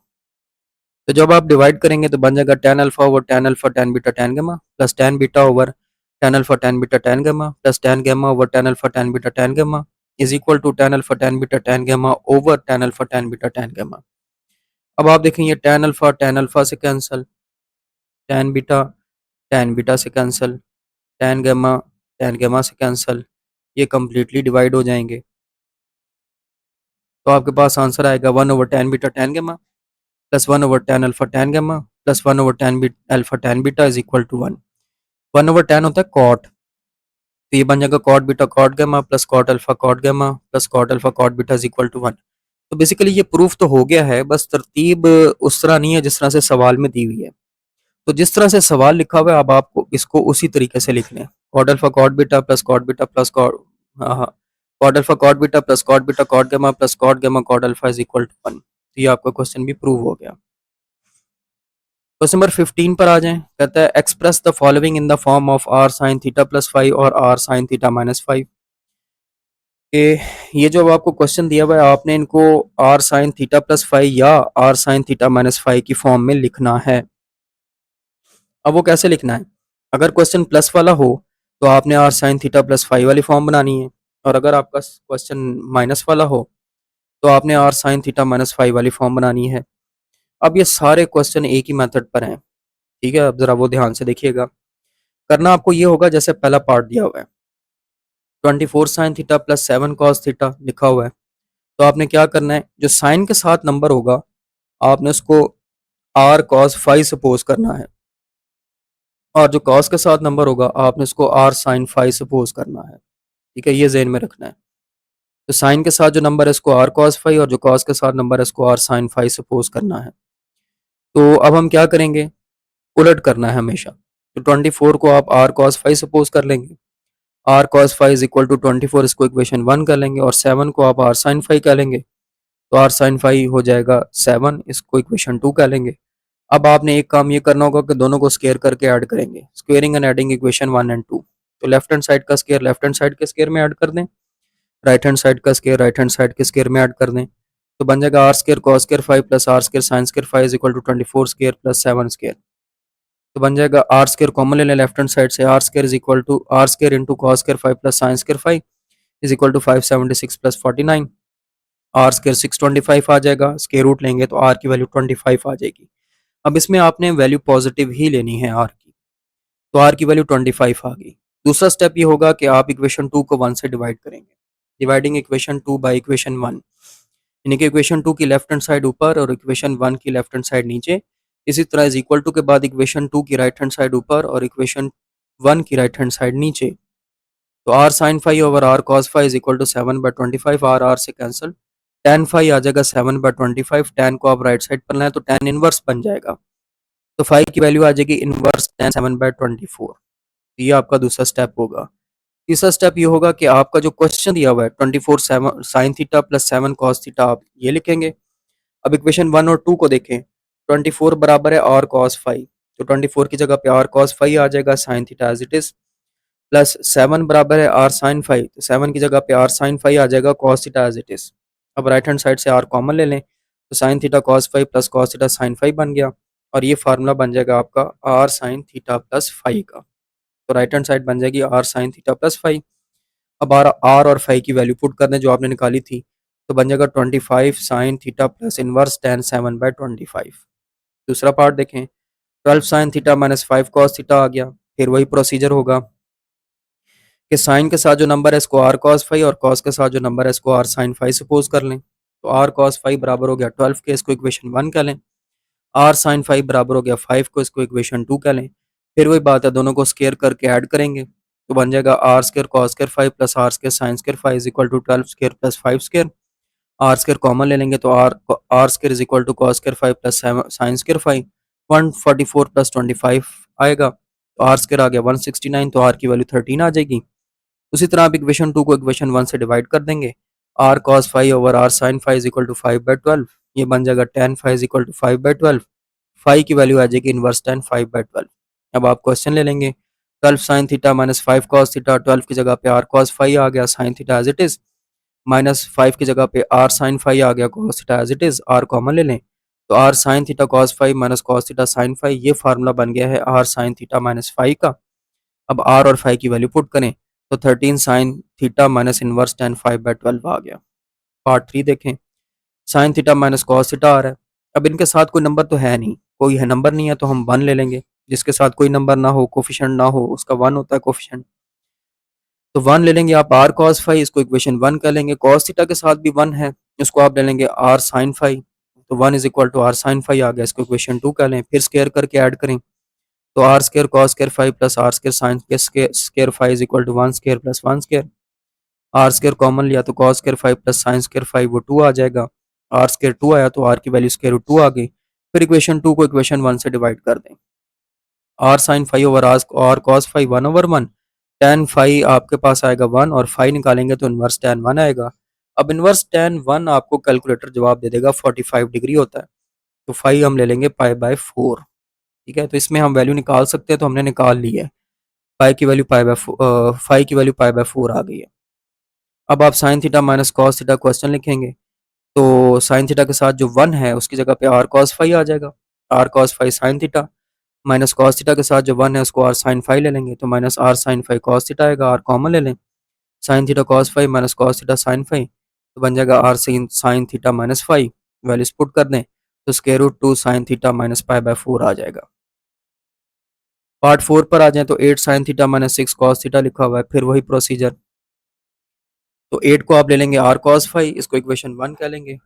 तो जब आप डिवाइड करेंगे तो बन जाएगा tan alpha over tan alpha tan beta tan gamma plus tan beta over tan alpha tan beta tan gamma plus tan gamma over tan alpha tan beta tan gamma is equal to tan alpha tan beta tan gamma over tan alpha tan beta tan gamma. अब आप देखें ये tan alpha से cancel, tan beta से cancel, tan gamma से cancel, ये completely divide हो जाएंगे, तो आपके पास आंसर आएगा 1 over tan beta tan gamma plus 1 over tan alpha tan gamma plus 1 over alpha tan beta is equal to 1। 1 over tan होता है कॉट, तो ये बन जाएगा cot beta cot gamma plus cot alpha cot gamma plus cot alpha cot beta is equal to 1। तो basically ये proof तो हो गया है, बस तरतीब उस तरह नहीं है जिस तरह से सवाल में दी हुई है, तो जिस तरह से सवाल लिखा हुआ है अब आपको इसको उसी तरीके से लिखना है, cot alpha cot beta plus cot beta plus cot हाँ हाँ, cot alpha cot beta plus cot beta cot gamma plus cot gamma cot alpha is equal to 1। तो ये आपका क्वेश्चन भी प्रूव हो गया। क्वेश्चन नंबर 15 पर आ जाएं। कहता है express the following in the form of R sine theta plus 5 और आर साइन थीटा माइनस 5। ये जो अब आपको क्वेश्चन दिया हुआ है आपने इनको आर साइन थीटा प्लस 5 या आर साइन थीटा माइनस 5 की फॉर्म में लिखना है। अब वो कैसे लिखना है? अगर क्वेश्चन प्लस वाला हो तो आपने आर साइन थीटा प्लस 5 वाली फॉर्म बनानी है, और अगर आपका क्वेश्चन माइनस वाला हो तो आपने आर साइन थीटा माइनस 5 वाली फॉर्म बनानी है। अब ये सारे क्वेश्चन एक ही मेथड पर हैं, ठीक है? अब जरा वो ध्यान से देखिएगा। करना आपको ये होगा जैसे पहला पार्ट दिया हुआ है, 24 sign theta plus 7 cos theta लिखा हुआ है। तो आपने क्या करना है, जो साइन के साथ नंबर होगा आपने उसको आर कॉस 5 सपोज करना है, और जो कॉस के साथ नंबर होगा आपने उसको आर साइन 5 सपोज करना है। ठीक है, ये ज़हन में रखना है। तो साइन के साथ जो नंबर है इसको आर कॉस 5, और जो कॉस के साथ नंबर है इसको आर साइन 5 सपोज करना है। तो अब हम क्या करेंगे, उलट करना है हमेशा। तो 24 को आप आर कॉस 5 सपोज कर लेंगे, R cos 5 is equal to 24, इसको इक्वेशन 1 कर लेंगे, और 7 को आप आर साइन 5 कह लेंगे, तो आर साइन 5 हो जाएगा 7, इसको इक्वेशन 2 कह लेंगे। अब आपने एक काम ये करना होगा कि दोनों को स्केयर करके ऐड करेंगे, squaring and adding equation 1 and 2। तो लेफ्ट हैंड साइड का स्केयर लेफ्ट हैंड साइड के स्केयर में ऐड कर दें, राइट हैंड साइड का स्केयर राइट हैंड साइड के स्केयर में ऐड कर दें। तो बन जाएगा R square cos square 5 plus R square sine square 5 is equal to 24 square plus 7 square. तो बन जाएगा आर स्केयर कॉमन ले लें लेफ्ट हैंड साइड से, R square is equal to R square into cos square 5 plus sine square 5 is equal to 576 plus 49। R square 625 आ जाएगा, square root लेंगे तो आर की वैल्यू 25 आ जाएगी। अब इसमें आपने वैल्यू पॉजिटिव ही लेनी है आर की, तो आर की वैल्यू 25 आ गई। दूसरा स्टेप ये होगा कि आप इक्वेशन 2 को 1 से डिवाइड करेंगे, डिवाइडिंग इक्वेशन 2 बाय इक्वेशन 1, यानी कि इक्वेशन 2 की लेफ्ट हैंड साइड ऊपर और इक्वेशन 1 की लेफ्ट हैंड साइड नीचे। इसी तरह इज इक्वल टू के बाद इक्वेशन 2 की राइट हैंड साइड ऊपर और इक्वेशन 1 की राइट हैंड साइड नीचे। तो R sine 5 over R cos 5 is equal to 7/25, R R से कैंसिल, tan 5 आ जाएगा 7/25, tan को आप राइट साइड पर लाएं तो tan इनवर्स बन जाएगा, तो 5 की वैल्यू आ जाएगी इनवर्स tan 7/24। ये आपका दूसरा स्टेप होगा। तीसरा स्टेप ये होगा कि आपका जो क्वेश्चन दिया हुआ है 24 sign theta plus 7 cos theta आप ये लिखेंगे। अब इक्वेशन 1 और 2 को देखें, 24 बराबर है आर कॉस 5, तो 24 की जगह पे आर कॉस 5 आ जाएगा sine theta as it is, plus 7 बराबर है आर साइन 5, तो 7 की जगह पे आर साइन 5 आ जाएगा cos theta as it is. अब राइट हैंड साइड से आर कॉमन ले लें, तो sine theta cos 5 plus cos theta sine 5 बन गया, और ये फार्मूला बन जाएगा आपका आर साइन थीटा प्लस 5 का। तो राइट हैंड साइड बन जाएगी आर साइन थीटा प्लस 5। अब आर और 5 की वैल्यू पुट कर दें जो आपने निकाली थी, तो बन जाएगा 25 sine theta plus inverse tan 7/25। दूसरा पार्ट देखें, 12 sine theta minus 5 cos theta आ गया। फिर वही प्रोसीजर होगा कि साइन के साथ जो नंबर है इसको आर कॉस 5 और कॉस के साथ जो नंबर है इसको आर साइन 5 सपोज कर लें। तो आर कॉस 5 बराबर हो गया 12 के, इसको इक्वेशन 1 कह लें, आर साइन 5 बराबर हो गया 5 को, इसको इक्वेशन 2 कह लें। फिर वही बात है, दोनों को स्केयर करके ऐड करेंगे, तो बन जाएगा R square cos square 5 plus R square sine square 5 is equal to 12 square plus 5 square. R square common ले लेंगे तो R square is equal to cos square 5 plus sine square 5, 144 plus 25 आएगा, तो आर स्केयर आ गया 169, तो are की value 13 आ जाएगी। उसी तरह आप इक्वेशन 2 को इक्वेशन 1 से डिवाइड कर देंगे, R cos 5 over R sine 5 is equal to 5/12, ये बन जाएगा tan 5 इज इक्वल टू 5/12, 5 की वैल्यू आ जाएगी इनवर्स tan 5/12। अब आप क्वेश्चन ले लेंगे, 12 sine theta minus 5 cos theta, 12 की जगह पे आर कॉस 5 आ गया sine theta as it is, minus 5 की जगह पे आर साइन 5 आ गया cos theta as it is, R common ले लें, तो R sine theta cos 5 minus cos theta sine 5, ये फार्मूला बन गया है आर साइन थीटा माइनस 5 का। अब आर और 5 की वैल्यू पुट करें, तो 13 sine theta minus inverse tan 5/12 आ गया। पार्ट 3 देखें, sine theta minus cos theta आ रहा है। अब इनके साथ कोई नंबर तो है नहीं, कोई है नंबर नहीं है तो हम 1 ले लेंगे, जिसके साथ कोई नंबर ना हो कोफिशिएंट ना हो उसका 1 होता है कोफिशिएंट। तो 1 ले लेंगे आप आर कॉस 5, इसको इक्वेशन 1 कर लेंगे, कॉस थीटा के साथ भी 1 है, इसको आप ले लेंगे आर साइन 5, तो 1 is equal to R sine 5 आ गया, इसको इक्वेशन 2 कर लें, फिर स्केयर करके ऐड करें, तो R square cos square 5 plus R square sine square 5 is equal to 1 square plus 1 square. R square common लिया तो cos square 5 plus sine square 5 वो 2 आ जाएगा, आर स्केयर 2 आया तो आर की वैल्यू स्केयर रूट 2 आ गई। फिर इक्वेशन 2 को इक्वेशन 1 से डिवाइड कर दें, R sine 5 over R cos 5 1/1, tan phi आपके पास आएगा 1 और फाई निकालेंगे तो इन्वर्स tan 1 आएगा। अब इन्वर्स tan 1 आपको कैलकुलेटर जवाब दे देगा 45 डिग्री होता है, तो फाई हम ले लेंगे पाई बाय 4। ठीक है, तो इसमें हम वैल्यू निकाल सकते हैं, तो हमने निकाल ली है। पाई की वैल्यू फाई की वैल्यू पाई बाय 4 आ गई है। अब आप sign theta minus cos theta question लिखेंगे, तो साइन थीटा के साथ जो 1 है उसकी जगह पे आर कॉस फाई आ जाएगा। R cos phi sine theta minus cos theta के साथ जो 1 है उसको आर साइन फाई ले लेंगे, तो minus R sine phi cos theta आएगा। आर कॉमन ले लें, sine theta cos phi minus cos theta sine phi, तो बन जाएगा R sine theta minus phi. Values put कर दें तो square root 2 sine theta minus pi by 4 आ जाएगा। पार्ट 4 पर आ जाए तो 8 sine theta minus 6 cos theta लिखा हुआ है, फिर वही प्रोसीजर। तो 8 को आप ले लेंगे आर कॉस फाई, इसको इक्वेशन 1 कह लेंगे।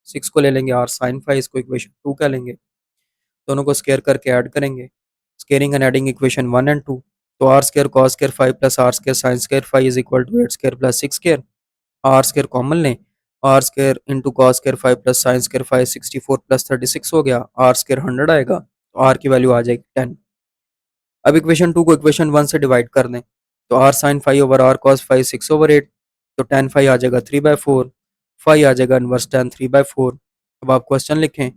6 को ले लेंगे आर साइन फाई, इसको इक्वेशन 2 कह लेंगे। दोनों को स्केयर करके ऐड करेंगे, squaring and adding equation 1 and 2। तो R square cos square phi plus R square sine square phi is equal to 8 square plus 6 square. R square common लें, R square into cos square five plus sine square five 64 plus 36 हो गया। Are square 100 आएगा, तो are की value आ जाएगी 10। अब equation 2 को equation 1 से डिवाइड कर दें, तो R sine five over R cos five 6/8, तो tan फाइव आ जाएगा 3/4, फाइव आ जाएगा इनवर्स tan 3/4। अब आप क्वेश्चन लिखें,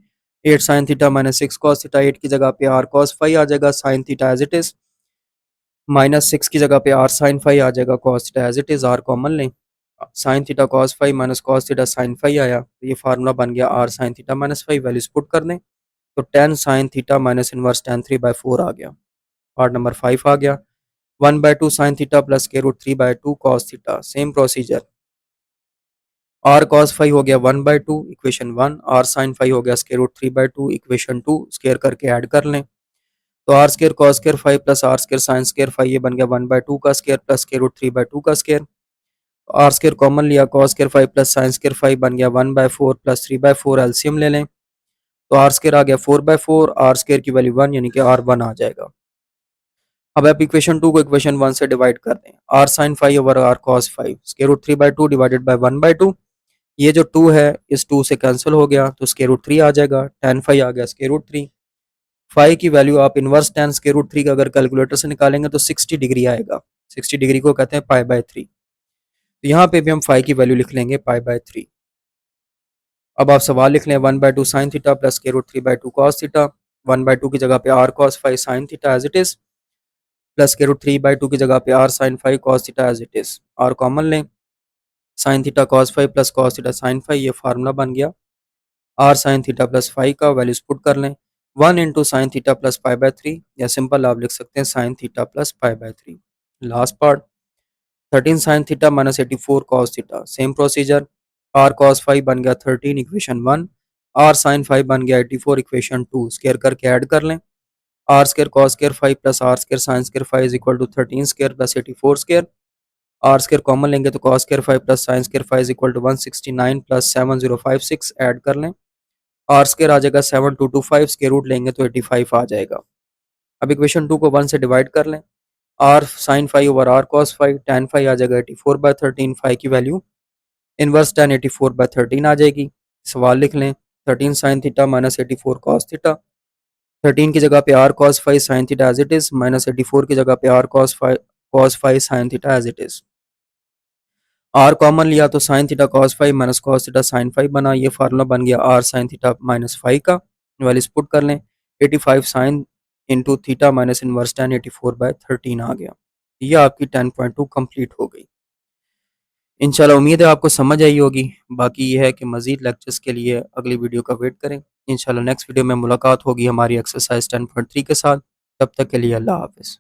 8 sine theta minus 6 cos theta, 8 की जगह पे आर कॉस फाइव आ जाएगा, sine theta as it is, minus 6 की जगह पे आर साइन फाइव आ जाएगा, cos theta as it is, R common लें, sine theta cos five minus cos theta sine phi आया, तो ये फार्मूला बन गया R sine theta minus phi. Values put कर दें तो ten sine theta minus inverse tan 3/4 आ गया। पार्ट नंबर 5 आ गया, 1/2 साइन थीटा प्लस के root 3/2 cos theta, same procedure. R cos five हो गया 1/2 इक्वेशन 1, आर साइन फाइव हो गया स्केयर रूट 3/2 इक्वेशन 2, स्केयर करके ऐड कर लें, तो R square cos square five plus R square sine square five, ये बन गया 1/2 का स्केयर प्लस के रूट 3/2 का स्केयर। आर स्केयर कॉमन लिया, cos square five plus sine square five बन गया 1/4 प्लस 3/4, एलसीएम ले लें, तो आर स्केयर आ गया 4/4, आर स्केयर की वैल्यू 1 यानी कि आर 1 आ जाएगा। अब आप इक्वेशन 2 को इक्वेशन 1 से डिवाइड कर दें, R sine five over R cos five, square root 3/2 divided by 1/2, ये जो 2 है इस 2 से कैंसिल हो गया, तो स्केयर रूट 3 आ जाएगा, tan फाइव आ गया स्केयर रूट 3। फाइव की वैल्यू आप इनवर्स tan स्केयर रूट 3 का अगर कैलकुलेटर से निकालेंगे तो 60 डिग्री आएगा। 60 डिग्री को कहते हैं पाई बाय 3, तो यहाँ पे भी हम फाइव की वैल्यू लिख लेंगे पाई बाय 3। अब आप सवाल लिख लें, 1/2 साइन थीटा प्लस के रूट 3/2 कॉस थीटा, 1/2 की जगह पे R cos five sine theta as it is, plus के रूट 3/2 की जगह पे R sine phi cos theta as it is, R common लें, sine theta cos five plus cos theta sine phi, ये formula बन गया R sine theta plus phi का। Values put कर लें, 1 into sine theta plus pi by 3, या simple आप लिख सकते हैं sine theta plus pi by 3। Last part, 13 sine theta minus 84 cos theta, same procedure. R cos five बन गया 13 इक्वेशन 1, आर साइन फाइव बन गया 84 इक्वेशन 2, स्केयर करके ऐड कर लें, R square cos square five plus R square sine square five is equal to 13 square plus 84 square. R square common लेंगे तो cos square five plus sine square five is equal to 169 plus 7056, add कर लें, R square आ जाएगा 7225, square root लेंगे तो 85 आ जाएगा। अब equation 2 को 1 से डिवाइड कर लें, R sine five over R cos phi, tan phi आ जाएगा 84/13, फाइव की वैल्यू इनवर्स tan 84/13 आ जाएगी। सवाल लिख लें, 13 sine theta minus 84 cos theta, 13 की जगह पे R cos five sine theta as it is, minus 84 की जगह पे R cos five sine theta as it is. R common लिया तो sine theta cos five minus cos theta sine five बना, ये फार्मूला बन गया R sine theta minus five का। वैल्यूज पुट कर लें, 85 sine into theta minus inverse tan 84/13 आ गया। ये आपकी 10.2 कंप्लीट हो गई। इंशाल्लाह उम्मीद है आपको समझ आई होगी। बाकी ये है कि मज़ीद लेक्चर्स के लिए अगली वीडियो का वेट करें। इंशाल्लाह नेक्स्ट वीडियो में मुलाकात होगी हमारी एक्सरसाइज 10.3 के साथ। तब तक के लिए अल्लाह हाफ़िज़।